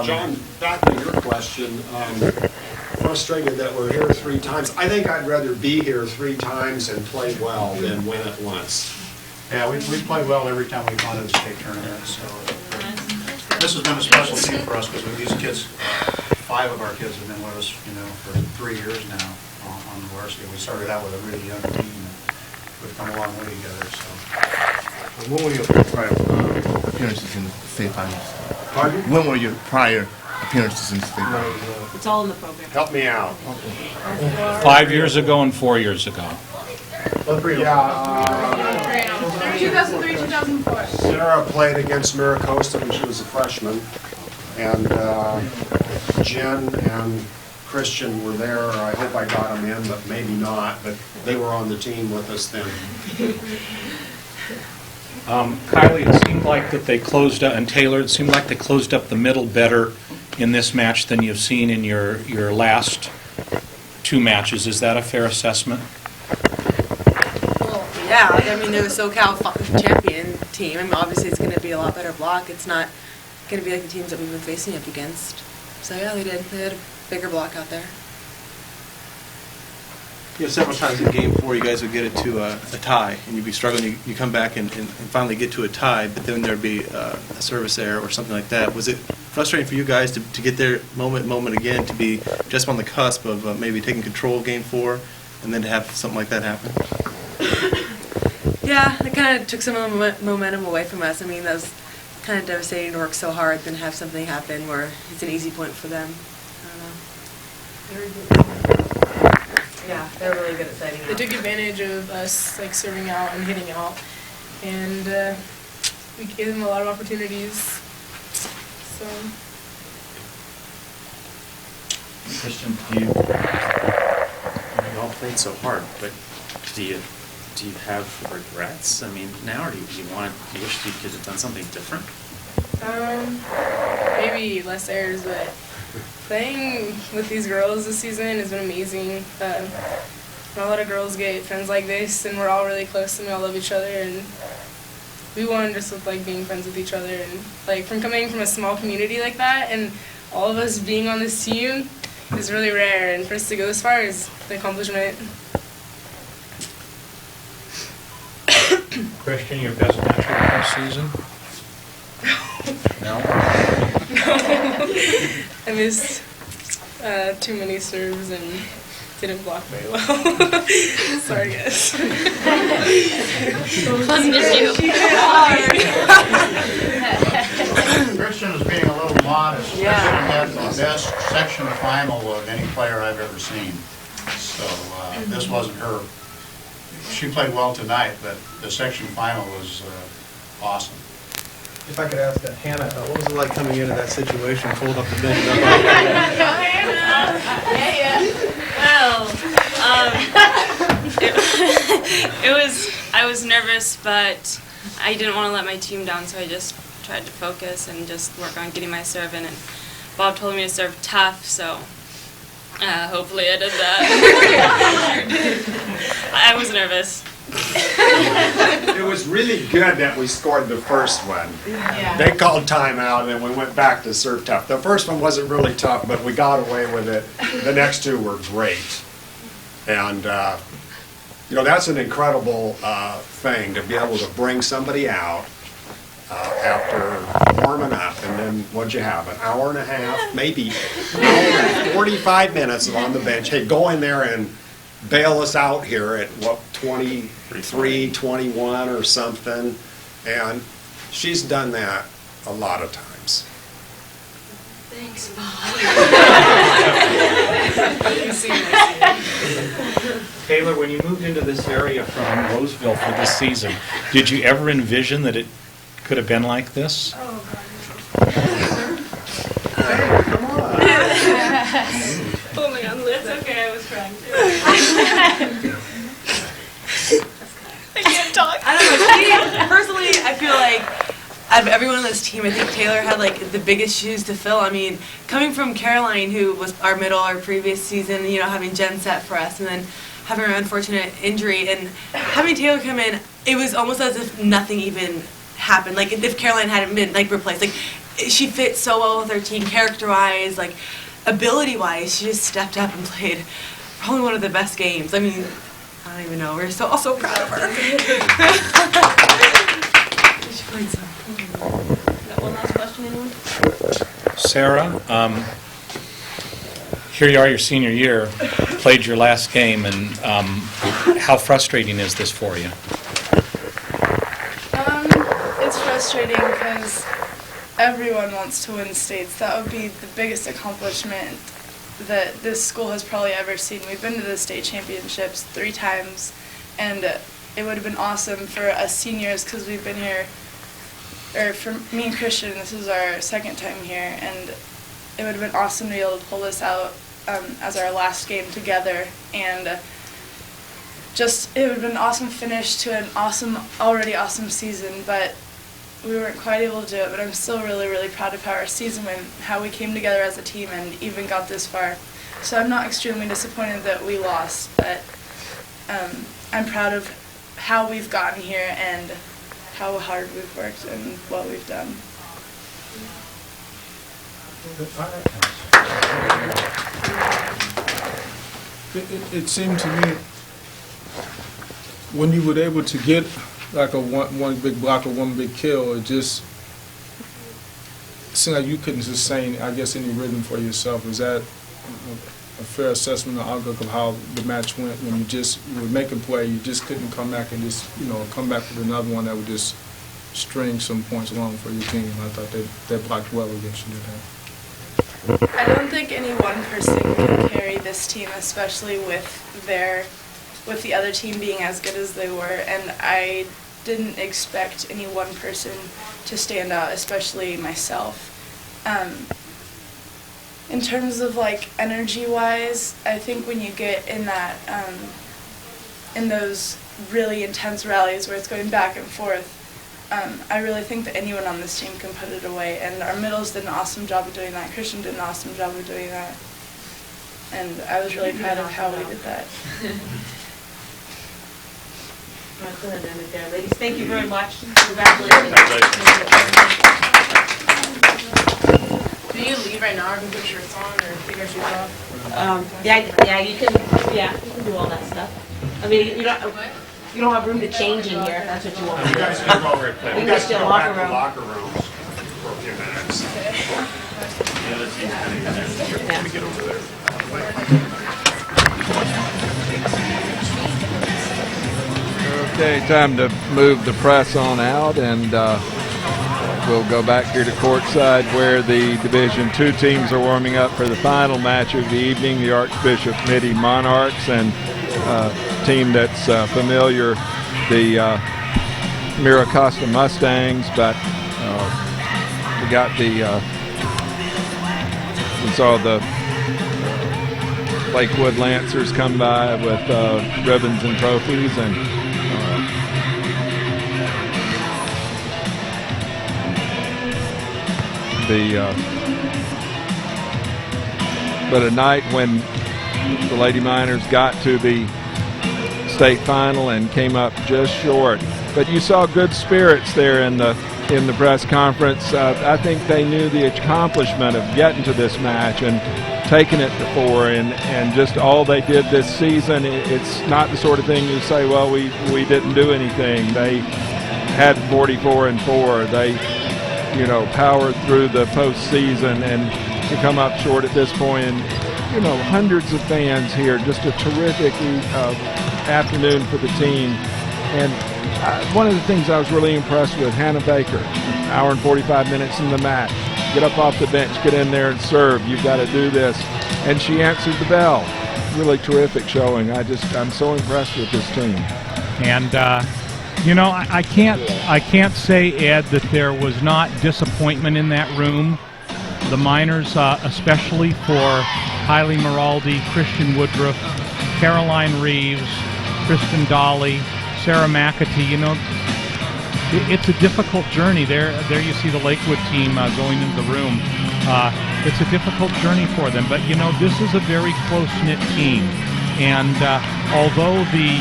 John, back to your question, frustrated that we're here 3 times. I think I'd rather be here 3 times and play well than win it once.
Yeah, we played well every time we've gone to the state tournament. So this has been a special team for us because these kids, 5 of our kids have been with us, you know, for 3 years now on the varsity. We started out with a really young team, and we've come a long way together. So.
When were your prior appearances in the state finals?
Pardon?
When were your prior appearances in the state finals?
It's all in the program.
Help me out.
5 years ago and 4 years ago.
Yeah.
2003, 2004.
Sarah played against Maricosta when she was a freshman, and Jen and Christian were there. I hope I got them in, but maybe not, but they were on the team with us then.
Kylie, it seemed like that they closed up, and Taylor, it seemed like they closed up the middle better in this match than you've seen in your last 2 matches. Is that a fair assessment?
Well, yeah. I mean, they're the SoCal champion team. I mean, obviously it's going to be a lot better block. It's not going to be like the teams that we've been facing up against. So yeah, they did. They had a bigger block out there.
You know, several times in Game 4, you guys would get it to a tie, and you'd be struggling. You come back and finally get to a tie, but then there'd be a service error or something like that. Was it frustrating for you guys to get there moment again, to be just on the cusp of maybe taking control of Game 4, and then to have something like that happen?
Yeah, it kind of took some of the momentum away from us. I mean, that was kind of devastating to work so hard, then have something happen where it's an easy point for them. I don't know. Yeah, they're really good at setting
They
out.
took advantage of us like serving out and hitting out, and we gave them a lot of opportunities. So
Christian, you all played so hard, but do you have regrets? I mean, now, or do you wish you could have done something different?
maybe less errors, but playing with these girls this season has been amazing. Not a lot of girls get friends like this, and we're all really close and we all love each other, and we won just with like being friends with each other, and like from coming from a small community like that and all of us being on this team is really rare, and for us to go this far is an accomplishment.
Christian, your best match of this season?
No. I missed too many serves and didn't block very well. Sorry, guys.
Wasn't just you.
Christian was being a little modest.
Yeah.
Christian had the best section final of any player I've ever seen. So this wasn't her. She played well tonight, but the section final was awesome.
If I could ask that, Hannah, what was it like coming into that situation, pulled up the bench?
Well, I was nervous, but I didn't want to let my team down, so I just tried to focus and just work on getting my serve in. And Bob told me to serve tough, so hopefully I did that. I was nervous.
It was really good that we scored the first one.
Yeah.
They called timeout and we went back to serve tough. The first one wasn't really tough, but we got away with it. The next two were great. And, you know, that's an incredible thing to be able to bring somebody out after warming up, and then what'd you have, an hour and a half, maybe an hour and 45 minutes on the bench. Hey, go in there and bail us out here at, what, 23, 21 or something. And she's done that a lot of times.
Thanks, Bob.
Taylor, when you moved into this area from Roseville for this season, did you ever envision that it could have been like this?
Oh my God, Liz. It's okay, I was crying too.
I can't talk. I don't know. Personally, I feel like out of everyone on this team, I think Taylor had like the biggest shoes to fill. I mean, coming from Caroline, who was our middle our previous season, you know, having Jen set for us, and then having her unfortunate injury, and having Taylor come in, it was almost as if nothing even happened. Like if Caroline hadn't been like replaced, like she fit so well with her team, character-wise, like ability-wise. She just stepped up and played probably one of the best games. I mean, I don't even know. We're so also proud of her. She played so.
Got one last question, anyone?
Sarah, here you are, your senior year, played your last game, and how frustrating is this for you?
It's frustrating because everyone wants to win states. That would be the biggest accomplishment that this school has probably ever seen. We've been to the state championships 3 times, and it would have been awesome for us seniors because we've been here, or for me and Christian, this is our second time here, and it would have been awesome to be able to pull this out as our last game together, and just it would have been an awesome finish to an already awesome season, but we weren't quite able to do it. But I'm still really, really proud of how our season went, how we came together as a team and even got this far. So I'm not extremely disappointed that we lost, but I'm proud of how we've gotten here and how hard we've worked and what we've done.
It seemed to me when you were able to get like a one big block or one big kill, it just seemed like you couldn't sustain, I guess, any rhythm for yourself. Is that a fair assessment or outlook of how the match went when you were making play, you just couldn't come back and just, come back with another one that would just string some points along for your team? I thought they blocked well against you today.
I don't think any one person can carry this team, especially with the other team being as good as they were, and I didn't expect any one person to stand out, especially myself. In terms of like energy-wise, I think when you get in that in those really intense rallies where it's going back and forth, I really think that anyone on this team can put it away, and our middles did an awesome job of doing that. Christian did an awesome job of doing that, and I was really proud of how we did that.
All right, go ahead and end it there. Ladies, thank you very much. Congratulations.
Do you leave right now, or can you put shirts on, or take your shoes off?
You can do all that stuff. I mean, you don't have room to change in here, if that's what you want.
You guys can go over and play.
We
You
can
guys
still
can go back to
locker
the
room.
locker rooms for a few minutes.
Yeah.
Get over there.
Okay, time to move the press on out, and we'll go back here to courtside where the Division II teams are warming up for the final match of the evening, the Archbishop Mitty Monarchs, and team that's familiar, the Mira Costa Mustangs, but we got we saw the Lakewood Lancers come by with ribbons and trophies, and but a night when the Lady Miners got to the state final and came up just short. But you saw good spirits there in the press conference. I think they knew the accomplishment of getting to this match and taking it to 4, and just all they did this season. It's not the sort of thing you say, well, we didn't do anything. They had 44-4. They powered through the postseason, and to come up short at this point, and hundreds of fans here. Just a terrific afternoon for the team. And one of the things I was really impressed with, Hannah Baker, hour and 45 minutes in the match. Get up off the bench, get in there and serve. You've got to do this. And she answered the bell. Really terrific showing. I'm so impressed with this team.
And I can't say, Ed, that there was not disappointment in that room. The Miners, especially for Kylie Maraldi, Christian Woodruff, Caroline Reeves, Kristen Dolly, Sarah McAtee, it's a difficult journey. There you see the Lakewood team going into the room. It's a difficult journey for them, but this is a very close-knit team. And although the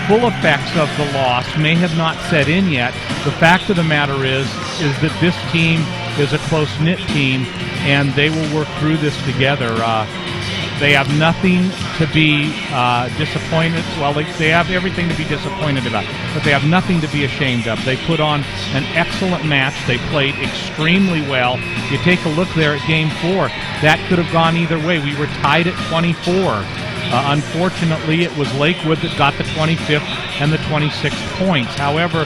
full effects of the loss may have not set in yet, the fact of the matter is that this team is a close-knit team, and they will work through this together. They have nothing to be disappointed. Well, they have everything to be disappointed about, but they have nothing to be ashamed of. They put on an excellent match. They played extremely well. You take a look there at Game 4. That could have gone either way. We were tied at 24. Unfortunately, it was Lakewood that got the 25th and the 26th points. However,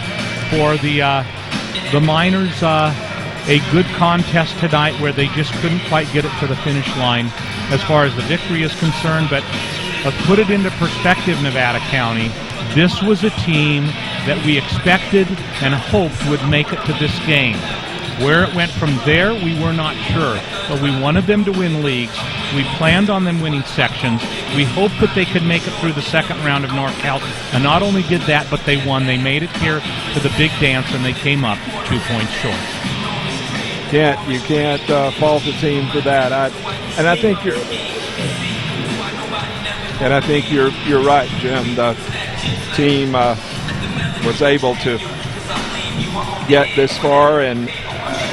for the Miners, a good contest tonight where they just couldn't quite get it to the finish line as far as the victory is concerned. But put it into perspective, Nevada County, this was a team that we expected and hoped would make it to this game. Where it went from there, we were not sure. But we wanted them to win leagues. We planned on them winning sections. We hoped that they could make it through the second round of North Cal. And not only did that, but they won. They made it here to the big dance, and they came up 2 points short.
You can't fault the team for that. I think you're right, Jim. The team was able to get this far, and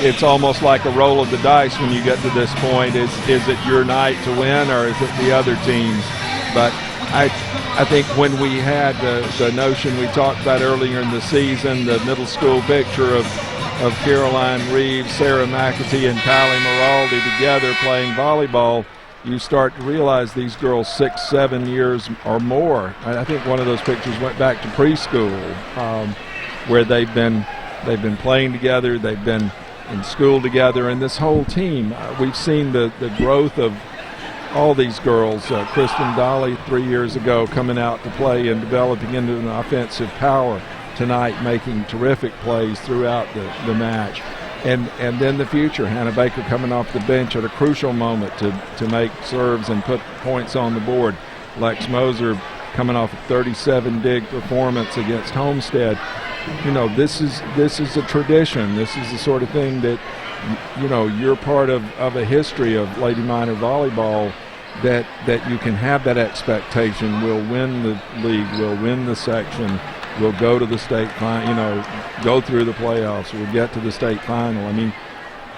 it's almost like a roll of the dice when you get to this point. Is it your night to win, or is it the other teams? But I think when we had the notion we talked about earlier in the season, the middle school picture of Caroline Reeves, Sarah McAtee, and Kylie Maraldi together playing volleyball, you start to realize these girls 6, 7 years or more. I think one of those pictures went back to preschool, where they've been playing together, they've been in school together, and this whole team, we've seen the growth of all these girls. Kristen Dolly 3 years ago coming out to play and developing into an offensive power. Tonight making terrific plays throughout the match. And then the future, Hannah Baker coming off the bench at a crucial moment to make serves and put points on the board. Lex Moser coming off a 37 dig performance against Homestead. This is a tradition. This is the sort of thing that you're part of a history of Lady Miner volleyball, that you can have that expectation. We'll win the league, we'll win the section, we'll go to the state final, go through the playoffs, we'll get to the state final. I mean,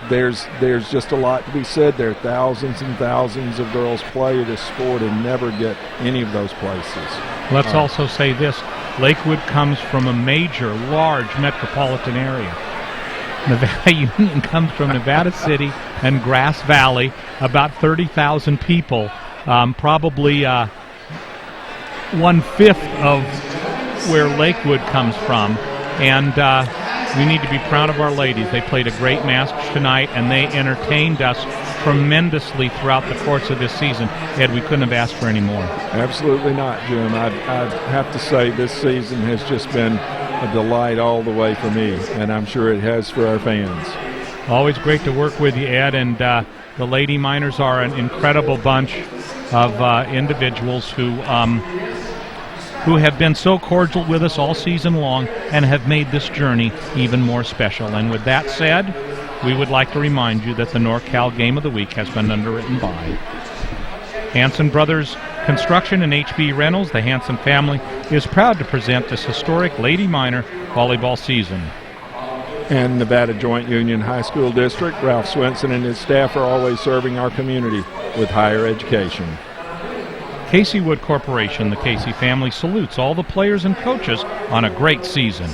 there's just a lot to be said there. Thousands and thousands of girls play this sport and never get any of those places.
Let's also say this. Lakewood comes from a major, large metropolitan area. Nevada Union comes from Nevada City and Grass Valley, about 30,000 people. probably 1/5 of where Lakewood comes from, and we need to be proud of our ladies. They played a great match tonight, and they entertained us tremendously throughout the course of this season. Ed, we couldn't have asked for any more.
Absolutely not, Jim. I'd have to say this season has just been a delight all the way for me, and I'm sure it has for our fans.
Always great to work with you, Ed, and the Lady Miners are an incredible bunch of individuals who have been so cordial with us all season long and have made this journey even more special. And with that said, we would like to remind you that the NorCal Game of the Week has been underwritten by Hanson Brothers Construction and HB Reynolds. The Hanson family is proud to present this historic Lady Miner volleyball season.
And Nevada Joint Union High School District, Ralph Swenson and his staff are always serving our community with higher education.
Casey Wood Corporation, the Casey family salutes all the players and coaches on a great season.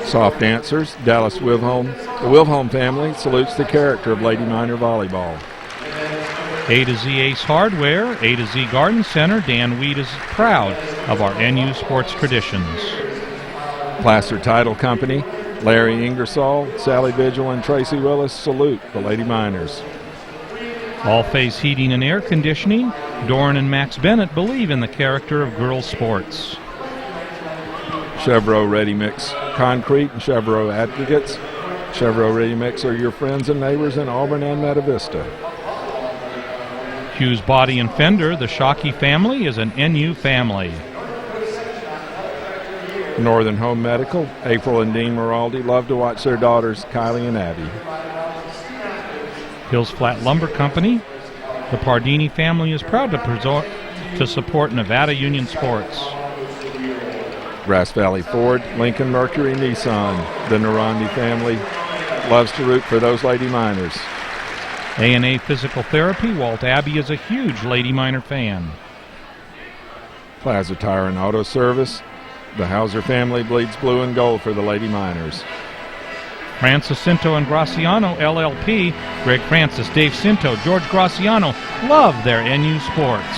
Soft Answers, Dallas Wilhelm. The Wilhelm family salutes the character of Lady Miner volleyball.
A to Z Ace Hardware, A to Z Garden Center, Dan Weed is proud of our NU sports traditions.
Placer Title Company, Larry Ingersoll, Sally Vigil, and Tracy Willis salute the Lady Miners.
All Phase Heating and Air Conditioning, Doran and Max Bennett believe in the character of girls' sports.
Chevrolet Ready Mix Concrete and Chevrolet Advocates. Chevrolet Ready Mix are your friends and neighbors in Auburn and Meta Vista.
Hughes Body and Fender, the Shockey family is an NU family.
Northern Home Medical, April and Dean Moraldi love to watch their daughters, Kylie and Abby.
Hills Flat Lumber Company, the Pardini family is proud to support Nevada Union Sports.
Grass Valley Ford, Lincoln Mercury Nissan, the Narandi family loves to root for those Lady Miners.
A&A Physical Therapy, Walt Abbey is a huge Lady Miner fan.
Plaza Tire and Auto Service, the Hauser family bleeds blue and gold for the Lady Miners.
Francis Cinto and Graciano, LLP, Greg Francis, Dave Cinto, George Graciano love their NU sports.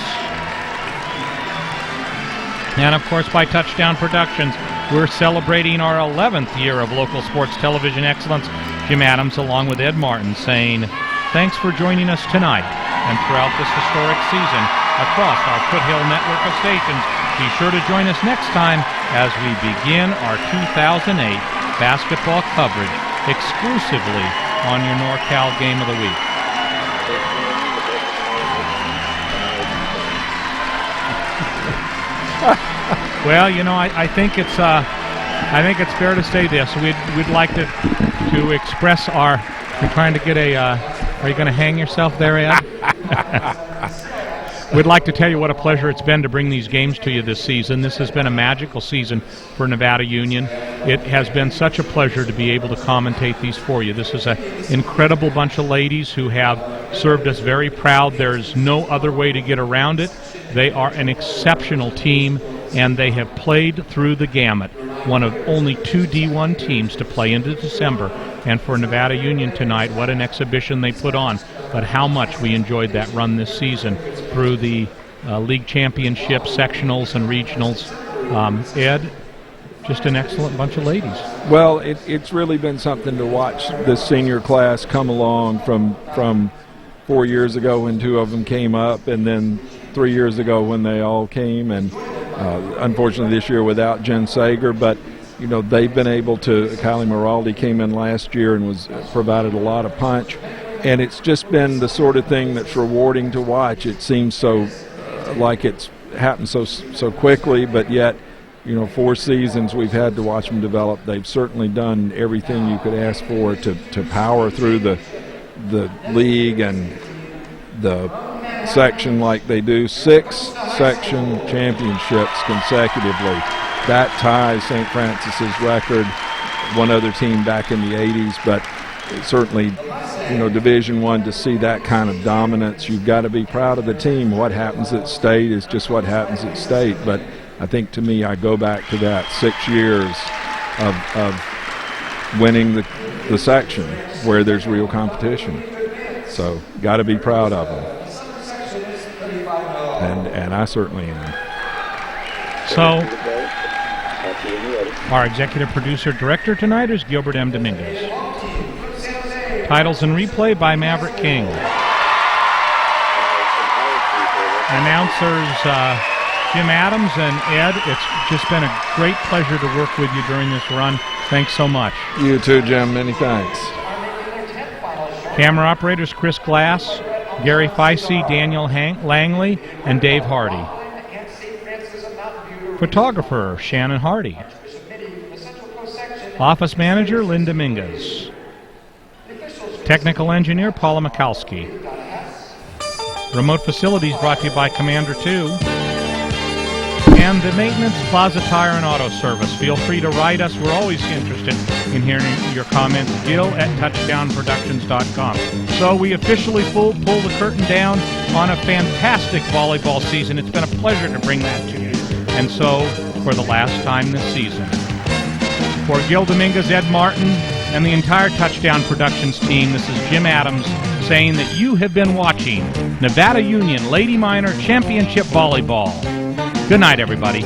And of course by Touchdown Productions, we're celebrating our 11th year of local sports television excellence. Jim Adams along with Ed Martin saying, thanks for joining us tonight and throughout this historic season across our Foothill network of stations. Be sure to join us next time as we begin our 2008 basketball coverage exclusively on your NorCal Game of the Week. Well, you know, I think it's fair to say this. We'd like to express our. You're trying to get a. Are you going to hang yourself there, Ed? We'd like to tell you what a pleasure it's been to bring these games to you this season. This has been a magical season for Nevada Union. It has been such a pleasure to be able to commentate these for you. This is an incredible bunch of ladies who have served us very proud. There's no other way to get around it. They are an exceptional team, and they have played through the gamut. One of only 2 D1 teams to play into December. And for Nevada Union tonight, what an exhibition they put on. But how much we enjoyed that run this season through the league championships, sectionals, and regionals. Ed, just an excellent bunch of ladies.
Well, it's really been something to watch this senior class come along from 4 years ago when 2 of them came up, and then 3 years ago when they all came, and unfortunately this year without Jen Sager, but you know, they've been able to. Kylie Moraldi came in last year and was provided a lot of punch, and it's just been the sort of thing that's rewarding to watch. It seems so like it's happened so quickly, but yet, you know, 4 seasons we've had to watch them develop. They've certainly done everything you could ask for to power through the league and the section like they do. 6 section championships consecutively. That ties St. Francis's record. One other team back in the 80s, but certainly, you know, Division I, to see that kind of dominance, you've got to be proud of the team. What happens at state is just what happens at state, but I think to me I go back to that 6 years of winning the section where there's real competition. So got to be proud of them. fan. I certainly am.
So, our executive producer director tonight is Gilbert M. Dominguez. Titles and replay by Maverick King. Announcers Jim Adams and Ed, it's just been a great pleasure to work with you during this run. Thanks so much.
You too, Jim. Many thanks.
Camera operators Chris Glass, Gary Feisey, Daniel Langley, and Dave Hardy. Photographer Shannon Hardy. Office manager Lynn Dominguez. Technical engineer Paula Mikalski. Remote facilities brought to you by Commander 2. And the Maintenance Plaza Tire and Auto Service. Feel free to write us. We're always interested in hearing your comments. Gil@touchdownproductions.com. So we officially pull the curtain down on a fantastic volleyball season. It's been a pleasure to bring that to you. And so, for the last time this season, for Gil Dominguez, Ed Martin, and the entire Touchdown Productions team, this is Jim Adams saying that you have been watching Nevada Union Lady Minor Championship Volleyball. Good night, everybody.